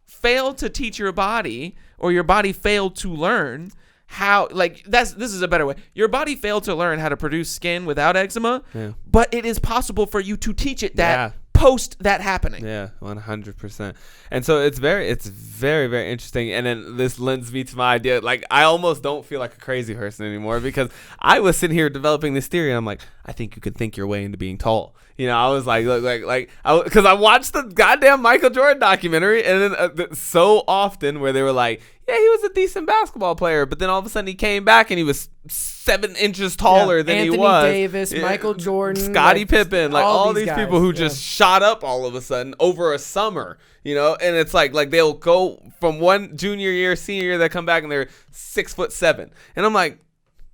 failed to teach your body, or your body failed to learn how, like, this is a better way. Your body failed to learn how to produce skin without eczema, but it is possible for you to teach it that post that happening. Yeah, 100%. And so it's very, very interesting. And then this lends me to my idea. Like, I almost don't feel like a crazy person anymore, because I was sitting here developing this theory, and I'm like, I think you could think your way into being tall. I was like, because I watched the goddamn Michael Jordan documentary, and then so often where they were like, yeah, he was a decent basketball player, but then all of a sudden he came back and he was 7 inches taller than Anthony he was. Davis, Michael Jordan, Scottie Pippen, like all these guys, people who just shot up all of a sudden over a summer, and it's like they'll go from one junior year, senior year, they come back and they're 6'7", and I'm like,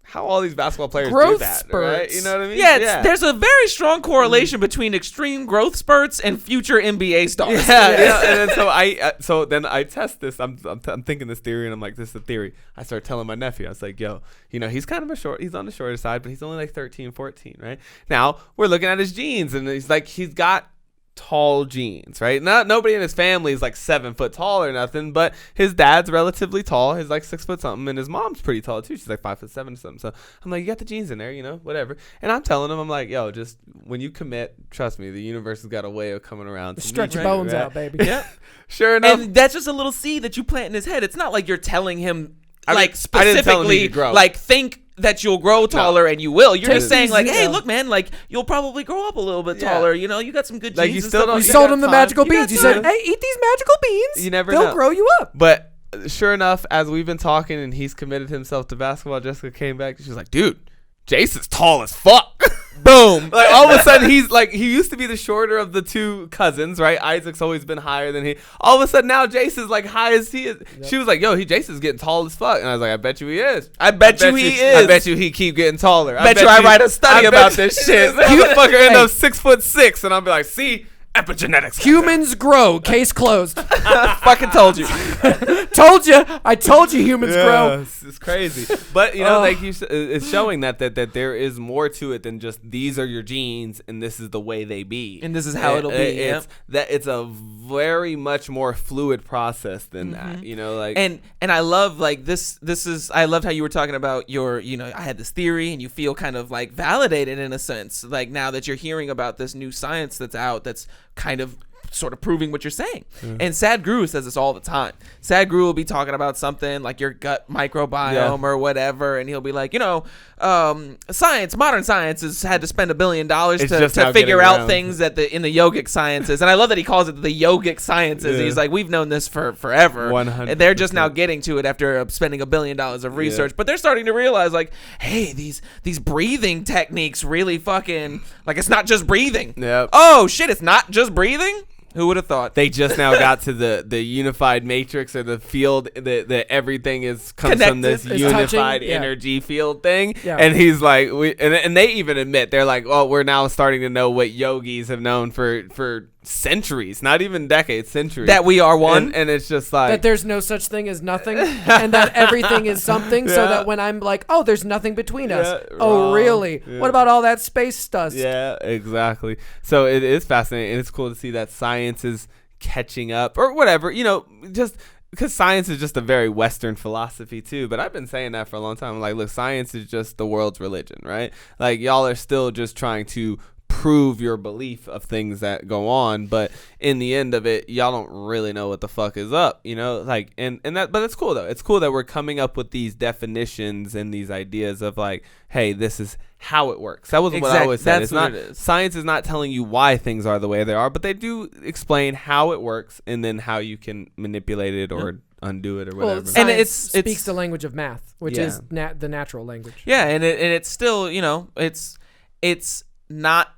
how all these basketball players Growth do that, spurts. right? You know what I mean? Yeah, there's a very strong correlation between extreme growth spurts and future NBA stars. And then so then I test this. I'm thinking this theory, and I'm like, this is a theory. I start telling my nephew, I was like, yo, he's kind of he's on the shorter side, but he's only like 13, 14, right? Now we're looking at his genes, and he's got tall genes, right? Nobody in his family is like 7 foot tall or nothing, but his dad's relatively tall. He's like 6 foot something, and his mom's pretty tall too. She's like 5'7" or something. So I'm like, you got the genes in there, whatever. And I'm telling him, I'm like, yo, just when you commit, trust me, the universe has got a way of coming around. To stretch your bones out, baby. Yeah. Sure enough. And that's just a little seed that you plant in his head. It's not like you're telling him specifically I didn't tell him he could grow. like think that you'll grow taller and you will. You're just saying like, hey, yeah. look, man, like you'll probably grow up a little bit taller. You got some good genes. Like, you and still stuff don't- like You that. sold him the magical You beans. got You said, time. hey, eat these magical beans. You never They'll know. grow you up. But sure enough, as we've been talking and he's committed himself to basketball, Jessica came back. She was like, dude, Jason's tall as fuck. Boom. Like, all of a sudden, he's like, he used to be the shorter of the two cousins, right? Isaac's always been higher than he. All of a sudden, now Jason's like high as he is. Yep. She was like, yo, Jason's getting tall as fuck. And I was like, I bet you he is. I bet you he is. I bet you he keep getting taller. I bet you I write a study about this shit. Motherfucker end up 6'6", and I'll be like, see? Epigenetics. Humans grow. Case closed. Fucking told you. Told you. I told you humans grow. It's crazy. But, like it's showing that there is more to it than just these are your genes and this is the way they be. And this is how it'll be. It's a very much more fluid process than that, like. And I love like this is, I loved how you were talking about your, I had this theory and you feel kind of like validated in a sense, like now that you're hearing about this new science that's out, that's kind of sort of proving what you're saying. And Sadhguru says this all the time. Sadhguru will be talking about something like your gut microbiome or whatever, and he'll be like, modern science has had to spend $1 billion to figure out things that in the yogic sciences. And I love that he calls it the yogic sciences. He's like, we've known this for forever. 100%. And they're just now getting to it after spending $1 billion of research. But they're starting to realize like, hey, these breathing techniques really fucking, like, it's not just breathing. Yep. Oh shit, it's not just breathing? Who would have thought? They just now got to the unified matrix or the field that everything comes connected, from this unified energy field thing. Yeah. And he's like, and they even admit, they're like, well, we're now starting to know what yogis have known for centuries, not even decades, centuries. That we are one. And it's just like. That there's no such thing as nothing and that everything is something, so that when I'm like, oh, there's nothing between us. Oh, really? Yeah. What about all that space dust? Yeah, exactly. So it is fascinating, and it's cool to see that science is catching up or whatever, just because science is just a very Western philosophy too. But I've been saying that for a long time. I'm like, look, science is just the world's religion, right? Like, y'all are still just trying to prove your belief of things that go on, but in the end of it, y'all don't really know what the fuck is up, like, and that, but it's cool though. It's cool that we're coming up with these definitions and these ideas of like, hey, this is how it works. That was what I always said. That's what it is. Science is not telling you why things are the way they are, but they do explain how it works and then how you can manipulate it or undo it or whatever. Well, and it speaks the language of math, which is the natural language. Yeah, and it's still, it's not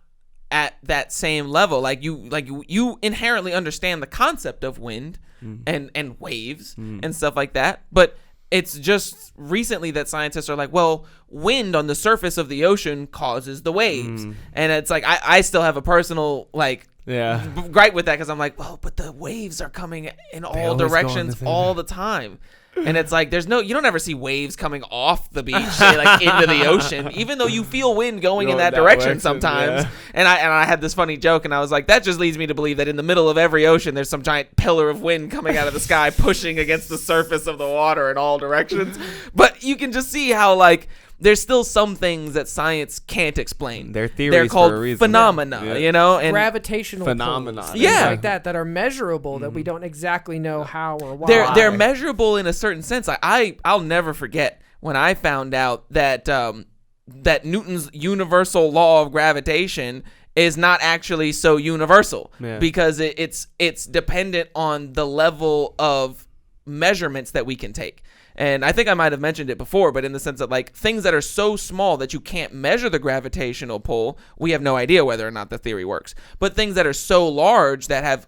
at that same level. Like you inherently understand the concept of wind and waves and stuff like that, but it's just recently that scientists are like, well, wind on the surface of the ocean causes the waves. And it's like, I still have a personal gripe with that, because I'm like, well, but the waves are coming in all directions all the time. And it's like, you don't ever see waves coming off the beach like into the ocean, even though you feel wind going in that direction sometimes. Yeah. And I had this funny joke, and I was like, that just leads me to believe that in the middle of every ocean, there's some giant pillar of wind coming out of the sky, pushing against the surface of the water in all directions. But you can just see how like there's still some things that science can't explain. They're theories. They're called for a reason. phenomena, and gravitational phenomena, things like that are measurable that we don't exactly know how or why. They're measurable in a certain sense. I'll never forget when I found out that that Newton's universal law of gravitation is not actually so universal, because it's dependent on the level of measurements that we can take. And I think I might have mentioned it before, but in the sense that like things that are so small that you can't measure the gravitational pull, we have no idea whether or not the theory works. But things that are so large that have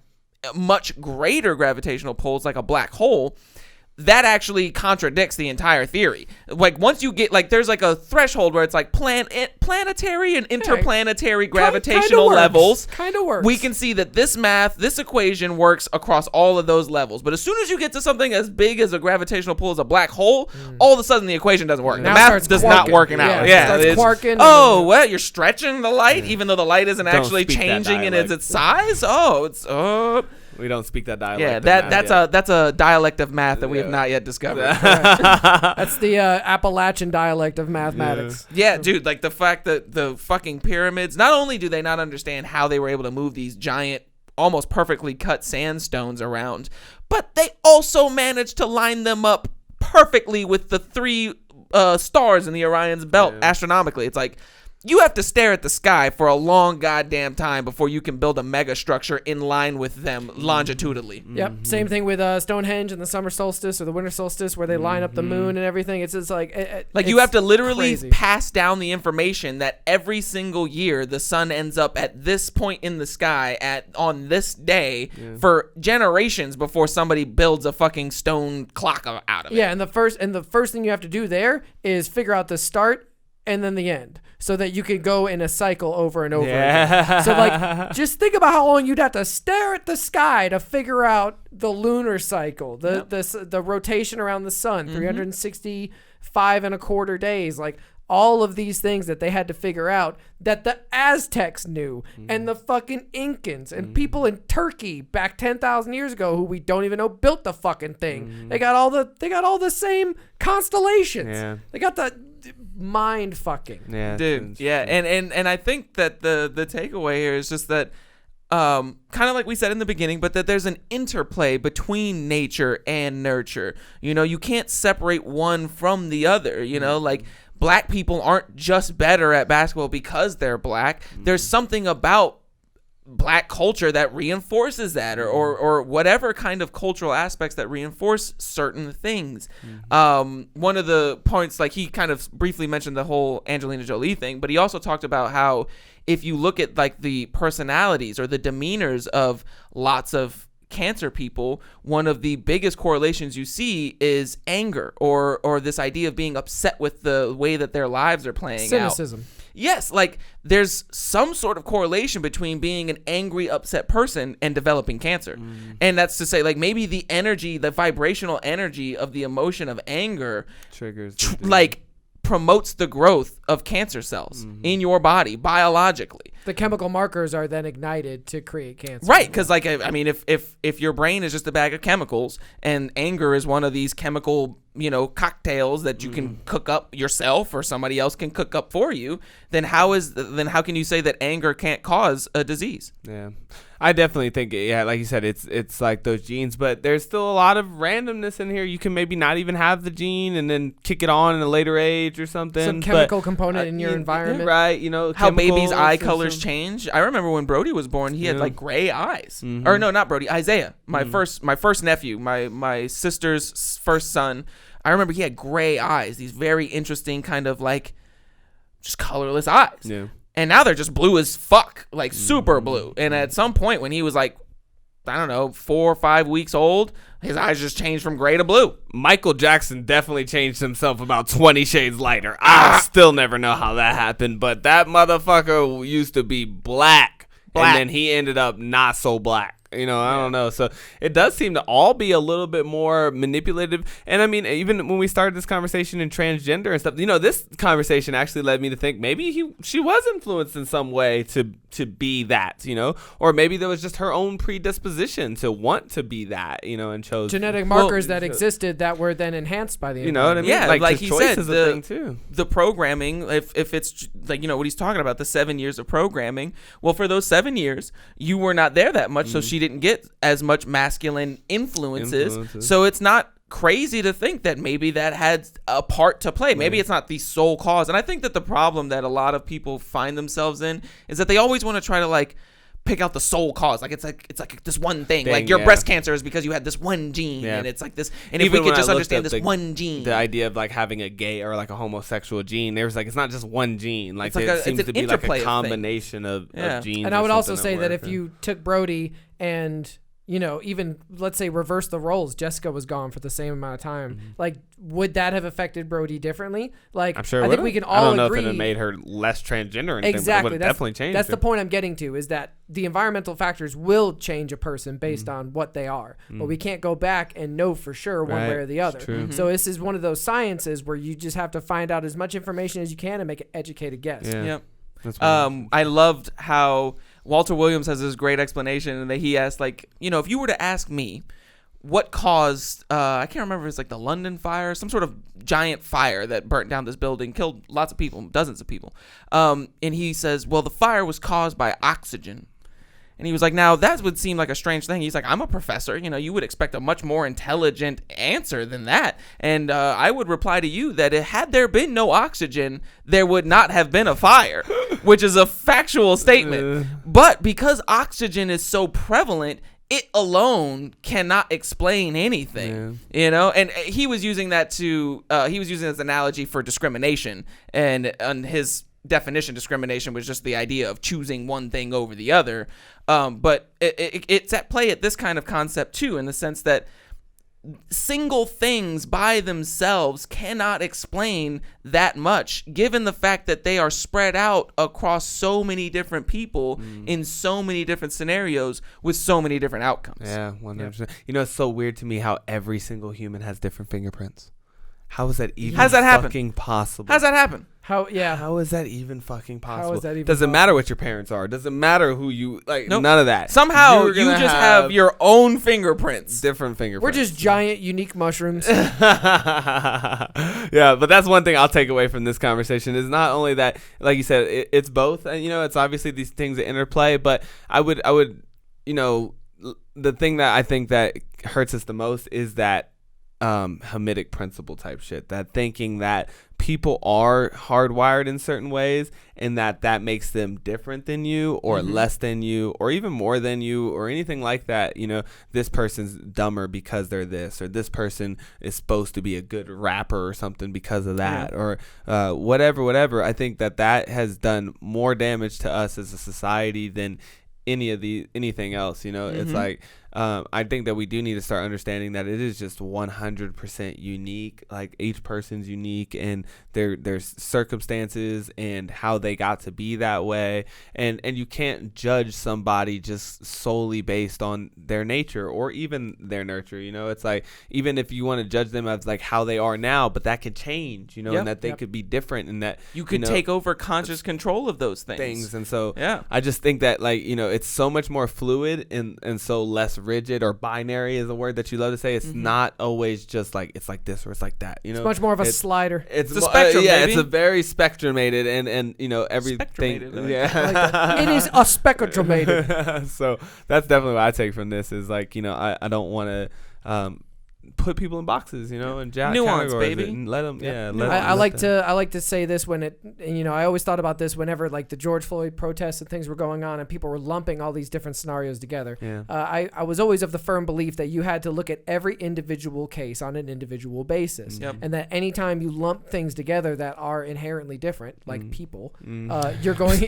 much greater gravitational pulls, like a black hole, that actually contradicts the entire theory. Like once you get like there's like a threshold where it's like planetary and interplanetary gravitational levels. Kind of works. We can see that this equation works across all of those levels. But as soon as you get to something as big as a gravitational pull as a black hole, all of a sudden the equation doesn't work. Now the math does not working out. Yeah, it starts quarking. Oh, what? You're stretching the light even though the light isn't actually changing in its size? Oh, it's we don't speak that dialect. Yeah, that's a dialect of math that we have not yet discovered. That's the Appalachian dialect of mathematics. Yeah, dude, like the fact that the fucking pyramids, not only do they not understand how they were able to move these giant, almost perfectly cut sandstones around, but they also managed to line them up perfectly with the 3 stars in the Orion's belt astronomically. It's like, you have to stare at the sky for a long goddamn time before you can build a mega structure in line with them longitudinally. Yep. Same thing with Stonehenge and the summer solstice or the winter solstice where they line up the moon and everything. It's just like... you have to literally pass down the information that every single year the sun ends up at this point in the sky on this day for generations before somebody builds a fucking stone clock out of it. Yeah, and the first thing you have to do there is figure out the start and then the end, so that you can go in a cycle over and over again. So like, just think about how long you'd have to stare at the sky to figure out the lunar cycle, the rotation around the sun, 365 and a quarter days, like all of these things that they had to figure out that the Aztecs knew and the fucking Incans and people in Turkey back 10,000 years ago who we don't even know built the fucking thing. They got all the same constellations. Yeah. They got the mind fucking. Yeah, dude. Yeah, and I think that the takeaway here is just that kind of like we said in the beginning, but that there's an interplay between nature and nurture. You know, you can't separate one from the other, you know, like black people aren't just better at basketball because they're black. There's something about black culture that reinforces that or whatever kind of cultural aspects that reinforce certain things. One of the points, like he kind of briefly mentioned the whole Angelina Jolie thing, but he also talked about how if you look at like the personalities or the demeanors of lots of cancer people, one of the biggest correlations you see is anger or this idea of being upset with the way that their lives are playing Cynicism. out. Yes, like there's some sort of correlation between being an angry, upset person and developing cancer. And that's to say, like, maybe the energy, the vibrational energy of the emotion of anger triggers, promotes the growth of cancer cells in your body biologically. The chemical markers are then ignited to create cancer. Right, because like I mean, if your brain is just a bag of chemicals and anger is one of these chemical, you know, cocktails that you can cook up yourself or somebody else can cook up for you, then how can you say that anger can't cause a disease? Yeah. I definitely think, like you said, it's like those genes, but there's still a lot of randomness in here. You can maybe not even have the gene and then kick it on in a later age or something. Some chemical component in your environment. Right, you know. How babies' eye colors change. I remember when Brody was born, he had like gray eyes. Or no, not Brody, Isaiah. My first nephew, my sister's first son. I remember he had gray eyes, these very interesting kind of like just colorless eyes. Yeah. And now they're just blue as fuck, like super blue. And at some point when he was like, I don't know, 4 or 5 weeks old, his eyes just changed from gray to blue. Michael Jackson definitely changed himself about 20 shades lighter. I still never know how that happened, but that motherfucker used to be black. And then he ended up not so black. You know, I don't know. So it does seem to all be a little bit more manipulative. And I mean, even when we started this conversation in transgender and stuff, you know, this conversation actually led me to think maybe she was influenced in some way to be that, you know, or maybe there was just her own predisposition to want to be that, you know, and chose genetic markers that existed that were then enhanced by the you know what I mean? Yeah, like he said, is a thing too. The programming, if it's like, you know, what he's talking about, the 7 years of programming, well, for those 7 years, you were not there that much, so she didn't get as much masculine influences. So it's not crazy to think that maybe that had a part to play. Maybe it's not the sole cause. And I think that the problem that a lot of people find themselves in is that they always want to try to like pick out the sole cause. Like it's like this one thing. Like your breast cancer is because you had this one gene, and it's like this. And even if we could just understand this one gene, the idea of like having a gay or like a homosexual gene, there's like it's not just one gene. Like it seems to be like a combination of genes. And I would also say that if you took Brody and even let's say reverse the roles, Jessica was gone for the same amount of time. Like, would that have affected Brody differently? Like, I'm sure I think we can all I don't know agree. if it made her less transgender or anything, Exactly. but it would have definitely changed That's her. the point I'm getting to, is that the environmental factors will change a person based on what they are. But we can't go back and know for sure one way or the other. True. So this is one of those sciences where you just have to find out as much information as you can and make an educated guess. Yeah. Yep. That's what I loved how Walter Williams has this great explanation, and that he asked, like, if you were to ask me what caused, I can't remember if it's like the London fire, some sort of giant fire that burnt down this building, killed lots of people, dozens of people. And he says, well, the fire was caused by oxygen. And he was like, now that would seem like a strange thing. He's like, I'm a professor. You would expect a much more intelligent answer than that. And I would reply to you that had there been no oxygen, there would not have been a fire, which is a factual statement. But because oxygen is so prevalent, it alone cannot explain anything, And he was using that he was using this analogy for discrimination, and his definition, discrimination was just the idea of choosing one thing over the other. But it's at play at this kind of concept too, in the sense that single things by themselves cannot explain that much, given the fact that they are spread out across so many different people in so many different scenarios with so many different outcomes. Yeah, 100%. It's so weird to me how every single human has different fingerprints. How is that even fucking possible? How's that happen? How is that even fucking possible? How is that even Doesn't matter what your parents are. Doesn't matter who you like. Nope. None of that. Somehow you just have your own fingerprints. Different fingerprints. We're just giant, unique mushrooms. Yeah, but that's one thing I'll take away from this conversation is not only that, like you said, it's both, and it's obviously these things that interplay. But I would, the thing that I think that hurts us the most is that Hamitic principle type shit, that thinking that people are hardwired in certain ways and that makes them different than you or less than you or even more than you or anything like that. This person's dumber because they're this, or this person is supposed to be a good rapper or something because of that, or whatever. I think that has done more damage to us as a society than anything else. It's like I think that we do need to start understanding that it is just 100% unique. Like, each person's unique, and their circumstances and how they got to be that way, and you can't judge somebody just solely based on their nature or even their nurture. It's like, even if you want to judge them as like how they are now, but that could change, and that they could be different, and that you could take over conscious control of those things. And so I just think that, like, it's so much more fluid and so less rigid, or binary is a word that you love to say. It's not always just like it's like this or it's like that. It's much more of a slider. It's a spectrum. It's a very spectrumated and everything. It is a spectrumated. So that's definitely what I take from this is, like, I don't want to put people in boxes, and nuance, baby. And let them. I like to say this when I always thought about this whenever, like, the George Floyd protests and things were going on and people were lumping all these different scenarios together. I was always of the firm belief that you had to look at every individual case on an individual basis, and that anytime you lump things together that are inherently different, like people, you're going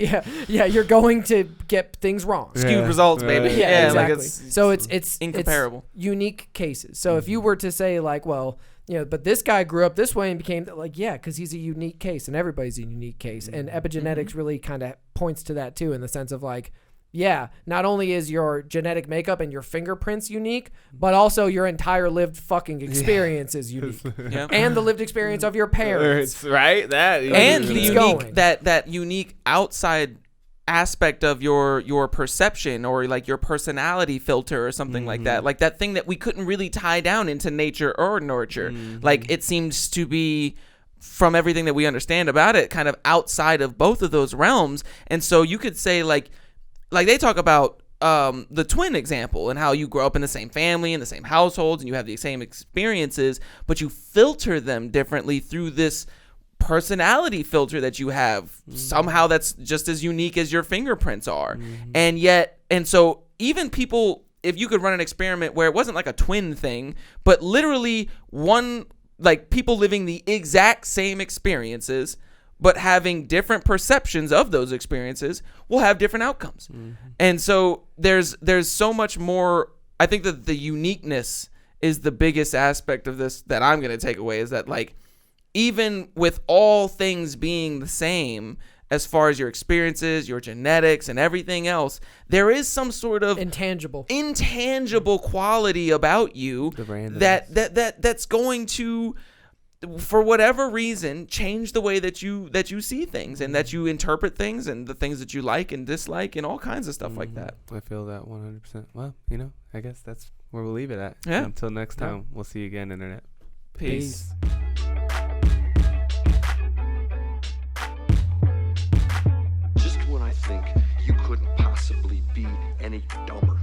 you're going to get things wrong. Skewed results, baby. Yeah, exactly. Like so it's incomparable. It's unique cases. So if you were to say, like, well, but this guy grew up this way and became like, because he's a unique case, and everybody's a unique case. And epigenetics really kind of points to that too, in the sense of, like, not only is your genetic makeup and your fingerprints unique, but also your entire lived fucking experience is unique. And the lived experience of your parents. Right? That and the unique that unique outside aspect of your perception, or like your personality filter or something like that, like that thing that we couldn't really tie down into nature or nurture. Like, it seems to be, from everything that we understand about it, kind of outside of both of those realms. And so you could say, like they talk about the twin example, and how you grow up in the same family, in the same households, and you have the same experiences, but you filter them differently through this personality filter that you have. Somehow that's just as unique as your fingerprints are. And so even people, if you could run an experiment where it wasn't like a twin thing, but literally people living the exact same experiences but having different perceptions of those experiences, will have different outcomes. And so there's so much more I think that the uniqueness is the biggest aspect of this that I'm going to take away, is that like, even with all things being the same, as far as your experiences, your genetics, and everything else, there is some sort of intangible quality about you that's going to, for whatever reason, change the way that you see things and that you interpret things and the things that you like and dislike and all kinds of stuff like that. I feel that 100%. Well, I guess that's where we'll leave it at. Yeah. Until next time, we'll see you again, Internet. Peace. Just when I think you couldn't possibly be any dumber,